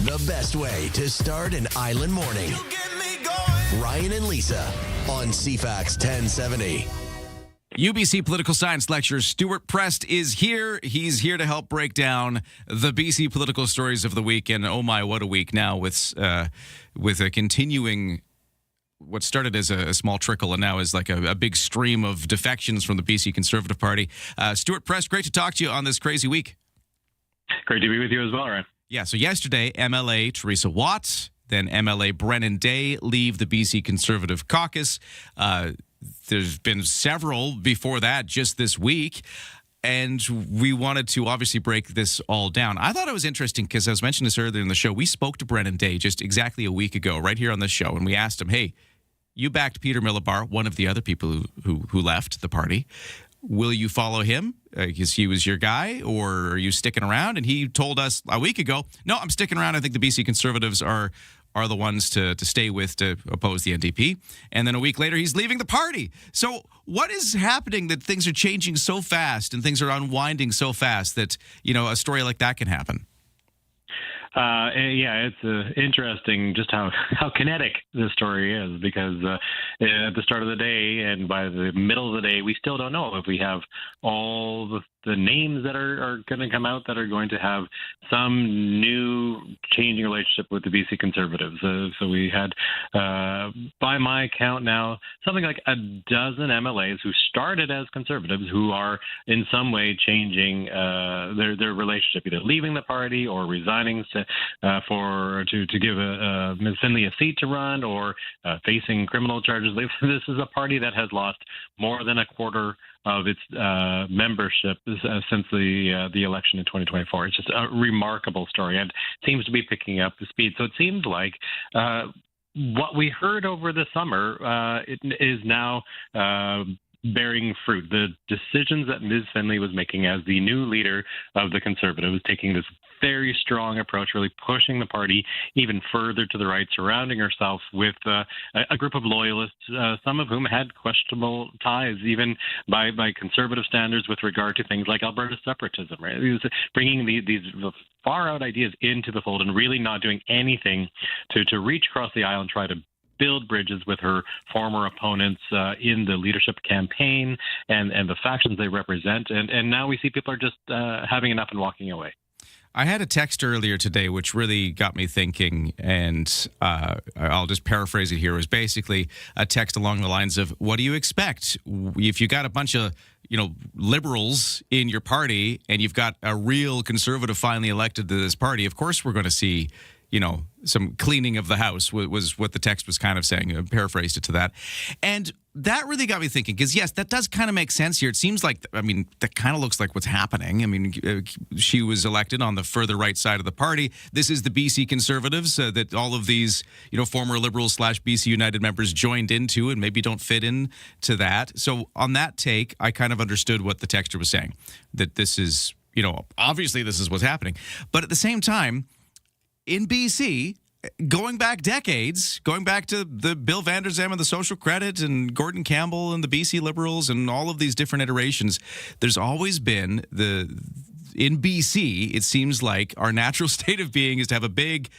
The best way to start an island morning. Ryan and Lisa on CFAX 1070. UBC political science lecturer Stuart Prest is here. He's here to help break down the BC political stories of the week. And oh my, what a week now with a continuing, what started as a small trickle and now is like a big stream of defections from the BC Conservative Party. Stuart Prest, great to talk to you on this crazy week. Great to be with you as well, Ryan. Yeah, so yesterday, MLA Teresa Watt, then MLA Brennan Day leave the BC Conservative Caucus. There's been several before that just this week. And we wanted to obviously break this all down. I thought it was interesting because I was mentioning this earlier in the show. We spoke to Brennan Day just exactly a week ago, right here on this show, and we asked him, hey, you backed Peter Millibar, one of the other people who left the party. Will you follow him? Because he was your guy, or are you sticking around? And he told us a week ago, no, I'm sticking around. I think the BC Conservatives are the ones to stay with to oppose the NDP. And then a week later, he's leaving the party. So what is happening that things are changing so fast and things are unwinding so fast that, a story like that can happen? Yeah, it's interesting just how kinetic this story is, because at the start of the day and by the middle of the day, we still don't know if we have all the names that are going to come out that are going to have some new changing relationship with the BC Conservatives. So we had, by my count now, something like a dozen MLAs who started as Conservatives who are in some way changing their relationship, either leaving the party or resigning to give Ms. Finley a seat to run, or facing criminal charges. This is a party that has lost more than a quarter of its membership since the election in 2024. It's just a remarkable story and seems to be picking up the speed. So it seems like what we heard over the summer it is now bearing fruit. The decisions that Ms. Finley was making as the new leader of the Conservatives, taking this very strong approach, really pushing the party even further to the right, surrounding herself with a group of loyalists, some of whom had questionable ties, even by Conservative standards, with regard to things like Alberta separatism. Right, he was bringing these far-out ideas into the fold and really not doing anything to reach across the aisle and try to build bridges with her former opponents in the leadership campaign and the factions they represent. And now we see people are just having enough and walking away. I had a text earlier today which really got me thinking, and I'll just paraphrase it here. It was basically a text along the lines of, what do you expect? If you got a bunch of liberals in your party and you've got a real conservative finally elected to this party, of course we're going to see some cleaning of the house, was what the text was kind of saying. I paraphrased it to that. And that really got me thinking, because, yes, that does kind of make sense here. It seems like, that kind of looks like what's happening. She was elected on the further right side of the party. This is the BC Conservatives that all of these, former Liberals / BC United members joined into and maybe don't fit into that. So on that take, I kind of understood what the texter was saying, that this is, obviously this is what's happening. But at the same time, in BC, going back decades, going back to the Bill Vander Zalm and the Social Credit and Gordon Campbell and the BC Liberals and all of these different iterations, there's always been in BC, it seems like our natural state of being is to have a big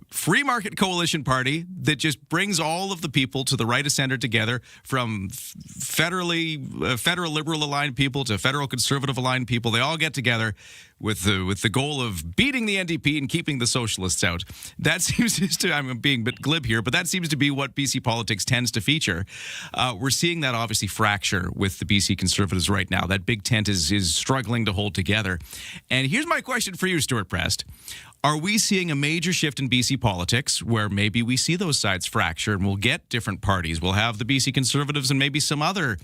free market coalition party that just brings all of the people to the right of center together, from federal liberal aligned people to federal conservative aligned people. They all get together with the goal of beating the NDP and keeping the socialists out. That seems to, I'm being a bit glib here, but that seems to be what BC politics tends to feature. We're seeing that obviously fracture with the BC Conservatives right now. That big tent is struggling to hold together. And here's my question for you, Stuart Prest. Are we seeing a major shift in BC politics where maybe we see those sides fracture and we'll get different parties? We'll have the BC Conservatives and maybe some other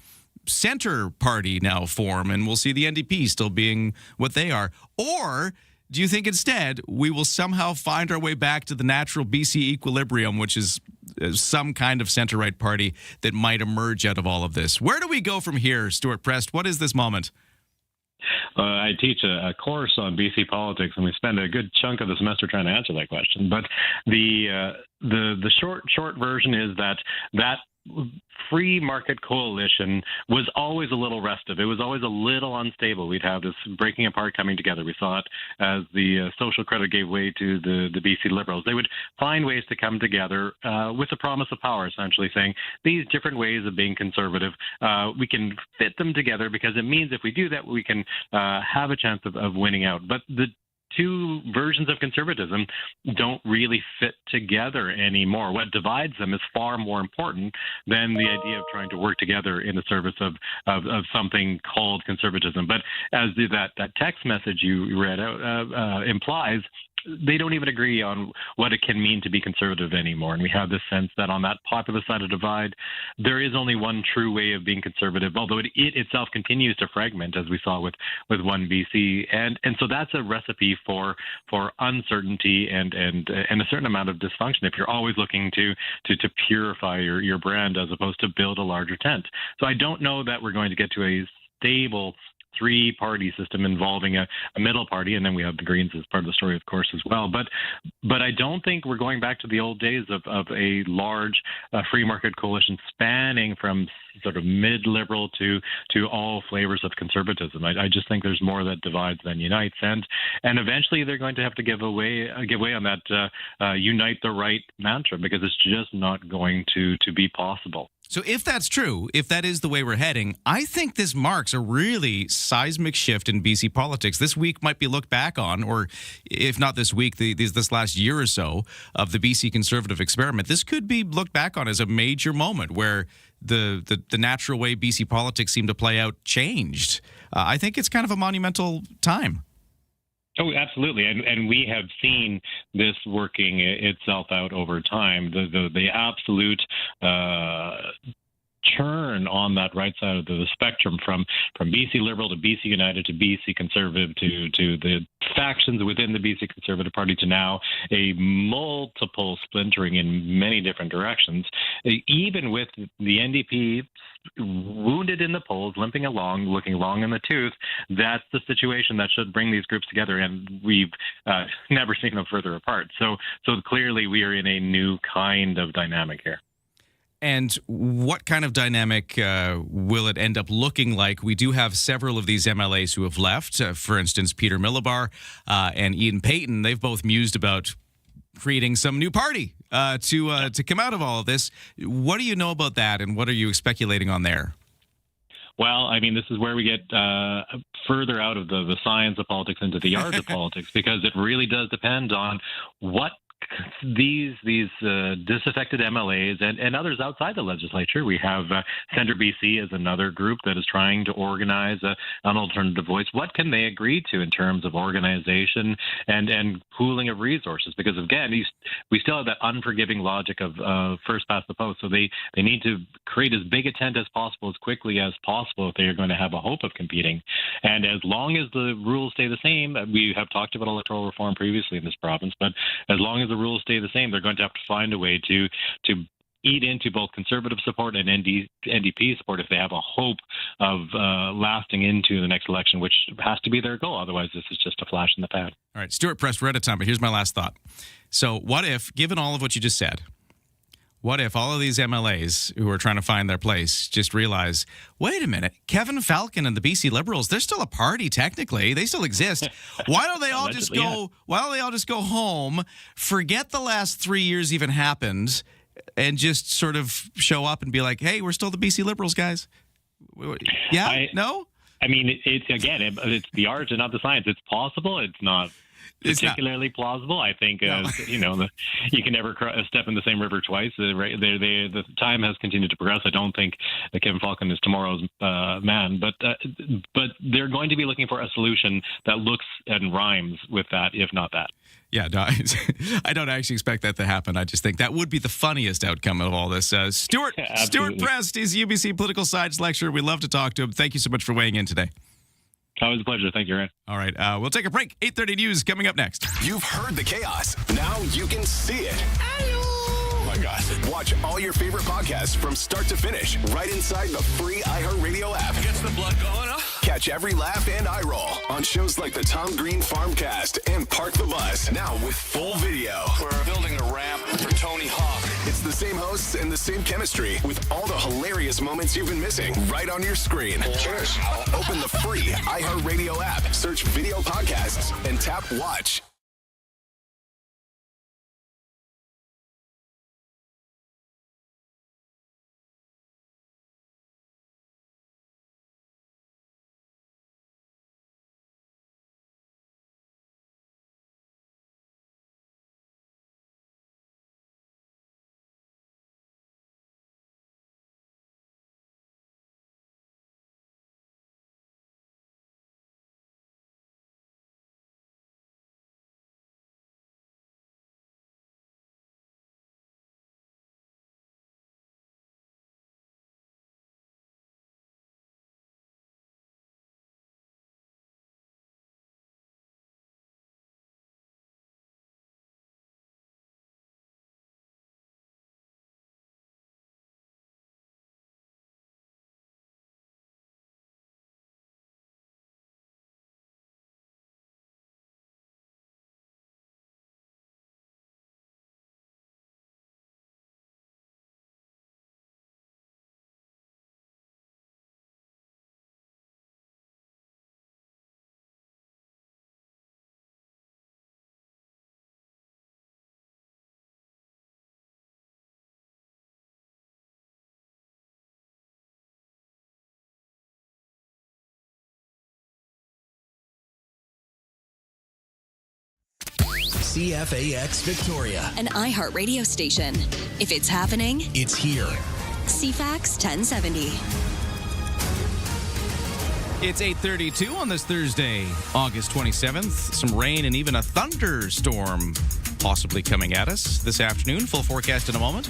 center party now form, and we'll see the NDP still being what they are? Or do you think instead we will somehow find our way back to the natural BC equilibrium, which is some kind of center-right party that might emerge out of all of this? Where do we go from here, Stuart Prest? What is this moment? I teach a course on BC politics, and we spend a good chunk of the semester trying to answer that question. But the short version is that free market coalition was always a little restive. It was always a little unstable. We'd have this breaking apart, coming together. We saw it as the social credit gave way to the BC Liberals. They would find ways to come together with the promise of power, essentially saying these different ways of being conservative, we can fit them together, because it means if we do that, we can have a chance of winning out. But the two versions of conservatism don't really fit together anymore. What divides them is far more important than the idea of trying to work together in the service of something called conservatism. But as that text message you read out implies, they don't even agree on what it can mean to be conservative anymore. And we have this sense that on that popular side of the divide, there is only one true way of being conservative, although it itself continues to fragment, as we saw with One BC. And so that's a recipe for uncertainty and a certain amount of dysfunction if you're always looking to purify your brand as opposed to build a larger tent. So I don't know that we're going to get to a stable three-party system involving a middle party, and then we have the Greens as part of the story, of course, as well. But I don't think we're going back to the old days of a large free market coalition spanning from sort of mid-liberal to all flavors of conservatism. I just think there's more that divides than unites, and eventually they're going to have to give way on that unite the right mantra, because it's just not going to be possible. So if that's true, if that is the way we're heading, I think this marks a really seismic shift in BC politics. This week might be looked back on, or if not this week, this last year or so of the BC Conservative experiment. This could be looked back on as a major moment where the natural way BC politics seemed to play out changed. I think it's kind of a monumental time. Oh, absolutely, and we have seen this working itself out over time. The absolute churn on that right side of the spectrum, from BC Liberal to BC United to BC Conservative to the factions within the BC Conservative Party to now a multiple splintering in many different directions. Even with the NDP wounded in the polls, limping along, looking long in the tooth, that's the situation that should bring these groups together, and we've never seen them further apart. So clearly we are in a new kind of dynamic here. And what kind of dynamic will it end up looking like? We do have several of these MLAs who have left. For instance, Peter Millibar and Ian Payton, they've both mused about creating some new party to come out of all of this. What do you know about that, and what are you speculating on there? Well, I mean, this is where we get further out of the science of politics into the art of politics, because it really does depend on what these disaffected MLAs and others outside the legislature. We have Centre BC as another group that is trying to organize an alternative voice. What can they agree to in terms of organization and pooling of resources? Because again, we still have that unforgiving logic of first past the post. So they need to create as big a tent as possible, as quickly as possible, if they are going to have a hope of competing. And as long as the rules stay the same, we have talked about electoral reform previously in this province, but as long as the rules stay the same, they're going to have to find a way to eat into both conservative support and NDP support if they have a hope of lasting into the next election, which has to be their goal. Otherwise, this is just a flash in the pan. All right, Stuart Press, we're out of time, but here's my last thought. So what if, given all of what you just said, what if all of these MLAs who are trying to find their place just realize, wait a minute, Kevin Falcon and the BC Liberals, they're still a party technically. They still exist. Why don't they all just go? Why don't they all just go home, forget the last 3 years even happened, and just sort of show up and be like, hey, we're still the BC Liberals, guys? Yeah? No? I mean, it's the art and not the science. It's possible. It's not particularly plausible. I think, you can never step in the same river twice. The time has continued to progress. I don't think that Kevin Falcon is tomorrow's man, but they're going to be looking for a solution that looks and rhymes with that, if not that. Yeah, no, I don't actually expect that to happen. I just think that would be the funniest outcome of all this. Stuart Prest is UBC Political Science Lecturer. We love to talk to him. Thank you so much for weighing in today. Always a pleasure. Thank you, Ryan. All right, we'll take a break. 8:30 News coming up next. You've heard the chaos. Now you can see it. Oh my God. Watch all your favorite podcasts from start to finish right inside the free iHeartRadio app. Gets the blood going, huh? Catch every laugh and eye roll on shows like the Tom Green Farmcast and Park the Bus. Now with full video. We're building a ramp for Tony Hawk. It's the same hosts and the same chemistry with all the hilarious moments you've been missing right on your screen. Cheers. Open the free iHeartRadio app, search video podcasts, and tap watch. CFAX Victoria. An iHeart radio station. If it's happening, It's here. CFAX 1070. It's 8:32 on this Thursday, August 27th. Some rain and even a thunderstorm possibly coming at us this afternoon. Full forecast in a moment.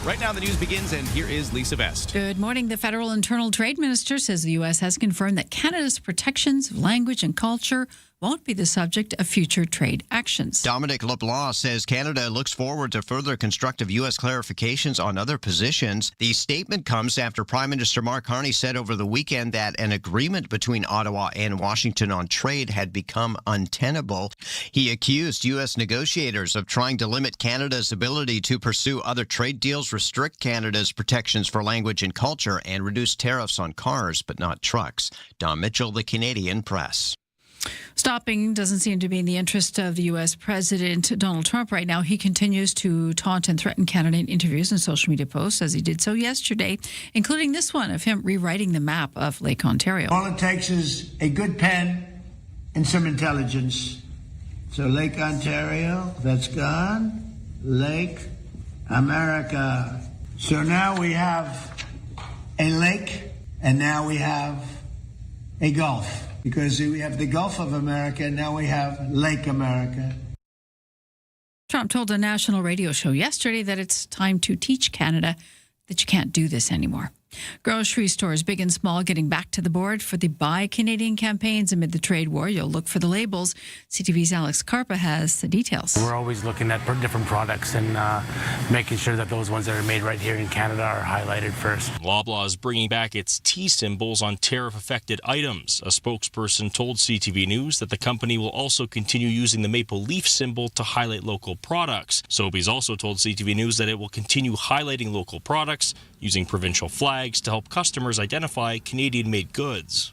Right now, the news begins, and here is Lisa Vest. Good morning. The federal internal trade minister says the U.S. has confirmed that Canada's protections of language and culture won't be the subject of future trade actions. Dominic LeBlanc says Canada looks forward to further constructive U.S. clarifications on other positions. The statement comes after Prime Minister Mark Carney said over the weekend that an agreement between Ottawa and Washington on trade had become untenable. He accused U.S. negotiators of trying to limit Canada's ability to pursue other trade deals, restrict Canada's protections for language and culture, and reduce tariffs on cars but not trucks. Don Mitchell, The Canadian Press. Stopping doesn't seem to be in the interest of the U.S. President Donald Trump right now. He continues to taunt and threaten Canada in interviews and social media posts, as he did so yesterday, including this one of him rewriting the map of Lake Ontario. All it takes is a good pen and some intelligence. So Lake Ontario, that's gone. Lake America. So now we have a lake, and now we have a gulf. Because we have the Gulf of America, and now we have Lake America. Trump told a national radio show yesterday that it's time to teach Canada that you can't do this anymore. Grocery stores, big and small, getting back to the board for the Buy Canadian campaigns amid the trade war. You'll look for the labels. CTV's Alex Carpa has the details. We're always looking at different products and making sure that those ones that are made right here in Canada are highlighted first. Loblaw is bringing back its T symbols on tariff-affected items. A spokesperson told CTV News that the company will also continue using the maple leaf symbol to highlight local products. Sobeys also told CTV News that it will continue highlighting local products using provincial flags to help customers identify Canadian-made goods.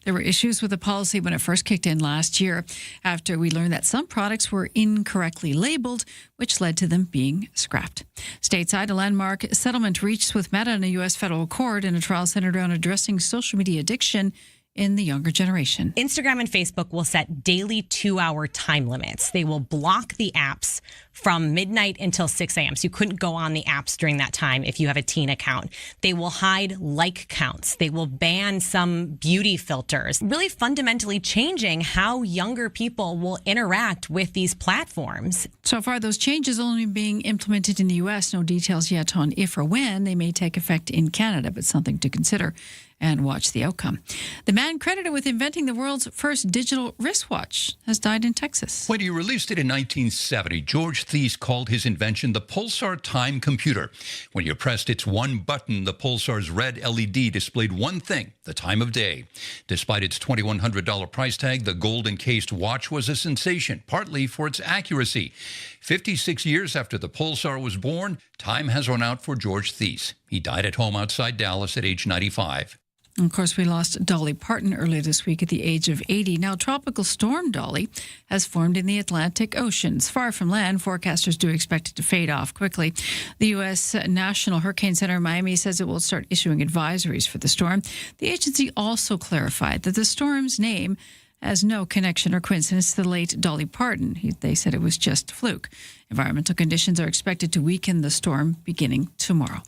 There were issues with the policy when it first kicked in last year after we learned that some products were incorrectly labeled, which led to them being scrapped. Stateside, a landmark settlement reached with Meta in a U.S. federal court in a trial centered around addressing social media addiction in the younger generation. Instagram and Facebook will set daily 2-hour time limits. They will block the apps from midnight until 6 a.m. So you couldn't go on the apps during that time if you have a teen account. They will hide like counts. They will ban some beauty filters, really fundamentally changing how younger people will interact with these platforms. So far, those changes only being implemented in the U.S. No details yet on if or when they may take effect in Canada, but something to consider and watch the outcome. The man credited with inventing the world's first digital wristwatch has died in Texas. When he released it in 1970, George Thies called his invention the Pulsar Time Computer. When you pressed its one button, the Pulsar's red LED displayed one thing, the time of day. Despite its $2,100 price tag, the gold-encased watch was a sensation, partly for its accuracy. 56 years after the Pulsar was born, time has run out for George Thies. He died at home outside Dallas at age 95. And of course, we lost Dolly Parton earlier this week at the age of 80. Now, Tropical Storm Dolly has formed in the Atlantic Ocean. It's far from land. Forecasters do expect it to fade off quickly. The U.S. National Hurricane Center in Miami says it will start issuing advisories for the storm. The agency also clarified that the storm's name has no connection or coincidence to the late Dolly Parton. They said it was just a fluke. Environmental conditions are expected to weaken the storm beginning tomorrow.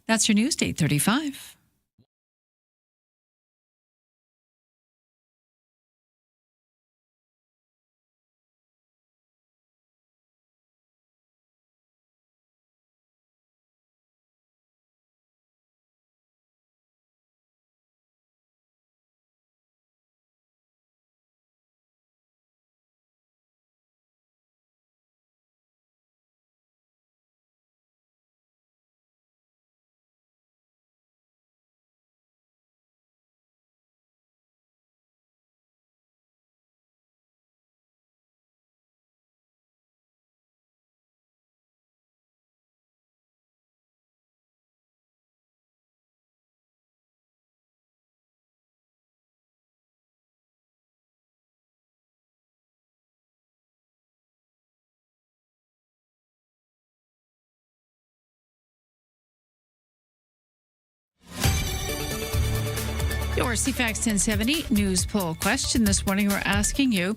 That's your news, 8:35. Our CFAX 1070 news poll question this morning, we're asking you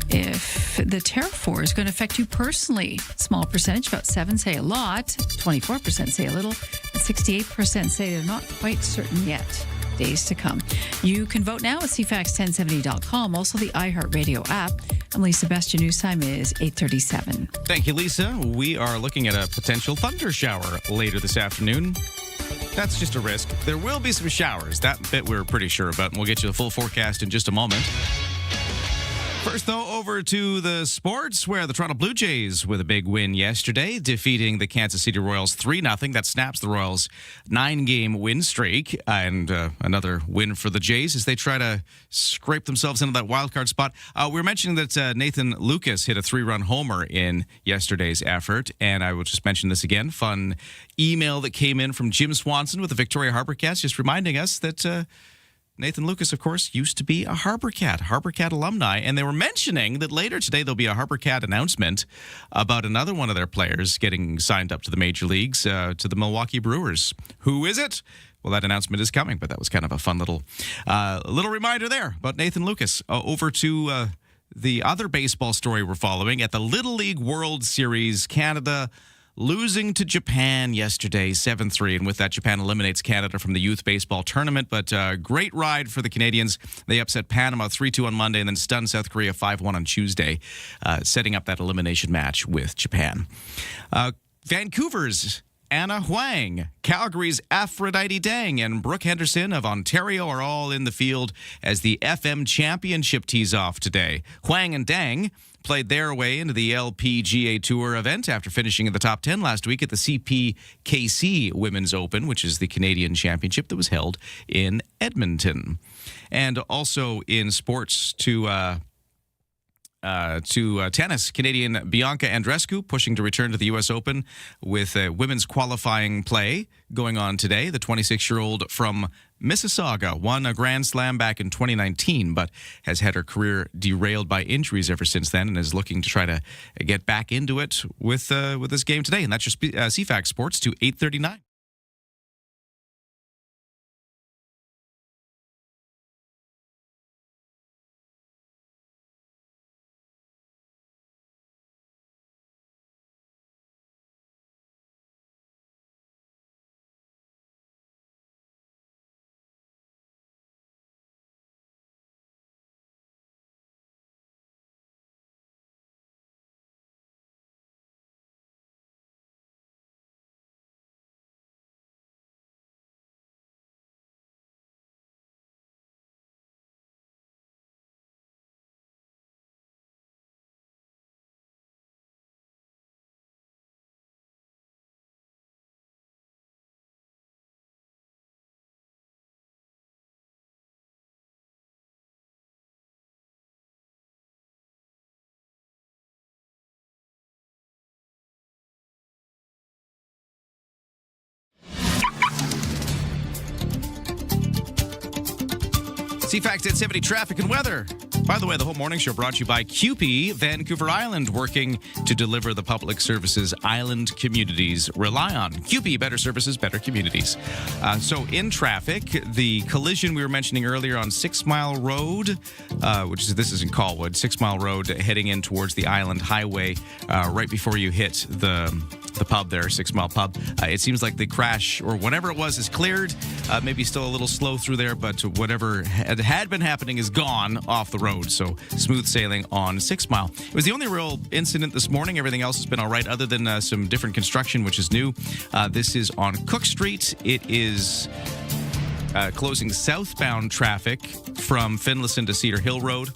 if the tariff war is going to affect you personally. Small percentage, about 7 say a lot, 24% say a little, and 68% say they're not quite certain yet. Days to come. You can vote now at CFAX1070.com, also the iHeartRadio app. I'm Lisa Best. Your news time is 8:37. Thank you, Lisa. We are looking at a potential thunder shower later this afternoon. That's just a risk. There will be some showers. That bit we're pretty sure about, and we'll get you the full forecast in just a moment. First, though, over to the sports, where the Toronto Blue Jays with a big win yesterday, defeating the Kansas City Royals 3-0. That snaps the Royals' 9-game win streak, and another win for the Jays as they try to scrape themselves into that wild card spot. We were mentioning that Nathan Lucas hit a 3-run homer in yesterday's effort, and I will just mention this again. Fun email that came in from Jim Swanson with the Victoria HarborCast, just reminding us that Nathan Lucas, of course, used to be a HarborCat alumni, and they were mentioning that later today there'll be a HarborCat announcement about another one of their players getting signed up to the major leagues, to the Milwaukee Brewers. Who is it? Well, that announcement is coming, but that was kind of a fun little reminder there about Nathan Lucas. Over to the other baseball story we're following at the Little League World Series, Canada losing to Japan yesterday, 7-3, and with that, Japan eliminates Canada from the youth baseball tournament. But great ride for the Canadians. They upset Panama 3-2 on Monday and then stunned South Korea 5-1 on Tuesday, setting up that elimination match with Japan. Vancouver's Anna Huang, Calgary's Aphrodite Dang, and Brooke Henderson of Ontario are all in the field as the FM Championship tees off today. Huang and Dang played their way into the LPGA Tour event after finishing in the top 10 last week at the CPKC Women's Open, which is the Canadian Championship that was held in Edmonton. And also in sports to tennis, Canadian Bianca Andreescu pushing to return to the U.S. Open with a women's qualifying play going on today. The 26-year-old from Mississauga won a Grand Slam back in 2019, but has had her career derailed by injuries ever since then and is looking to try to get back into it with this game today. And that's just CFAX Sports to 8:39. CFAX 1070 traffic and weather. By the way, the whole morning show brought to you by CUPE, Vancouver Island, working to deliver the public services island communities rely on. CUPE, better services, better communities. So in traffic, the collision we were mentioning earlier on 6 Mile Road, this is in Colwood, 6 Mile Road heading in towards the Island Highway, right before you hit the pub there, 6 Mile Pub. It seems like the crash or whatever it was is cleared. Maybe still a little slow through there, but whatever had been happening is gone off the road. So smooth sailing on 6 Mile. It was the only real incident this morning. Everything else has been all right other than some different construction, which is new. This is on Cook Street. It is closing southbound traffic from Finlayson to Cedar Hill Road.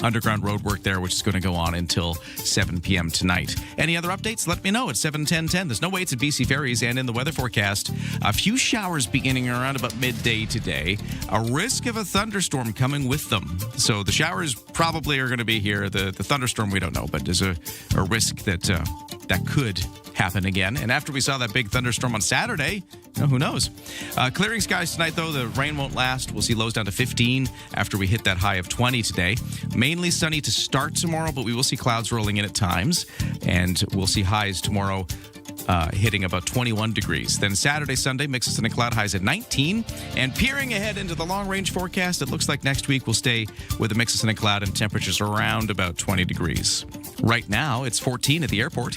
Underground road work there, which is going to go on until 7 p.m. tonight. Any other updates? Let me know at 71010. There's no waits at BC Ferries, and in the weather forecast, a few showers beginning around about midday today. A risk of a thunderstorm coming with them. So the showers probably are going to be here. The thunderstorm, we don't know, but there's a risk that that could happen again. And after we saw that big thunderstorm on Saturday, who knows? Clearing skies tonight, though. The rain won't last. We'll see lows down to 15 after we hit that high of 20 today. Mainly sunny to start tomorrow, but we will see clouds rolling in at times. And we'll see highs tomorrow hitting about 21 degrees. Then Saturday, Sunday, mixes and cloud, highs at 19. And peering ahead into the long-range forecast, it looks like next week we'll stay with a mixes and cloud and temperatures around about 20 degrees. Right now, it's 14 at the airport.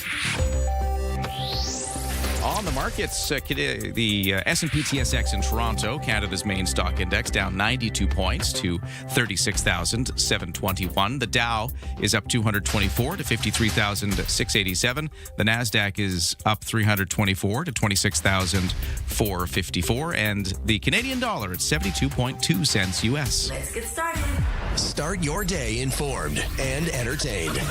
On the markets, the S&P TSX in Toronto, Canada's main stock index, down 92 points to 36,721. The Dow is up 224 to 53,687. The Nasdaq is up 324 to 26,454. And the Canadian dollar at 72.2 cents US. Let's get started. Start your day informed and entertained.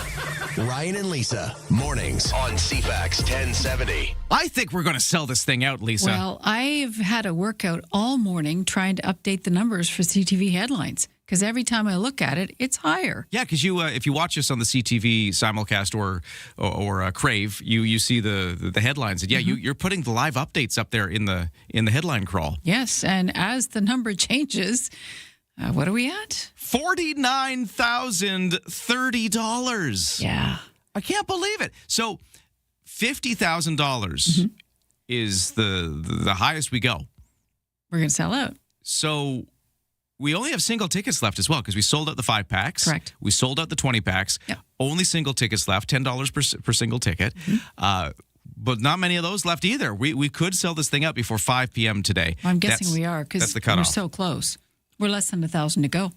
Ryan and Lisa, mornings on CFAX 1070. I think we're going to sell this thing out, Lisa. Well, I've had a workout all morning trying to update the numbers for CTV headlines because every time I look at it, it's higher. Yeah, because if you watch us on the CTV simulcast or Crave, you see the headlines. And yeah, you're putting the live updates up there in the headline crawl. Yes, and as the number changes, what are we at? $49,030. Yeah. I can't believe it. So $50,000 is the highest we go. We're going to sell out. So we only have single tickets left as well because we sold out the 5-packs. Correct. We sold out the 20-packs. Yep. Only single tickets left, $10 per single ticket. But not many of those left either. We could sell this thing out before 5 p.m. today. Well, I'm guessing we are because we're so close. We're less than 1,000 to go.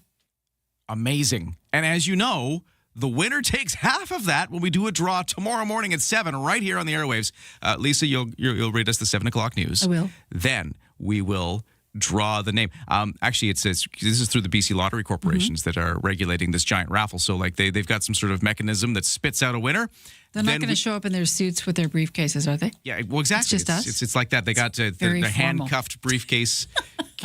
Amazing. And as you know, the winner takes half of that when we do a draw tomorrow morning at 7 right here on the airwaves. Lisa, you'll read us the 7 o'clock news. I will. Then we will draw the name. Actually, it says this is through the BC Lottery Corporations that are regulating this giant raffle. So like they've got some sort of mechanism that spits out a winner. They're not going to show up in their suits with their briefcases, are they? Yeah, well, exactly. It's just us. It's like that. They got the handcuffed briefcase.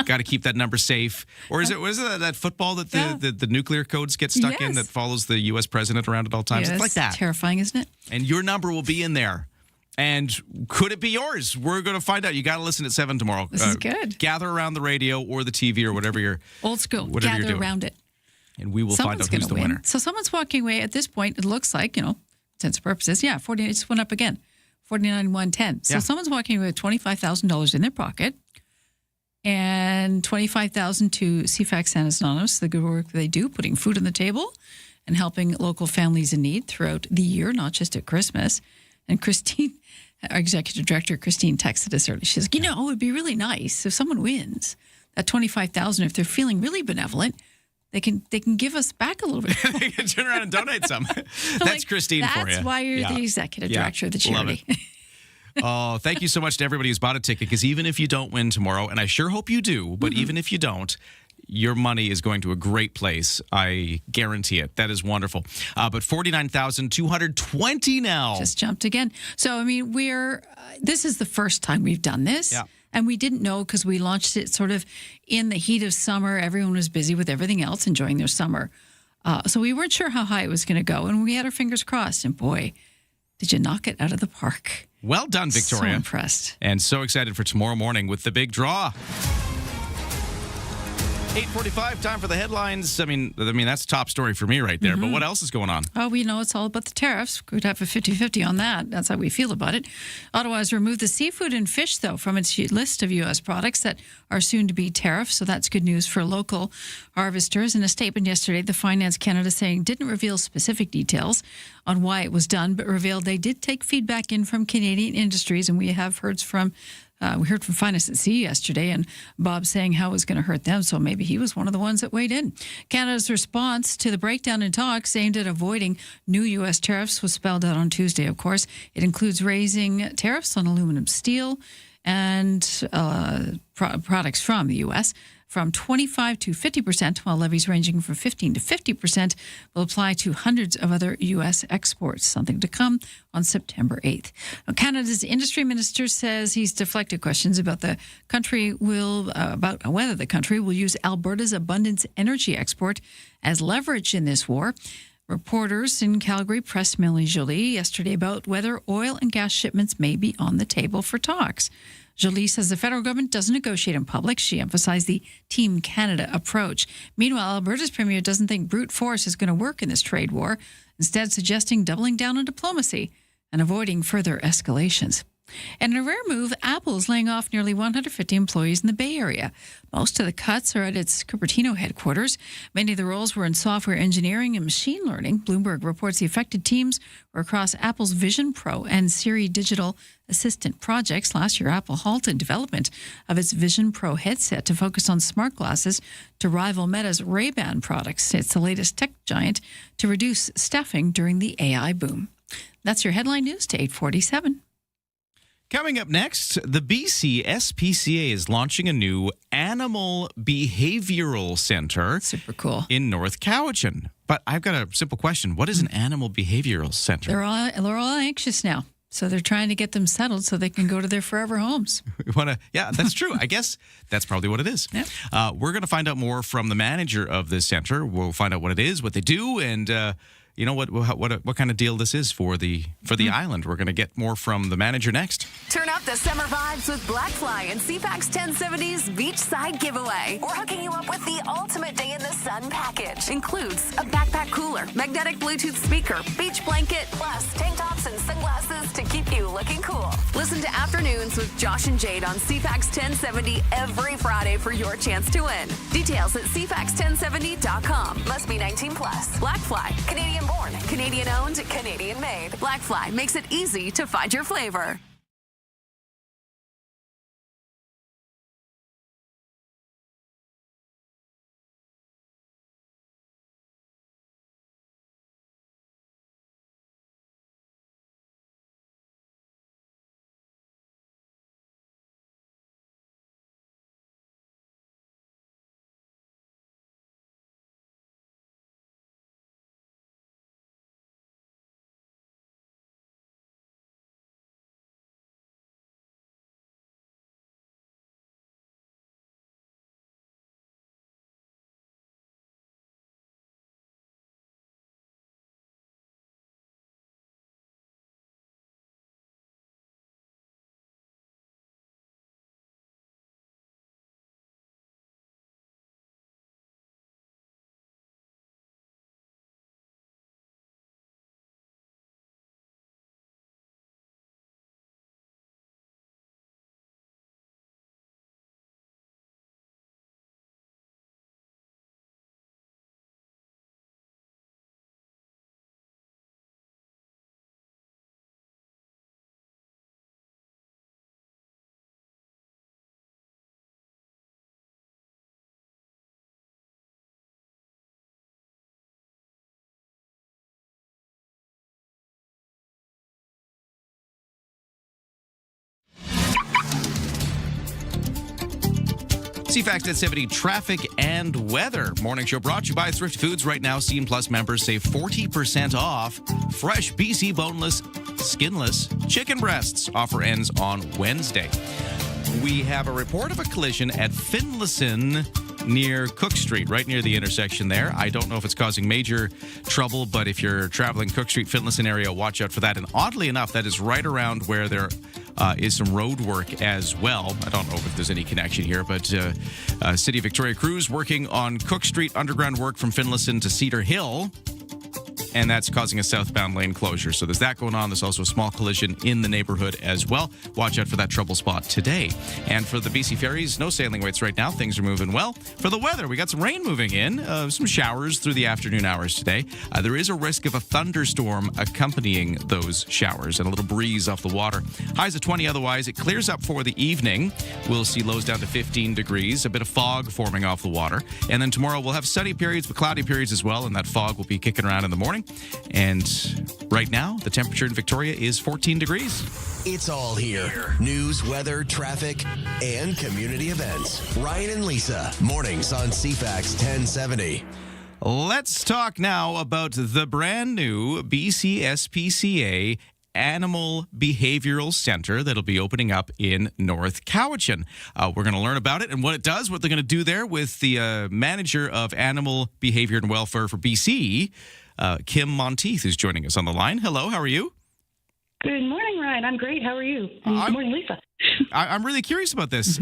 Got to keep that number safe. Or is it that football that the nuclear codes get stuck in that follows the U.S. president around at all times? Yeah, it's like that. Terrifying, isn't it? And your number will be in there. And could it be yours? We're going to find out. You got to listen at 7 tomorrow. This is good. Gather around the radio or the TV or whatever you're... Old school. Whatever Gather you're doing. around it. And we will find out who's the winner. So someone's walking away at this point. It looks like, sense of purposes. Yeah, 40. It just went up again. 49,110. So someone's walking away with $25,000 in their pocket. And $25,000 to CFAX Anonymous, the good work they do, putting food on the table and helping local families in need throughout the year, not just at Christmas. And Christine, our executive director, Christine, texted us early. She's like, it would be really nice if someone wins that $25,000. If they're feeling really benevolent, they can give us back a little bit. They can turn around and donate some. That's Christine for you. That's why you're the executive director of the charity. Love it. Oh, thank you so much to everybody who's bought a ticket, because even if you don't win tomorrow, and I sure hope you do, but even if you don't, your money is going to a great place. I guarantee it. That is wonderful. But 49,220 now. Just jumped again. So, this is the first time we've done this. Yeah. And we didn't know because we launched it sort of in the heat of summer. Everyone was busy with everything else, enjoying their summer. So we weren't sure how high it was going to go. And we had our fingers crossed. And boy, did you knock it out of the park. Well done, Victoria. So impressed. And so excited for tomorrow morning with the big draw. 8:45, time for the headlines. I mean, that's top story for me right there. But what else is going on? Oh, we know it's all about the tariffs. We'd have a 50-50 on that. That's how we feel about it. Ottawa has removed the seafood and fish, though, from its list of U.S. products that are soon to be tariffed. So that's good news for local harvesters. In a statement yesterday, the Finance Canada didn't reveal specific details on why it was done, but revealed they did take feedback in from Canadian industries, and we have heard from Finance at Sea yesterday, and Bob saying how it was going to hurt them, so maybe he was one of the ones that weighed in. Canada's response to the breakdown in talks aimed at avoiding new U.S. tariffs was spelled out on Tuesday, of course. It includes raising tariffs on aluminum, steel, and products from the U.S. from 25% to 50%, while levies ranging from 15% to 50% will apply to hundreds of other U.S. exports, something to come on September 8th. Now, Canada's industry minister says he's deflected questions about whether the country will use Alberta's abundant energy export as leverage in this war. Reporters in Calgary pressed Melanie Joly yesterday about whether oil and gas shipments may be on the table for talks. Joly says the federal government doesn't negotiate in public. She emphasized the Team Canada approach. Meanwhile, Alberta's premier doesn't think brute force is going to work in this trade war, instead suggesting doubling down on diplomacy and avoiding further escalations. And in a rare move, Apple is laying off nearly 150 employees in the Bay Area. Most of the cuts are at its Cupertino headquarters. Many of the roles were in software engineering and machine learning. Bloomberg reports the affected teams were across Apple's Vision Pro and Siri digital assistant projects. Last year, Apple halted development of its Vision Pro headset to focus on smart glasses to rival Meta's Ray-Ban products. It's the latest tech giant to reduce staffing during the AI boom. That's your headline news to 8:47. Coming up next, the BC SPCA is launching a new Animal Behavioral Center. Super cool. In North Cowichan. But I've got a simple question. What is an Animal Behavioral Center? They're all anxious now. So they're trying to get them settled so they can go to their forever homes. Yeah, that's true. I guess that's probably what it is. Yeah. We're going to find out more from the manager of this center. We'll find out what it is, what they do, and you know what kind of deal this is for the island. We're going to get more from the manager next. Turn up the summer vibes with Blackfly and CFAX 1070's Beachside Giveaway. We're hooking you up with the ultimate day in the sun package. Includes a backpack cooler, magnetic Bluetooth speaker, beach blanket, plus tank tops and sunglasses to keep you looking cool. Listen to Afternoons with Josh and Jade on CFAX 1070 every Friday for your chance to win. Details at CFAX1070.com. Must be 18 plus. Blackfly, Canadian born, Canadian owned, Canadian made. Blackfly makes it easy to find your flavor. CFAX 1070 traffic and weather. Morning show brought to you by Thrift Foods. Right now, Scene Plus members save 40% off fresh BC boneless, skinless chicken breasts. Offer ends on Wednesday. We have a report of a collision at Finlayson near Cook Street, right near the intersection there. I don't know if it's causing major trouble, but if you're traveling Cook Street, Finlayson area, watch out for that. And oddly enough, that is right around where there is some road work as well. I don't know if there's any connection here, but City of Victoria crews working on Cook Street underground work from Finlayson to Cedar Hill. And that's causing a southbound lane closure. So there's that going on. There's also a small collision in the neighborhood as well. Watch out for that trouble spot today. And for the BC ferries, no sailing waits right now. Things are moving well. For the weather, we got some rain moving in, some showers through the afternoon hours today. There is a risk of a thunderstorm accompanying those showers and a little breeze off the water. Highs of 20 otherwise. It clears up for the evening. We'll see lows down to 15 degrees, a bit of fog forming off the water. And then tomorrow we'll have sunny periods but cloudy periods as well, and that fog will be kicking around in the morning. And right now, the temperature in Victoria is 14 degrees. It's all here. News, weather, traffic, and community events. Ryan and Lisa, mornings on CFAX 1070. Let's talk now about the brand new BC SPCA Animal Behavioral Center that'll be opening up in North Cowichan. We're going to learn about it and what it does, what they're going to do there with the manager of Animal Behavior and Welfare for BC, Kim Monteith, who's joining us on the line. Hello, how are you? Good morning, Ryan. I'm great. How are you? And good morning, Lisa. I'm really curious about this.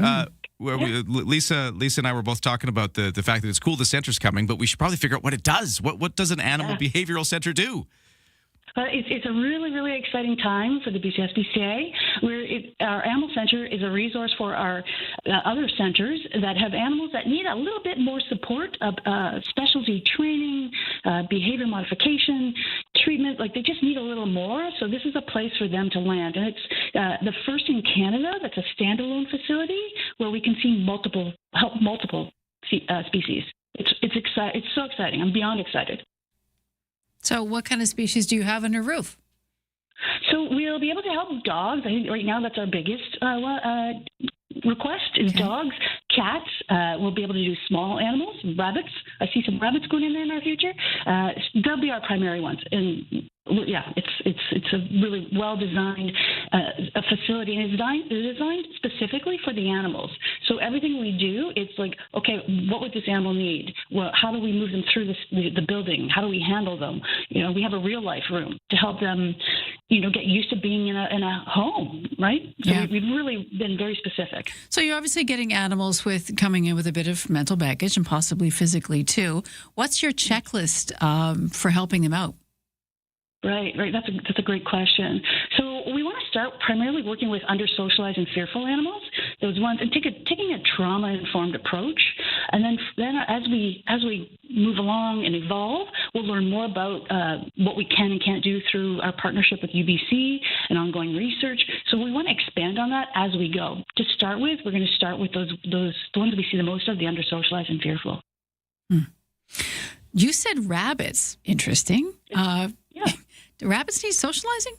Lisa and I were both talking about the fact that it's cool the center's coming, but we should probably figure out what it does. What does an animal behavioral center do? But it's a really, really exciting time for the BC SPCA. Our Animal Center is a resource for our other centers that have animals that need a little bit more support, specialty training, behavior modification, treatment. Like, they just need a little more. So this is a place for them to land. And it's the first in Canada that's a standalone facility where we can see help multiple species. It's so exciting. I'm beyond excited. So what kind of species do you have under roof? So we'll be able to help dogs. I think right now that's our biggest request is dogs, cats. We'll be able to do small animals, rabbits. I see some rabbits going in there in our future. They'll be our primary ones. And yeah, it's a really well-designed a facility, and it's designed specifically for the animals. So everything we do, it's like, okay, what would this animal need? Well, how do we move them through the building? How do we handle them? We have a real-life room to help them, get used to being in a home, right? So we've really been very specific. So you're obviously getting animals coming in with a bit of mental baggage and possibly physically too. What's your checklist for helping them out? Right. That's a great question. So we want to start primarily working with under-socialized and fearful animals, those ones, and taking a trauma-informed approach. And then as we move along and evolve, we'll learn more about what we can and can't do through our partnership with UBC and ongoing research. So we want to expand on that as we go. To start with, we're going to start with the ones we see the most of, the under-socialized and fearful. You said rabbits. Interesting. Do rabbits need socializing?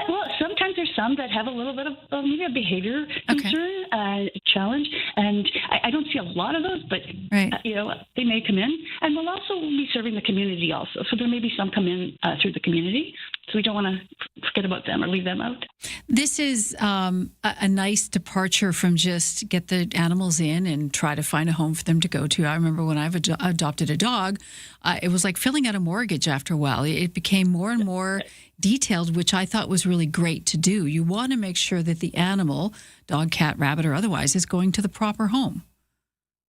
Well, sometimes there's some that have a little bit of maybe a behavior concern, challenge, and I don't see a lot of those, but they may come in, and we'll also be serving the community also. So there may be some come in through the community, so we don't want to forget about them or leave them out. This is a nice departure from just get the animals in and try to find a home for them to go to. I remember when I've adopted a dog, it was like filling out a mortgage after a while. It became more and more detailed, which I thought was really great to do. You want to make sure that the animal, dog, cat, rabbit, or otherwise, is going to the proper home.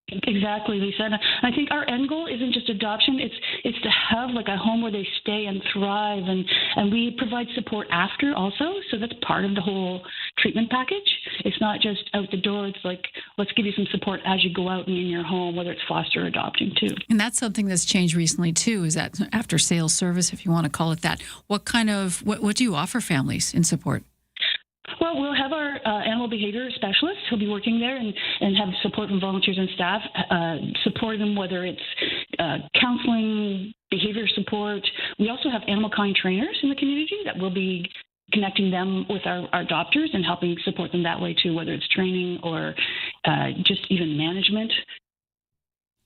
Exactly, Lisa. And I think our end goal isn't just adoption. It's to have like a home where they stay and thrive, and we provide support after also. So that's part of the whole treatment package. It's not just out the door. It's like, let's give you some support as you go out and in your home, whether it's foster or adopting too. And that's something that's changed recently too, is that after sales service, if you want to call it that. What do you offer families in support? Well, we'll have our animal behavior specialist who'll be working there and have support from volunteers and staff, support them, whether it's counseling, behavior support. We also have animal kind trainers in the community that will be connecting them with our adopters and helping support them that way too, whether it's training or just even management.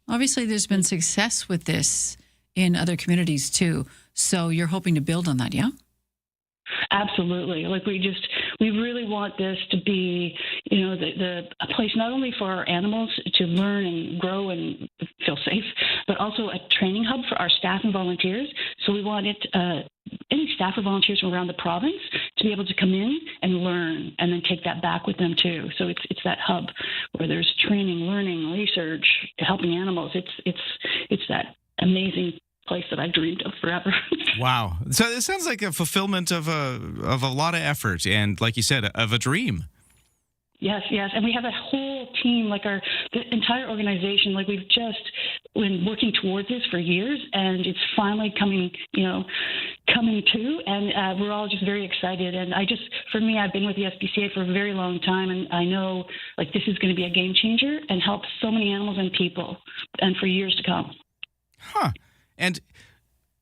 Obviously, there's been success with this in other communities too. So you're hoping to build on that, yeah? Absolutely. Like we really want this to be, a place not only for our animals to learn and grow and feel safe, but also a training hub for our staff and volunteers. So we want any staff or volunteers from around the province to be able to come in and learn and then take that back with them too. So it's that hub where there's training, learning, research, helping animals. It's that amazing place that I've dreamed of forever. Wow. So it sounds like a fulfillment of a lot of effort and, like you said, of a dream. Yes. And we have a whole team, like the entire organization, like we've just been working towards this for years, and it's finally coming to, and we're all just very excited. And for me, I've been with the SPCA for a very long time, and I know like this is going to be a game changer and help so many animals and people, and for years to come. Huh. And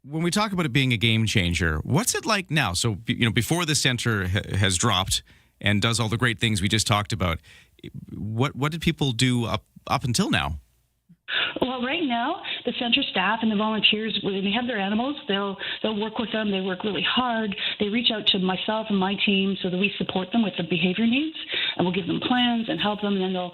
when we talk about it being a game changer, what's it like now? So, before the center has dropped and does all the great things we just talked about, what did people do up until now? Well, right now, the center staff and the volunteers, when they have their animals, they'll work with them. They work really hard. They reach out to myself and my team so that we support them with their behavior needs, and we'll give them plans and help them. And then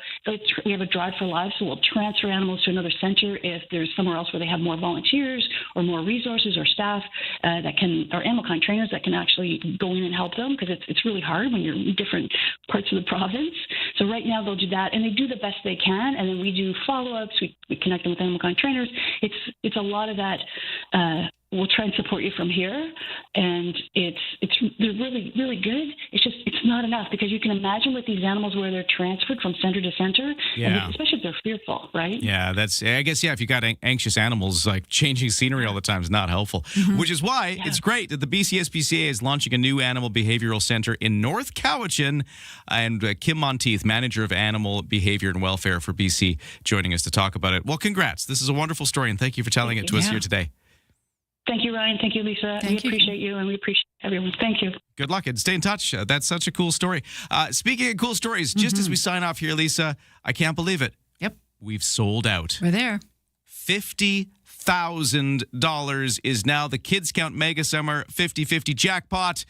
we have a drive for life, so we'll transfer animals to another center if there's somewhere else where they have more volunteers or more resources or staff or animal kind trainers that can actually go in and help them, because it's really hard when you're in different parts of the province. So right now they'll do that, and they do the best they can, and then we do follow-ups. We connect them with animal kind trainers. It's a lot of that we'll try and support you from here. And they're really, really good. It's not enough, because you can imagine with these animals where they're transferred from center to center, and especially if they're fearful, right? Yeah, if you got anxious animals, like changing scenery all the time is not helpful, which is why it's great that the BCSPCA is launching a new animal behavioral center in North Cowichan, and Kim Monteith, manager of animal behavior and welfare for BC, joining us to talk about it. Well, congrats. This is a wonderful story, and thank you for telling it to us here today. Thank you, Ryan. Thank you, Lisa. We appreciate you, and we appreciate everyone. Thank you. Good luck, and stay in touch. That's such a cool story. Speaking of cool stories, just as we sign off here, Lisa, I can't believe it. Yep. We've sold out. We're there. $50,000 is now the Kids Count Mega Summer 50/50 jackpot.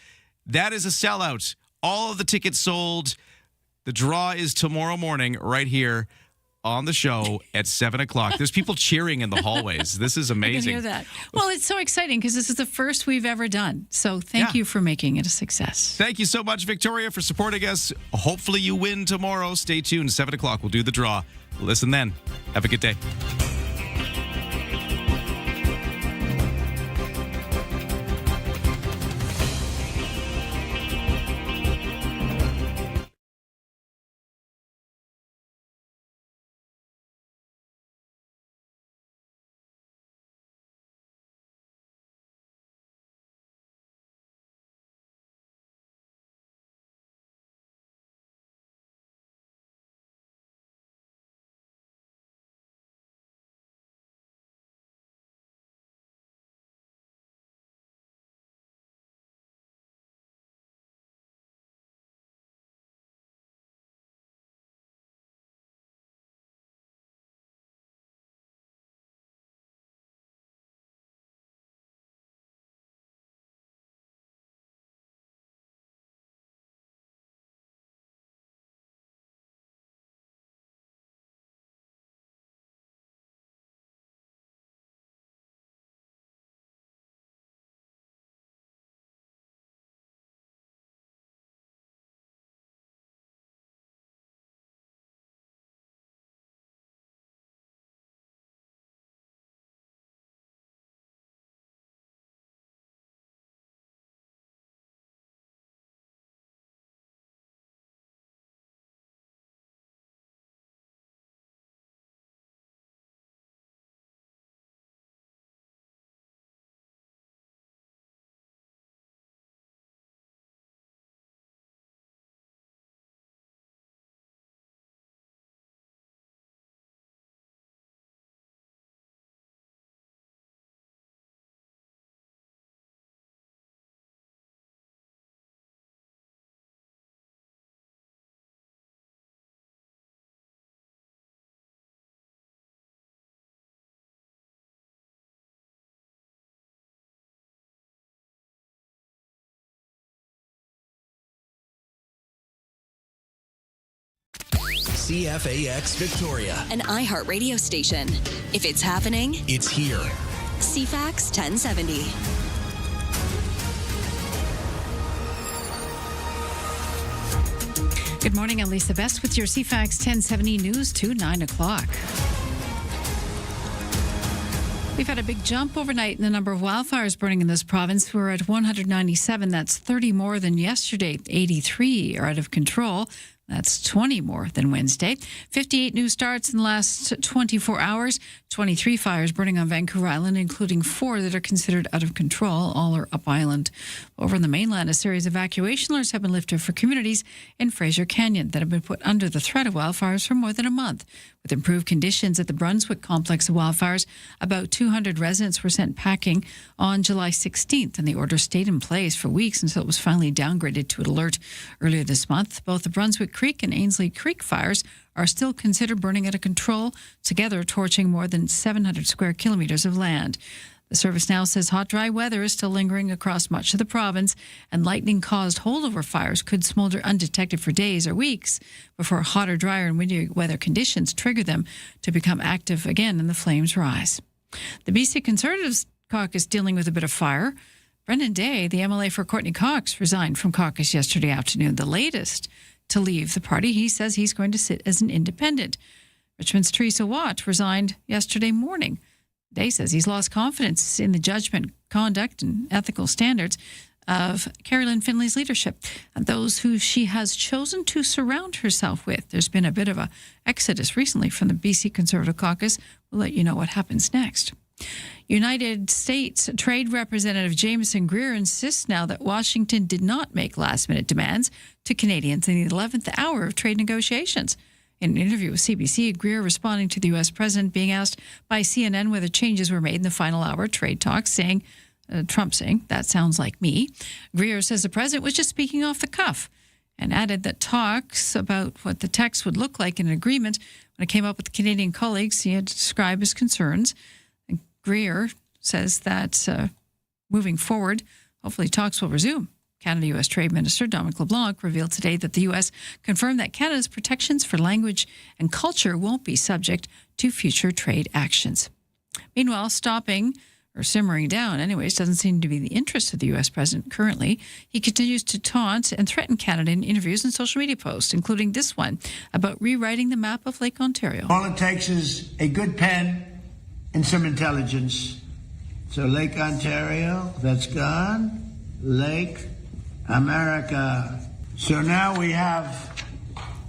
That is a sellout. All of the tickets sold. The draw is tomorrow morning right here on the show at 7 o'clock. There's people cheering in the hallways. This is amazing. I can hear that. Well, it's so exciting because this is the first we've ever done. So thank you for making it a success. Thank you so much, Victoria, for supporting us. Hopefully you win tomorrow. Stay tuned. 7 o'clock. We'll do the draw. Listen then. Have a good day. CFAX Victoria, An iHeartRadio station. If it's happening, it's here. CFAX 1070. Good morning, I'm Lisa Best with your CFAX 1070 news to 9 o'clock. We've had a big jump overnight in the number of wildfires burning in this province. We're at 197. That's 30 more than yesterday. 83 are out of control. That's 20 more than Wednesday. 58 new starts in the last 24 hours. 23 fires burning on Vancouver Island, including 4 that are considered out of control. All are up island. Over on the mainland, a series of evacuation alerts have been lifted for communities in Fraser Canyon that have been put under the threat of wildfires for more than a month. With improved conditions at the Brunswick complex of wildfires, about 200 residents were sent packing on July 16th, and the order stayed in place for weeks until it was finally downgraded to an alert earlier this month. Both the Brunswick Creek and Ainsley Creek fires are still considered burning out of control, together torching more than 700 square kilometers of land. The service now says hot, dry weather is still lingering across much of the province, and lightning-caused holdover fires could smolder undetected for days or weeks before hotter, drier, and windier weather conditions trigger them to become active again and the flames rise. The BC Conservatives caucus dealing with a bit of fire. Brendan Day, the MLA for Courtney Cox, resigned from caucus yesterday afternoon, the latest to leave the party. He says he's going to sit as an independent. Richmond's Teresa Watt resigned yesterday morning. Day says he's lost confidence in the judgment, conduct, and ethical standards of Carolyn Finley's leadership and those who she has chosen to surround herself with. There's been a bit of a exodus recently from the BC Conservative Caucus. We'll let you know what happens next. United States Trade Representative Jameson Greer insists now that Washington did not make last-minute demands to Canadians in the 11th hour of trade negotiations. In an interview with CBC, Greer responding to the U.S. president being asked by CNN whether changes were made in the final hour of trade talks, Trump saying, "That sounds like me." Greer says the president was just speaking off the cuff and added that talks about what the text would look like in an agreement when it came up with the Canadian colleagues he had described as concerns. And Greer says that moving forward, hopefully talks will resume. Canada-U.S. Trade Minister Dominic LeBlanc revealed today that the U.S. confirmed that Canada's protections for language and culture won't be subject to future trade actions. Meanwhile, stopping or simmering down, anyways, doesn't seem to be the interest of the U.S. president currently. He continues to taunt and threaten Canada in interviews and social media posts, including this one about rewriting the map of Lake Ontario. All it takes is a good pen and some intelligence. So Lake Ontario, that's gone. Lake America. So now we have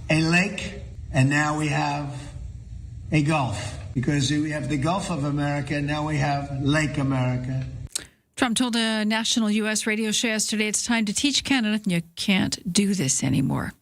a lake, and now we have a Gulf. Because we have the Gulf of America, and now we have Lake America. Trump told a national U.S. radio show yesterday it's time to teach Canada you can't do this anymore.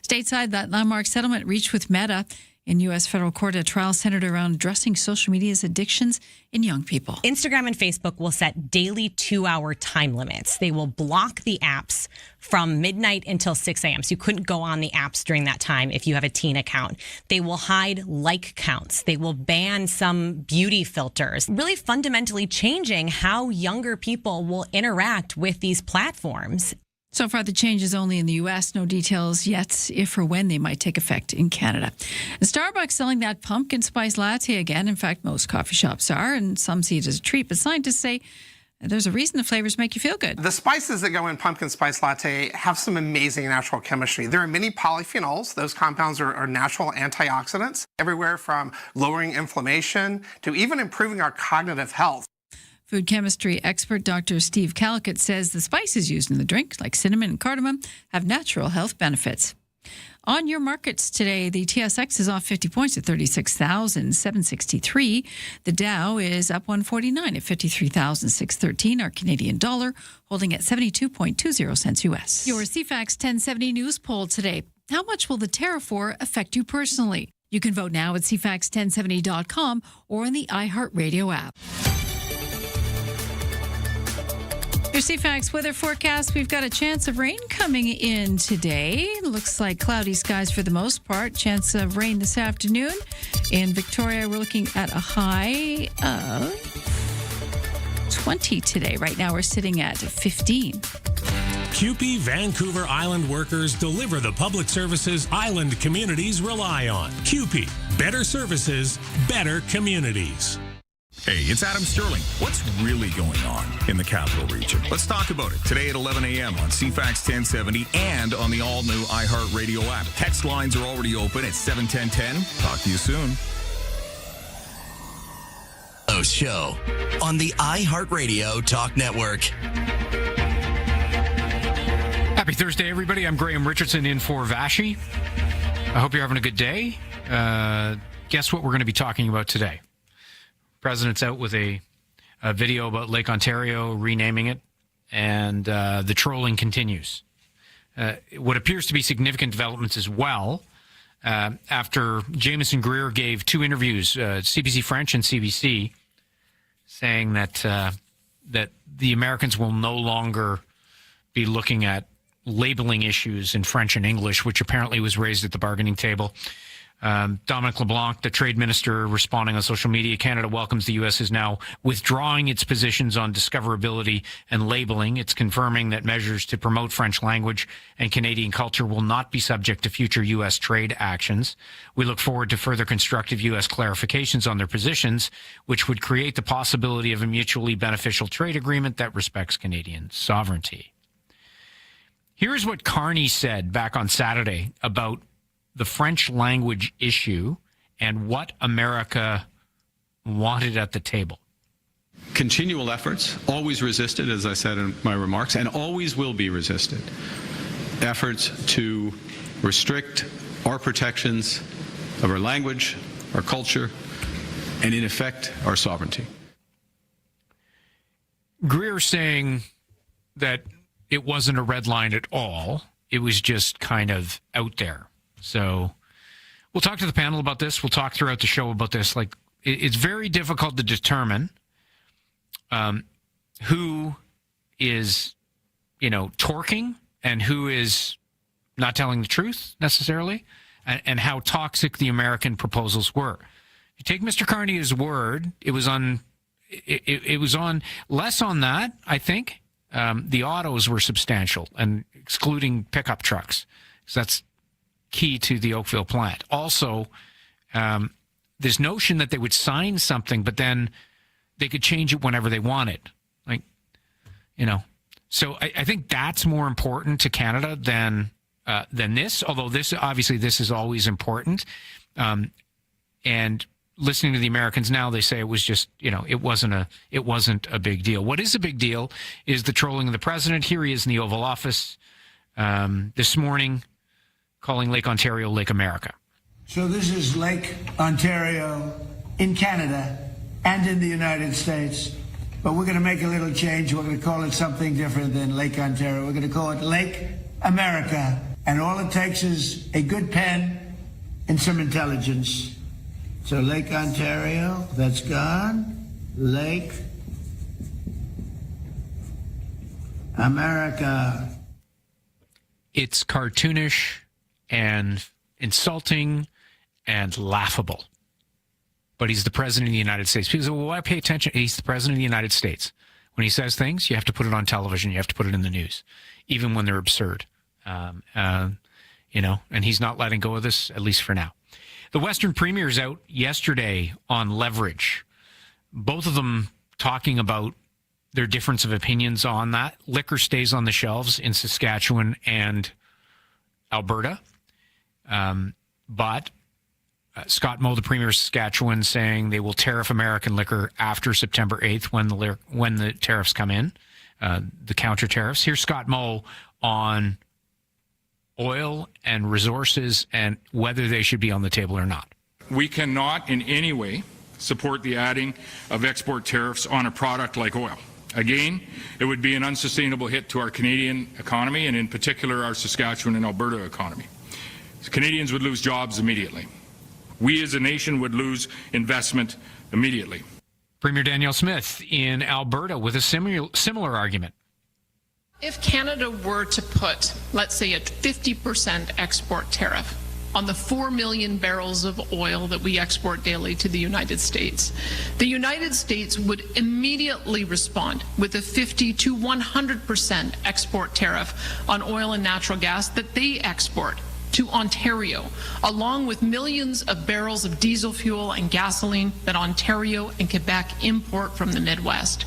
Stateside, that landmark settlement reached with Meta in U.S. federal court, a trial centered around addressing social media's addictions in young people. Instagram and Facebook will set daily 2-hour time limits. They will block the apps from midnight until 6 a.m. So you couldn't go on the apps during that time if you have a teen account. They will hide like counts. They will ban some beauty filters, really fundamentally changing how younger people will interact with these platforms. So far, the change is only in the U.S. No details yet if or when they might take effect in Canada. And Starbucks selling that pumpkin spice latte again. In fact, most coffee shops are, and some see it as a treat. But scientists say there's a reason the flavors make you feel good. The spices that go in pumpkin spice latte have some amazing natural chemistry. There are many polyphenols. Those compounds are natural antioxidants, everywhere from lowering inflammation to even improving our cognitive health. Food chemistry expert Dr. Steve Callicott says the spices used in the drink, like cinnamon and cardamom, have natural health benefits. On your markets today, the TSX is off 50 points at 36,763. The Dow is up 149 at 53,613. Our Canadian dollar holding at 72.20 cents U.S. Your CFAX 1070 news poll today. How much will the tariff war affect you personally? You can vote now at CFAX1070.com or in the iHeartRadio app. Your CFAX weather forecast, we've got a chance of rain coming in today. Looks like cloudy skies for the most part. Chance of rain this afternoon. In Victoria, we're looking at a high of 20 today. Right now, we're sitting at 15. CUPE Vancouver Island workers deliver the public services island communities rely on. CUPE, better services, better communities. Hey, it's Adam Sterling. What's really going on in the Capital Region? Let's talk about it today at 11 a.m. on CFAX 1070 and on the all-new iHeartRadio app. Text lines are already open at 71010. Talk to you soon. Show on the iHeartRadio Talk Network. Happy Thursday, everybody. I'm Graham Richardson in for Vashi. I hope you're having a good day. Guess what we're going to be talking about today? President's out with a video about Lake Ontario, renaming it, and the trolling continues. What appears to be significant developments as well, after Jameson Greer gave 2 interviews, CBC French and CBC, saying that that the Americans will no longer be looking at labeling issues in French and English, which apparently was raised at the bargaining table. Dominic LeBlanc, the trade minister, responding on social media, Canada welcomes the U.S. is now withdrawing its positions on discoverability and labeling. It's confirming that measures to promote French language and Canadian culture will not be subject to future U.S. trade actions. We look forward to further constructive U.S. clarifications on their positions, which would create the possibility of a mutually beneficial trade agreement that respects Canadian sovereignty. Here's what Carney said back on Saturday about the French language issue and what America wanted at the table. continual efforts, always resisted, as I said in my remarks, and always will be resisted, efforts to restrict our protections of our language, our culture, and in effect, our sovereignty. Greer saying that it wasn't a red line at all. It was just kind of out there. So we'll talk to the panel about this. We'll talk throughout the show about this. Like, it's very difficult to determine who is, torquing and who is not telling the truth necessarily, and how toxic the American proposals were. You take Mr. Carney's word, it was on less on that, I think. The autos were substantial, and excluding pickup trucks. So that's key to the Oakville plant. Also, this notion that they would sign something, but then they could change it whenever they wanted. So I think that's more important to Canada than this, although this is always important. And listening to the Americans now, they say it was just, it wasn't a big deal. What is a big deal is the trolling of the president. Here he is in the Oval Office this morning, calling Lake Ontario Lake America. So this is Lake Ontario in Canada and in the United States, but we're going to make a little change. We're going to call it something different than Lake Ontario. We're going to call it Lake America, and all it takes is a good pen and some intelligence. So Lake Ontario, that's gone. Lake America. It's cartoonish and insulting and laughable. But he's the president of the United States. People say, well, why pay attention? He's the president of the United States. When he says things, you have to put it on television. You have to put it in the news, even when they're absurd. And he's not letting go of this, at least for now. The Western Premier's out yesterday on leverage. Both of them talking about their difference of opinions on that. Liquor stays on the shelves in Saskatchewan and Alberta. But Scott Moe, the Premier of Saskatchewan, saying they will tariff American liquor after September 8th when the tariffs come in, the counter tariffs. Here's Scott Moe on oil and resources and whether they should be on the table or not. We cannot in any way support the adding of export tariffs on a product like oil. Again, it would be an unsustainable hit to our Canadian economy and in particular our Saskatchewan and Alberta economy. Canadians would lose jobs immediately. We as a nation would lose investment immediately. Premier Danielle Smith in Alberta with a similar argument. If Canada were to put, let's say, a 50% export tariff on the 4 million barrels of oil that we export daily to the United States would immediately respond with a 50 to 100% export tariff on oil and natural gas that they export to Ontario, along with millions of barrels of diesel fuel and gasoline that Ontario and Quebec import from the Midwest.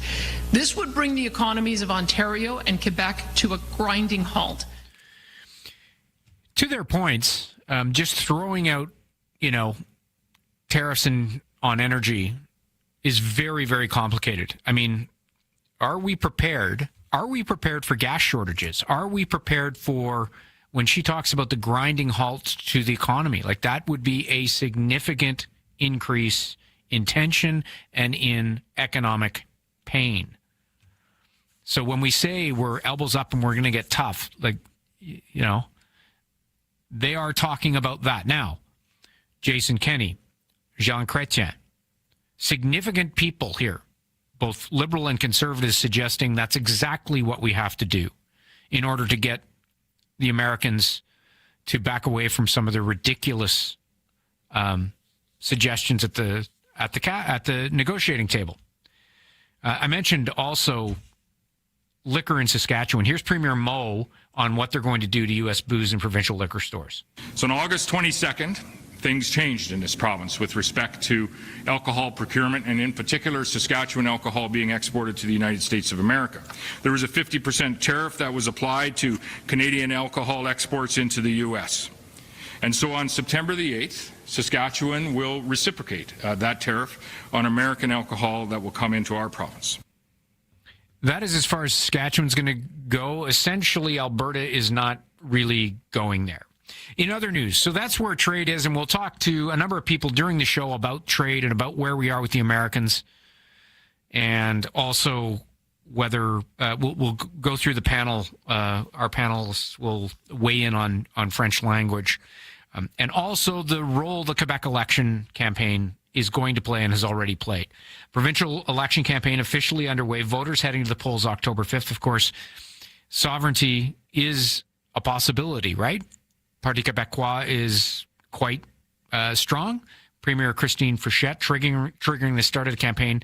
This would bring the economies of Ontario and Quebec to a grinding halt. To their points, just throwing out, tariffs on energy is very, very complicated. I mean, are we prepared? Are we prepared for gas shortages? Are we prepared for when she talks about the grinding halt to the economy? Like, that would be a significant increase in tension and in economic pain. So when we say we're elbows up and we're going to get tough, they are talking about that. Now, Jason Kenney, Jean Chrétien, significant people here, both liberal and conservatives, suggesting that's exactly what we have to do in order to get the Americans to back away from some of the ridiculous suggestions at the negotiating table. I mentioned also liquor in Saskatchewan. Here's Premier Moe on what they're going to do to U.S. booze and provincial liquor stores. So on August 22nd, things changed in this province with respect to alcohol procurement, and in particular Saskatchewan alcohol being exported to the United States of America. There was a 50% tariff that was applied to Canadian alcohol exports into the U.S. And so on September the 8th, Saskatchewan will reciprocate that tariff on American alcohol that will come into our province. That is as far as Saskatchewan's going to go. Essentially, Alberta is not really going there. In other news, so that's where trade is, and we'll talk to a number of people during the show about trade and about where we are with the Americans, and also whether we'll go through the panel. Our panelists will weigh in on French language, and also the role the Quebec election campaign is going to play and has already played. Provincial election campaign officially underway. Voters heading to the polls October 5th. Of course, sovereignty is a possibility, right? Parti Québécois is quite strong. Premier Christine Frechette triggering the start of the campaign